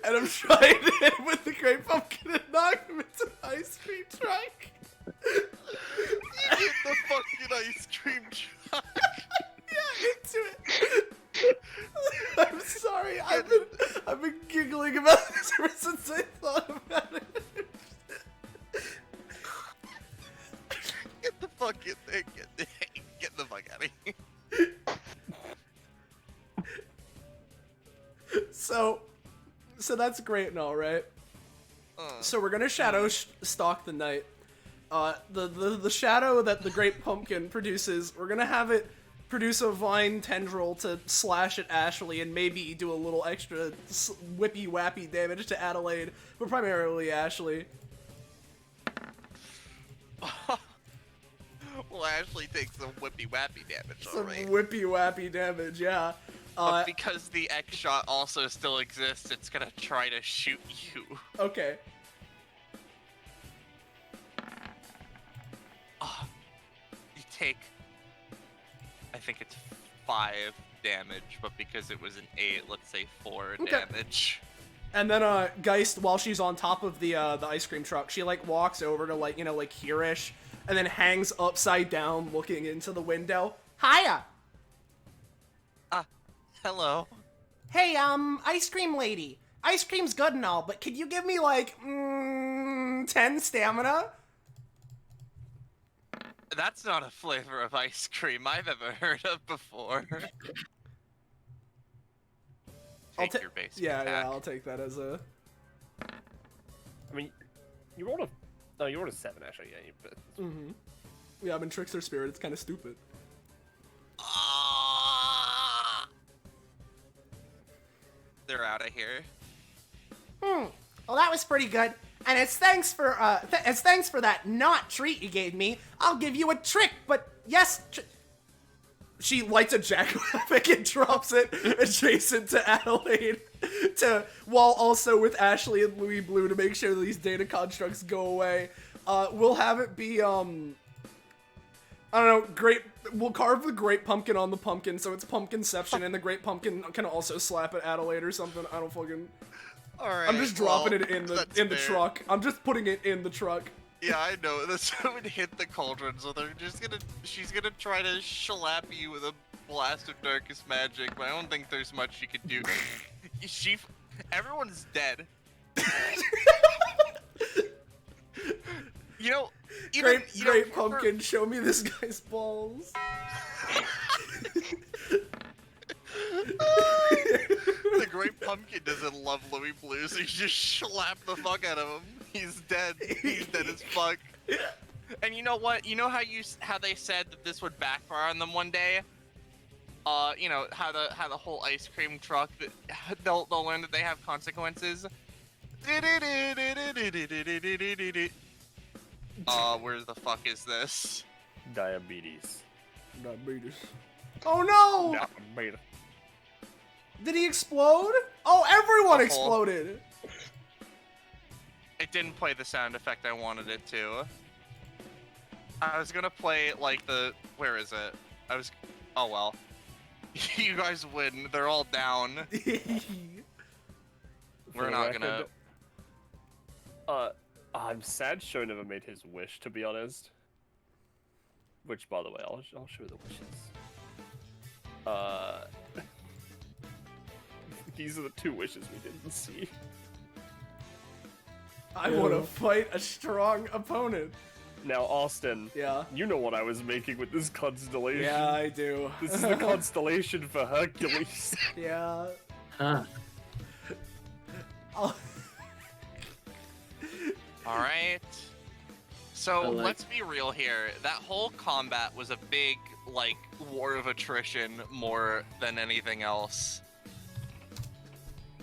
And I'm trying to hit him with the Great Pumpkin and knock him into the ice cream truck. Hit the fucking ice cream truck. Yeah, into it. I'm sorry. I've been giggling about this ever since I thought about it. Get the fuck in there. Get the fuck out of here. So that's great and all, right? So we're gonna shadow stalk the knight. The shadow that the Great Pumpkin produces, we're gonna have it produce a vine tendril to slash at Ashley and maybe do a little extra whippy wappy damage to Adelaide, but primarily Ashley. Well, Ashley takes some whippy wappy damage, Some alright. whippy wappy damage, yeah. But because the X shot also still exists, it's gonna try to shoot you. Okay. You take, I think it's 5 damage, but because it was an 8, let's say 4 Okay. damage. And then Geist, while she's on top of the ice cream truck, she like walks over to like, you know, like here-ish, and then hangs upside down looking into the window. Hiya! Hello. Hey, ice cream lady. Ice cream's good and all, but could you give me like 10 stamina? That's not a flavor of ice cream I've ever heard of before. I'll Take your basic yeah, attack. I'll take that as a. I mean, you rolled a... No, you rolled a 7, actually, yeah. But... Mm-hmm. Yeah, I'm in Trickster Spirit. It's kind of stupid. They're out of here. Well, that was pretty good. And as thanks for that not treat you gave me, I'll give you a trick. But yes, she lights a jackrabbit and drops it adjacent to Adelaide, while also with Ashley and Louis Blue to make sure that these data constructs go away. We'll have it be I don't know, we'll carve the Great Pumpkin on the pumpkin, so it's Pumpkinception, and the Great Pumpkin can also slap at Adelaide or something. I don't fucking. Alright. I'm just dropping well, it in the that's fair. truck. I'm just putting it in the truck. Yeah, I know. This would hit the cauldron, so she's gonna try to slap you with a blast of darkest magic, but I don't think there's much she could do. Everyone's dead. You know, Great Pumpkin, show me this guy's balls. The Great Pumpkin doesn't love Louis Blue, so you just slap the fuck out of him. He's dead. He's dead as fuck. And you know what? You know how they said that this would backfire on them one day? You know how the whole ice cream truck, they'll learn that they have consequences. Where the fuck is this? Diabetes. Diabetes. Oh no! Diabetes. Did he explode? Oh, everyone Uh-oh. exploded! It didn't play the sound effect I wanted it to. I was gonna play like where is it? Oh well. You guys win. They're all down. We're not gonna. I'm sad Sho never made his wish, to be honest. Which, by the way, I'll show the wishes. These are the 2 wishes we didn't see. I want to fight a strong opponent. Now, Austin. Yeah. You know what I was making with this constellation. Yeah, I do. This is the constellation for Hercules. Yeah. Huh. I'll... Alright. So, like- let's be real here. That whole combat was a big, like, war of attrition more than anything else.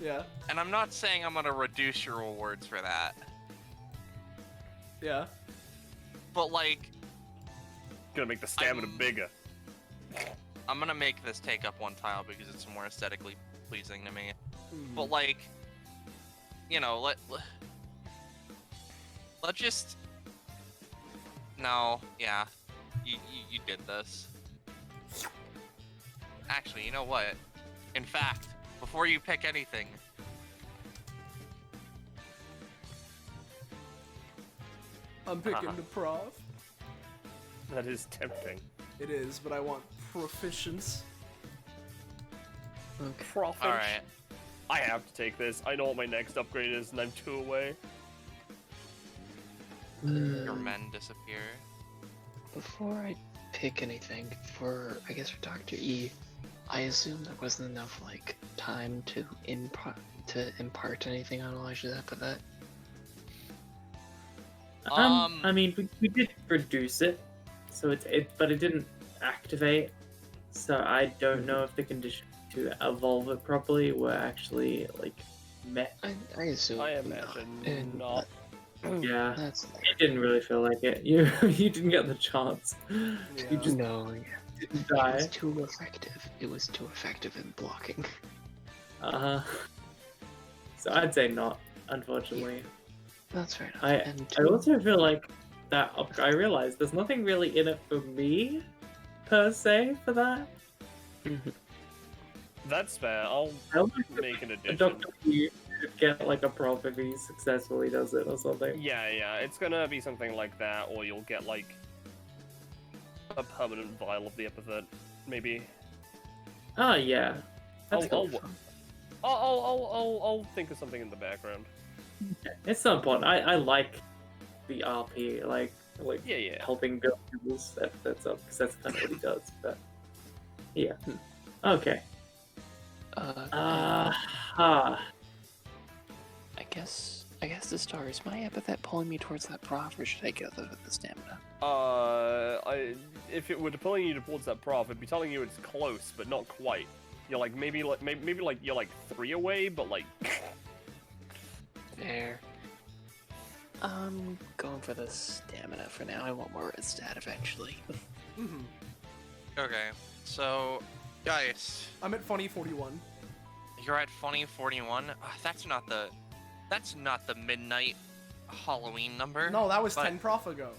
Yeah. And I'm not saying I'm gonna reduce your rewards for that. Yeah. But, like, Gonna make the stamina bigger. I'm gonna make this take up 1 tile because it's more aesthetically pleasing to me. Mm. But, like, you know, let's just... No, yeah. You did this. Actually, you know what? In fact, before you pick anything... I'm picking the prof. That is tempting. It is, but I want proficiency. Profit. Alright. I have to take this. I know what my next upgrade is, and I'm 2 away. Your men disappear. Before I pick anything, I guess for Dr. E, I assume there wasn't enough, like, time to impart anything on Elijah's epithet. I mean, we did reduce it, so but it didn't activate. So I don't know if the condition to evolve it properly were actually like met. I assume I not. imagine And not. Yeah, That's it didn't really feel like it. You you didn't get the chance. You Yeah. just no, yeah. didn't It die. was too effective. It was too effective in blocking. So I'd say not, unfortunately. That's fair enough. I And I also feel like that I realized there's nothing really in it for me, per se, for that. That's fair. I'll I almost make an a addition. Doctor Who could get like a prop if he successfully does it or something. Yeah, yeah, it's gonna be something like that, or you'll get like a permanent vial of the epithet, maybe. Oh yeah, that's I'll, cool. I'll think of something in the background. It's not important. I like the RP, like Yeah, yeah. helping build people's epithets up because that's kind of what he does. But yeah, okay. and Ah. I guess the star is my epithet pulling me towards that prof, or should I go with the stamina? If it were pulling you towards that prof, it'd be telling you it's close, but not quite. You're like maybe like you're like 3 away, but like. There. I'm going for the stamina for now. I want more red stat eventually. Mm-hmm. Okay, so guys, I'm at funny 41. you're at funny 41. That's not the midnight Halloween number. No, that was but 10 prof ago.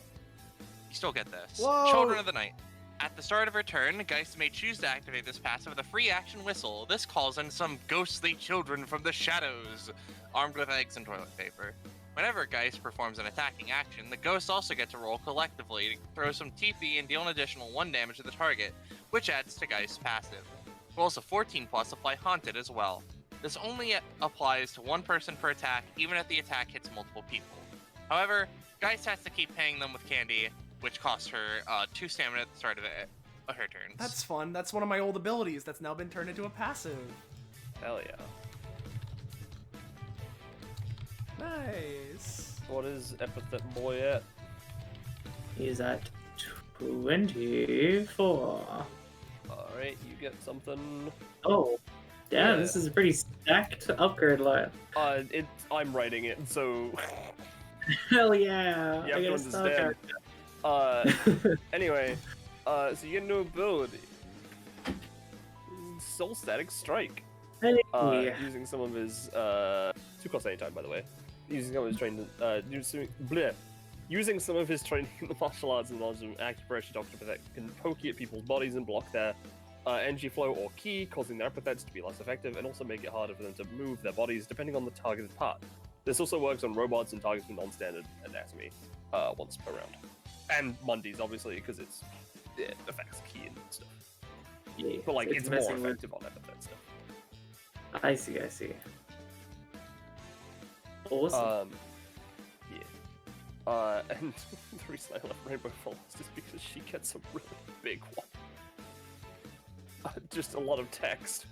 You still get this. Whoa! Children of the Night. At the start of her turn, Geist may choose to activate this passive with a free action whistle. This calls in some ghostly children from the shadows, armed with eggs and toilet paper. Whenever Geist performs an attacking action, the ghosts also get to roll collectively to throw some TP and deal an additional 1 damage to the target, which adds to Geist's passive. Rolls of 14 plus apply Haunted as well. This only applies to 1 person per attack, even if the attack hits multiple people. However, Geist has to keep paying them with candy, which costs her 2 stamina at the start of her turns. That's fun. That's one of my old abilities that's now been turned into a passive. Hell yeah. Nice. What is epithet boy at? He's at 24. Alright, you get something. Oh, damn! Yeah. This is a pretty stacked upgrade line. I'm writing it, so Hell yeah! you I have to get a star understand. character. Anyway, so you get a new ability. Soul Static Strike. Hey. Using some of his 2 cost anytime, by the way. Using some of his training, using some of his training in the martial arts and knowledge of acupressure, Doctor Epithet can poke at people's bodies and block their energy flow or ki, causing their epithets to be less effective, and also make it harder for them to move their bodies depending on the targeted part. This also works on robots and targets with non-standard anatomy once per round. And Mondays, obviously, because it affects ki and stuff. Yeah, But like, it's more messing with- effective on epithet stuff. I see. Awesome. And the reason I left Rainbow Falls is because she gets a really big one. Just a lot of text.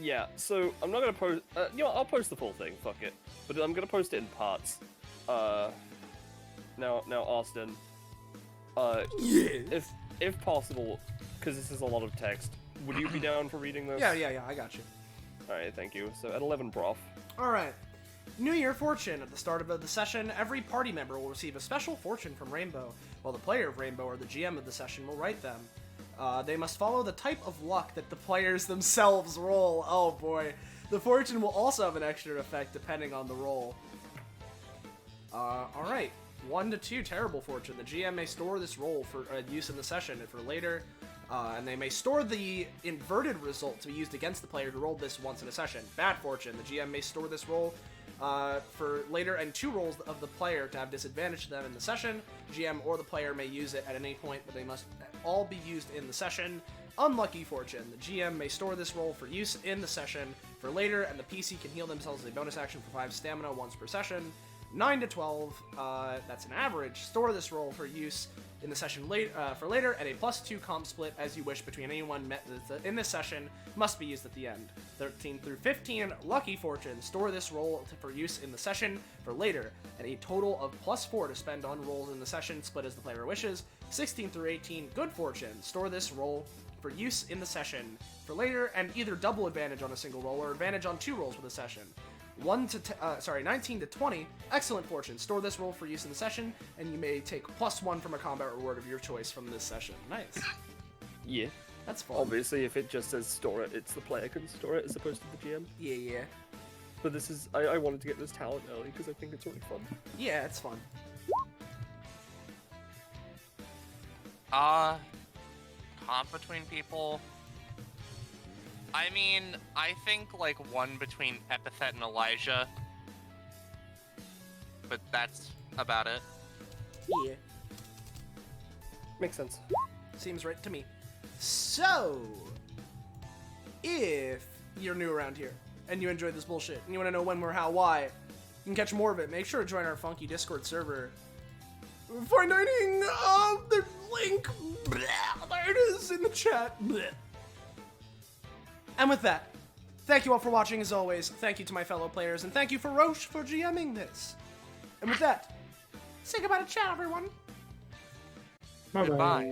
Yeah, so I'm not gonna post. You know, I'll post the full thing. Fuck it. But I'm gonna post it in parts. Now, Austin. Yeah. If possible, because this is a lot of text, would you be down for reading this? Yeah, I got you. All right, thank you. So at 11 prof. Alright. New Year Fortune. At the start of the session, every party member will receive a special fortune from Rainbow, while the player of Rainbow or the GM of the session will write them. They must follow the type of luck that the players themselves roll. Oh boy. The fortune will also have an extra effect depending on the roll. Alright. 1 to 2, terrible fortune. The GM may store this roll for use in the session and for later. And they may store the inverted result to be used against the player who rolled this once in a session. Bad fortune. The GM may store this roll for later, and 2 rolls of the player to have disadvantage to them in the session. GM or the player may use it at any point, but they must all be used in the session. Unlucky fortune. The GM may store this roll for use in the session for later, and the PC can heal themselves as a bonus action for 5 stamina once per session. 9 to 12, that's an average. Store this roll for use in the session for later, and a +2 comp split as you wish between anyone met in this session must be used at the end. 13 through 15, Lucky Fortune. Store this roll for use in the session for later, and a total of +4 to spend on rolls in the session, split as the player wishes. 16 through 18, Good Fortune. Store this roll for use in the session for later, and either double advantage on a single roll or advantage on 2 rolls for the session. 19 to 20, excellent fortune. Store this roll for use in the session, and you may take +1 from a combat reward of your choice from this session. Nice. Yeah. That's fun. Obviously, if it just says store it, it's the player can store it as opposed to the GM. Yeah. But this is, I wanted to get this talent early because I think it's really fun. Yeah, it's fun. Comp between people. I mean, I think like one between Epithet and Elijah. But that's about it. Yeah. Makes sense. Seems right to me. So, if you're new around here and you enjoyed this bullshit and you want to know when, where, how, why, you can catch more of it. Make sure to join our funky Discord server. Finding the link. There it is in the chat. And with that, thank you all for watching as always. Thank you to my fellow players, and thank you for Roche for GMing this. And with that, say goodbye to chat, everyone. Bye-bye. Goodbye.